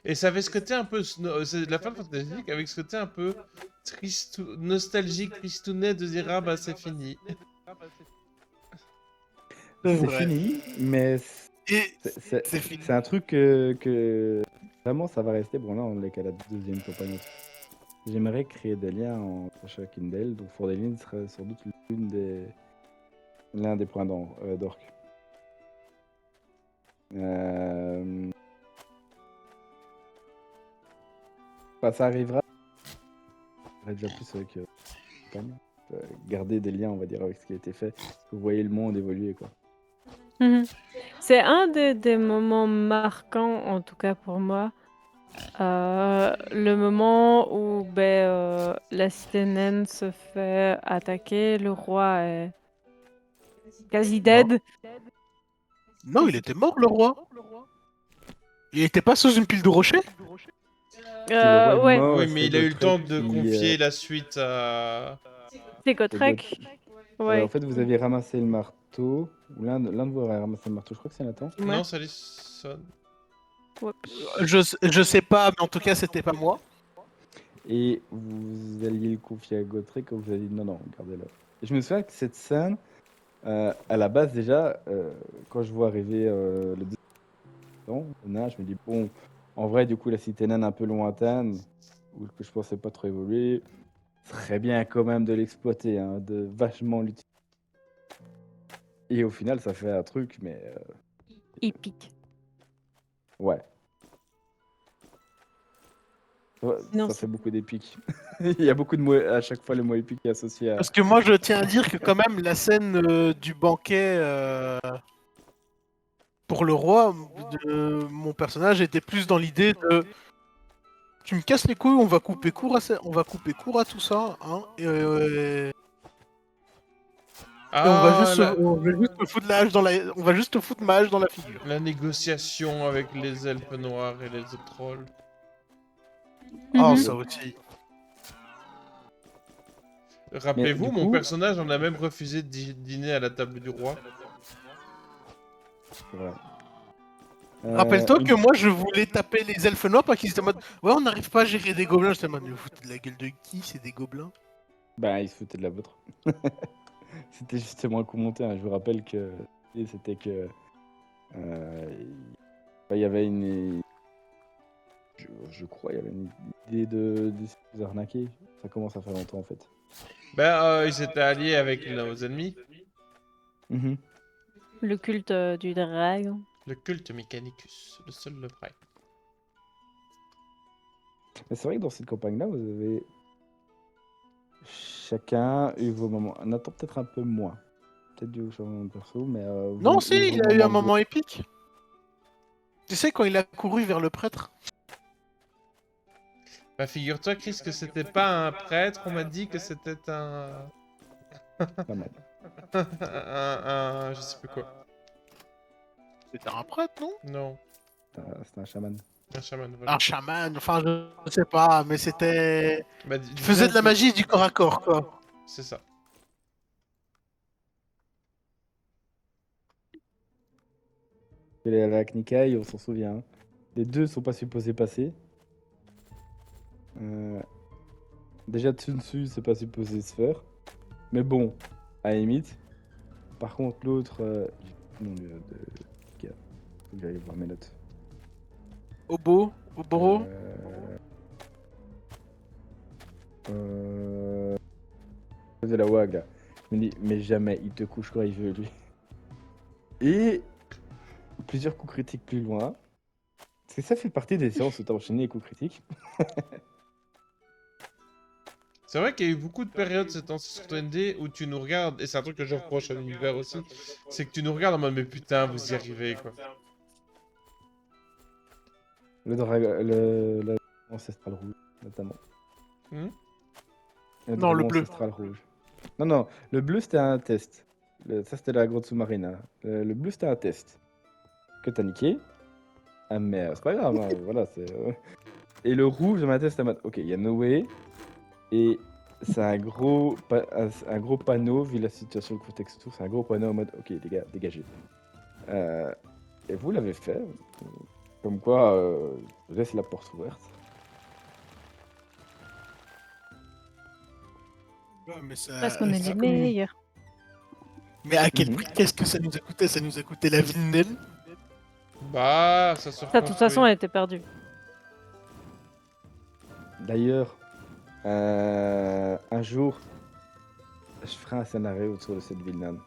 Et ça avait ce côté un peu c'est la fin de fantastique avec ce côté un peu triste, nostalgique, tristounet de dire ah bah c'est fini. C'est C'est vrai. fini, mais Et c'est c'est fini. un truc que vraiment ça va rester. Bon, là, on est qu'à la deuxième campagne. J'aimerais créer des liens entre chacune d'elles. Donc, Fordelin serait sans doute l'un des points d'orque. Enfin, ça arrivera. Ça déjà plus avec campagne. Garder des liens, on va dire, avec ce qui a été fait. Vous voyez le monde évoluer, quoi. Mhm. C'est un des moments marquants, en tout cas pour moi. Le moment où la cité naine se fait attaquer, le roi est quasi dead. Non, il était mort, le roi. Il était pas sous une pile de rochers. Si le roi est Ouais, mort, Oui c'est mais il a eu le temps Gotrek de qui, confier la suite à... c'est c'est Gotrek. Ouais, en Ouais. fait, vous avez ramassé le marteau. Ou l'un de vous a ramassé le marteau. Je crois que c'est Nathan. Ouais. Non ça les sonne. Ouais. Je sais pas, mais en tout cas, c'était pas moi. Et vous alliez le confier à Gotrek quand vous avez dit non, gardez-le. Et je me souviens que cette scène, à la base déjà, quand je vois arriver le nain, je me dis bon, en vrai, du coup, la cité naine un peu lointaine, ou que je pensais pas trop évoluer, serait bien quand même de l'exploiter, hein, de vachement l'utiliser. Et au final, ça fait un truc, mais Épique. ouais. Ouais, Non, ça c'est- fait beaucoup d'épiques. Il y a beaucoup de mots, à chaque fois le mot épique est associé à... Parce que moi, je tiens à dire que quand même, la scène du banquet pour le roi, de mon personnage était plus dans l'idée de tu me casses les couilles, on va couper court à on va couper court à tout ça, hein, et on va Ah, juste, on va juste me foutre on va juste te foutre ma hache dans la figure. la négociation avec les elfes noirs et les autres trolls. Oh, Mhm. ça aussi. Rappelez-vous, du mon coup- personnage en a même refusé de dîner à la table du roi. C'est vrai. Rappelle-toi Une- que moi, je voulais taper les elfes noirs parce qu'ils étaient en mode ouais, on n'arrive pas à gérer des gobelins. J'étais en mode, mais vous foutez de la gueule de qui? C'est des gobelins. Bah, il se foutait de la vôtre. C'était justement un coup monté, hein. Je vous rappelle que c'était que... il y avait une... Je crois il y avait une idée de se vous arnaquer. Ça commence à faire longtemps, en fait. Ben, ils étaient alliés avec nos ennemis. Mhm. Le culte du dragon. Le culte Mechanicus, le seul le vrai. Mais c'est vrai que dans cette campagne-là, vous avez chacun eu vos moments. Nathan peut-être un peu moins. Peut-être dû au changement de perso, mais... Non, vos- si, vos il a eu un moments de moment épique. Tu sais, quand il a couru vers le prêtre. Bah, figure-toi, Chris, que c'était pas un prêtre, on m'a dit que c'était un... Pas mal. Je sais plus quoi. C'était un prêtre, non? Non, C'était un chaman. un chaman, voilà. Un chaman, enfin, je sais pas, mais c'était. Bah, Il faisait de la magie du corps à corps, quoi. C'est ça. Il est allé à Knikai, on s'en souvient, hein. Les deux sont pas supposés passer. Déjà, Tsunsu, c'est pas supposé se faire. Mais bon, à la limite. Par contre, l'autre. J'ai plus le nom de. Gars. Faut que j'aille voir mes notes. Obo, Oboro. De la WAG là. Il me dit, mais jamais il te couche quand il veut, lui. Et plusieurs coups critiques plus loin. Parce que ça fait partie des séances où t'as enchaîné les coups critiques. C'est vrai qu'il y a eu beaucoup de périodes ces temps-ci sur TND où tu nous regardes, et c'est un truc que je reproche à l'univers aussi, c'est que tu nous regardes en mode mais putain, vous y arrivez quoi. Le dragon. Ancestral rouge, notamment. Hmm. Non, le dragon bleu. Ancestral rouge. Non, non, le bleu c'était un test. Ça c'était la grotte sous-marine, hein. Le bleu c'était un test. Que t'as niqué. Ah, mais c'est pas grave, hein, voilà. Et le rouge, ma test, ok, il y a Noé. Et c'est un gros panneau, vu la situation, le contexte, tout. C'est un gros panneau en mode, ok, les gars, dégagez. Et vous l'avez fait. Comme quoi, je laisse la porte ouverte. Ouais, mais ça- Parce qu'on est ça- les meilleurs. Mais à quel Mhm. prix? Qu'est-ce que ça nous a coûté? Ça nous a coûté la vie de Nel. Bah, ça se Ça, de toute façon, elle était perdue. D'ailleurs, un jour, je ferai un scénario autour de cette ville naine.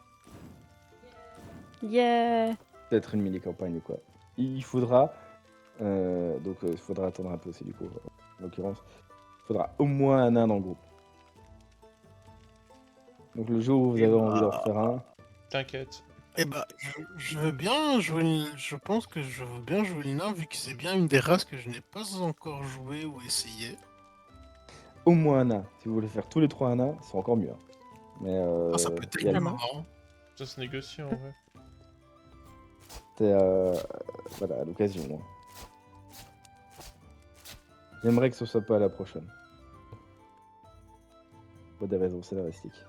Yeah. Peut-être une mini-campagne ou quoi. Il faudra, il faudra attendre un peu aussi du coup, en l'occurrence. Il faudra au moins un nain dans le groupe. Donc le jour où vous avez envie d'en refaire un, T'inquiète. Eh bah, je veux bien jouer. Je pense que je veux bien jouer le nain vu que c'est bien une des races que je n'ai pas encore joué ou essayé. au moins un nain. Si vous voulez faire tous les trois un nain, c'est encore mieux, hein. Mais Ah, ça peut être il y a- tellement marrant. Ça se négocie en vrai. c'était voilà, à l'occasion, hein. J'aimerais que ce soit pas à la prochaine. Pour des raisons scénaristiques.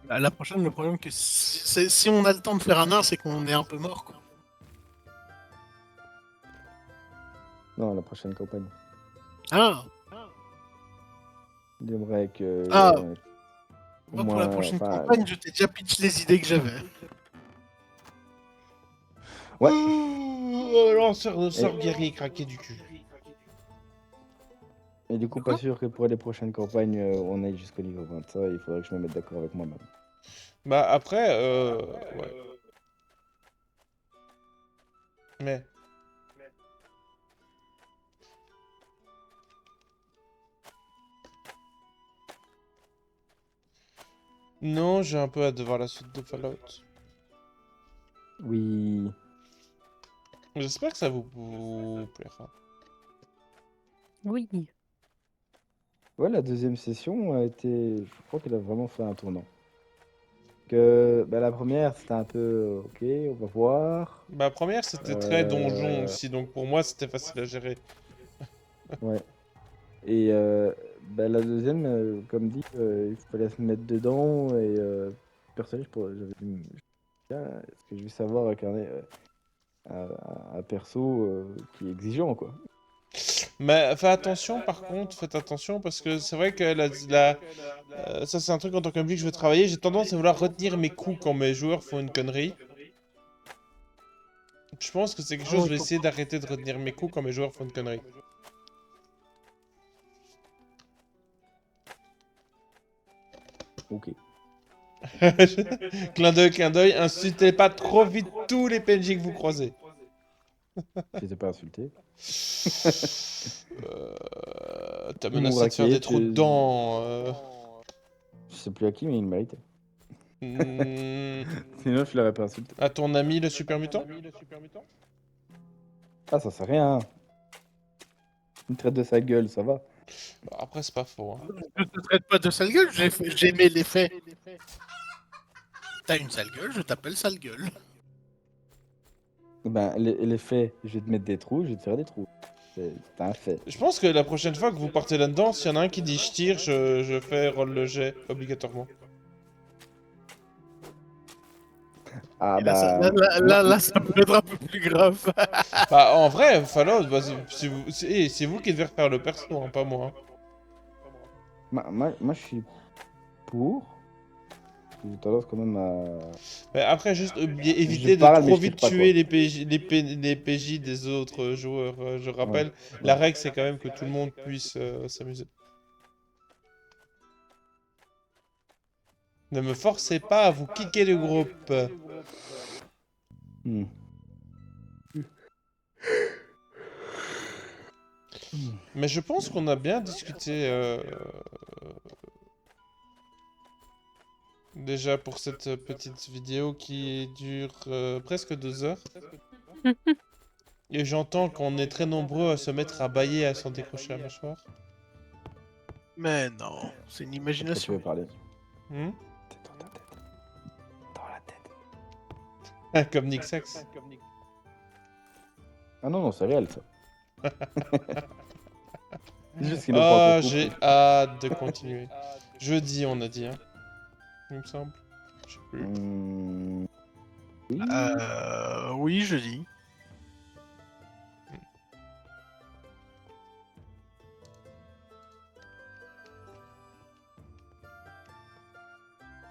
Bah, la prochaine, le problème que si on a le temps de faire un nain, c'est qu'on est un peu mort, quoi. Non, la prochaine campagne. Ah, J'aimerais que. Ah. au moi pour la moins, prochaine enfin, campagne, je t'ai déjà pitch les idées que j'avais. Ouais. Oh, lanceur de sort guerrier craqué du cul. Et du coup, pas sûr que pour les prochaines campagnes, on aille jusqu'au niveau 20. Ça, il faudrait que je me mette d'accord avec moi-même. Bah après, ouais. Mais, Non, j'ai un peu hâte de voir la suite de Fallout. Oui. J'espère que ça vous plaira. Oui. Ouais, la deuxième session a été. Je crois qu'elle a vraiment fait un tournant. Que bah, la première, c'était un peu ok, on va voir. Ma première, c'était très donjon Euh, aussi, donc pour moi, c'était facile à gérer. Ouais. Et bah, la deuxième, comme dit, il fallait se mettre dedans. Et personnellement, j'avais dit, tiens, est-ce que je vais savoir incarner un perso qui est exigeant, quoi. Mais faites attention, par contre, faites attention, parce que c'est vrai que ça, c'est un truc en tant qu'MJ que je veux travailler. J'ai tendance à vouloir retenir mes coups quand mes joueurs font une connerie. Je pense que c'est quelque chose, Oh, je vais essayer d'arrêter de retenir mes coups quand mes joueurs font une connerie. Ok. Clin d'œil, insultez pas trop vite tous les PNJ que vous croisez. J'étais pas insulté. T'as Ils m'ont menacé de faire braqué, des trous dedans. Je sais plus à qui, mais il méritait. Hmm, Sinon, je l'aurais pas insulté. à ton ami le super mutant? Ah, ça sert à rien. Une traite de sa gueule, ça va. Bah, après, c'est pas faux. Hein. Je te traite pas de sale gueule, j'ai aimé les faits. T'as une sale gueule, je t'appelle sale gueule. Ben, les faits, je vais te mettre des trous, je vais te faire des trous. C'est un fait. Je pense que la prochaine fois que vous partez là-dedans, s'il y en a un qui dit je tire, je fais roll le jet, obligatoirement. Ah Et là, ça, bah. là, ça peut être un peu plus grave. Bah, en vrai, Fallout, bah, c'est vous qui devez refaire le perso, hein, pas moi. Hein. Moi, je suis pour. J'ai tendance quand même à. Mais après, juste éviter de parle, mais trop je tire vite pas, tuer quoi. les PJ des autres joueurs. Je rappelle, Ouais. la règle, c'est quand même que tout le monde puisse s'amuser. Ne me forcez pas à vous kicker le groupe. Hmm. Mais je pense qu'on a bien discuté déjà pour cette petite vidéo qui dure presque 2 heures. Et j'entends qu'on est très nombreux à se mettre à bâiller, à s'en décrocher la mâchoire. Mais non, c'est une De quoi tu imagination. veux parler? Hmm. C'est dans ta tête. Dans la tête. Comme Nick Sax. Ah non, non, c'est réel, ça. C'est juste qu'ils l'ont pas Oh, encore j'ai compris. hâte de continuer. Jeudi, on a dit, hein. Il me semble. Je sais plus. Oui. Oui, je dis.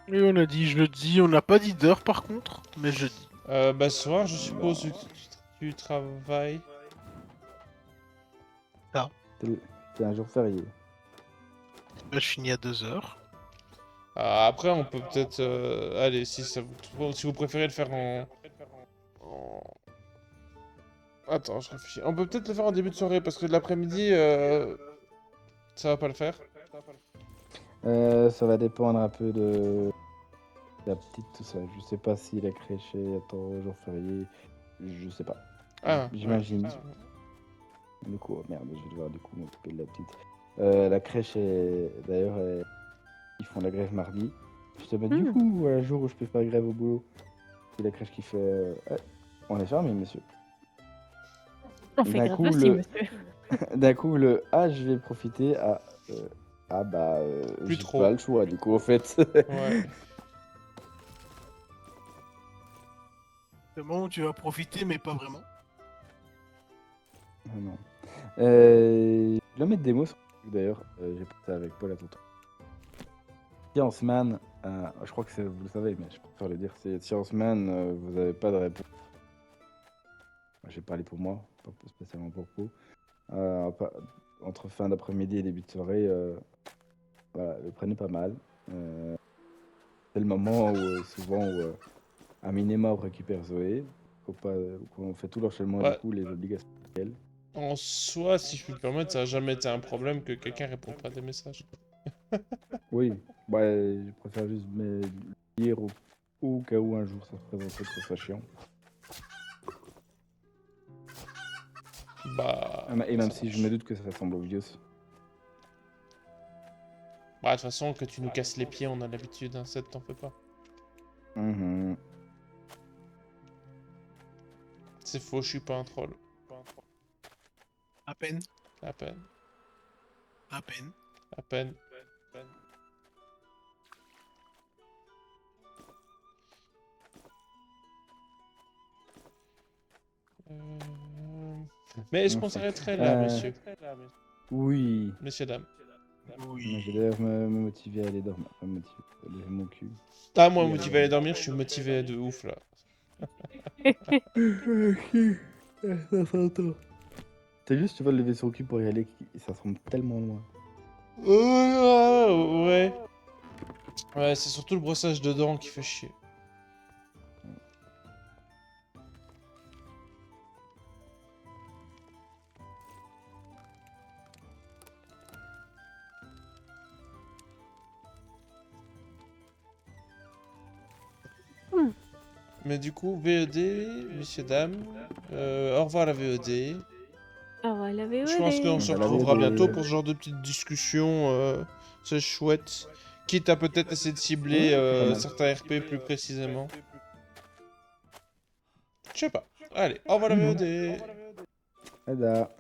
Oui, on a dit jeudi, on n'a pas dit d'heure par contre, mais jeudi. Bah, ce soir, je suppose que tu travailles. C'est un jour férié. Bah, je finis à 2h. Après, on peut peut-être... allez, si vous préférez le faire en- Attends, je réfléchis. On peut peut-être le faire en début de soirée, parce que de l'après-midi, ça va pas le faire. Ça va dépendre un peu de la petite, tout ça. Je sais pas si la crèche est au jour férié. Je sais pas. Ah, J'imagine. ouais. Du coup, merde, je vais devoir du coup m'occuper de la petite. La crèche est. D'ailleurs, ils font la grève mardi. Je te mets du coup, un jour où je peux faire grève au boulot. C'est la crèche qui fait. On est fermé, monsieur. On fait D'un grave coup, aussi, le- monsieur. D'un coup, je vais profiter à. Ah bah. Plus J'ai trop. pas le choix, du coup, en fait. Ouais. Le moment où tu vas profiter, mais pas vraiment. Ah non. Je vais mettre des mots sur d'ailleurs. J'ai pensé avec Paul à tonton. Science Man, je crois que vous le savez, mais je préfère le dire. C'est Science Man, vous n'avez pas de réponse. J'ai parlé pour moi, pas spécialement pour vous. Entre fin d'après-midi et début de soirée, voilà, le prenez pas mal. C'est le moment où souvent où Amine et Mao récupèrent Zoé. On fait tout l'enchaînement Ouais. du coup, les obligations. En soi, si je puis me permettre, ça a jamais été un problème que quelqu'un réponde pas à des messages. Oui, Ouais, je préfère juste me lire au cas où un jour ça se présenterait que ce soit chiant. Bah... Et même ça si je marche. me doute que ça ressemble au vieux. Bah, de toute façon, que tu nous casses les pieds, on a l'habitude, hein, ça t'en fais pas. Mhm. C'est faux, je suis pas un troll. À peine, À peine, à peine. à peine. Euh, Mais est-ce qu'on Enfin. s'arrêterait là, monsieur? Oui. Messieurs, dames. Moi, je vais Oui. d'ailleurs me motiver à aller dormir. Enfin, me motiver, lever mon cul. Ah, moi, Et motivé à aller dormir, je suis motivé de ouf, là. Ça s'entend. T'as juste, tu vas lever son cul pour y aller, ça semble tellement loin. Ouais. Ouais, c'est surtout le brossage de dents qui fait chier. Mais du coup, VED, messieurs, dames, au revoir la VED. Ah ouais, la Je pense qu'on VOD. se Bah, la retrouvera VED. bientôt pour ce genre de petites discussions. C'est chouette. Quitte à peut-être essayer de cibler Pas mal. certains RP plus précisément. Je sais pas. Allez, au revoir la Mhm. VED. Ada.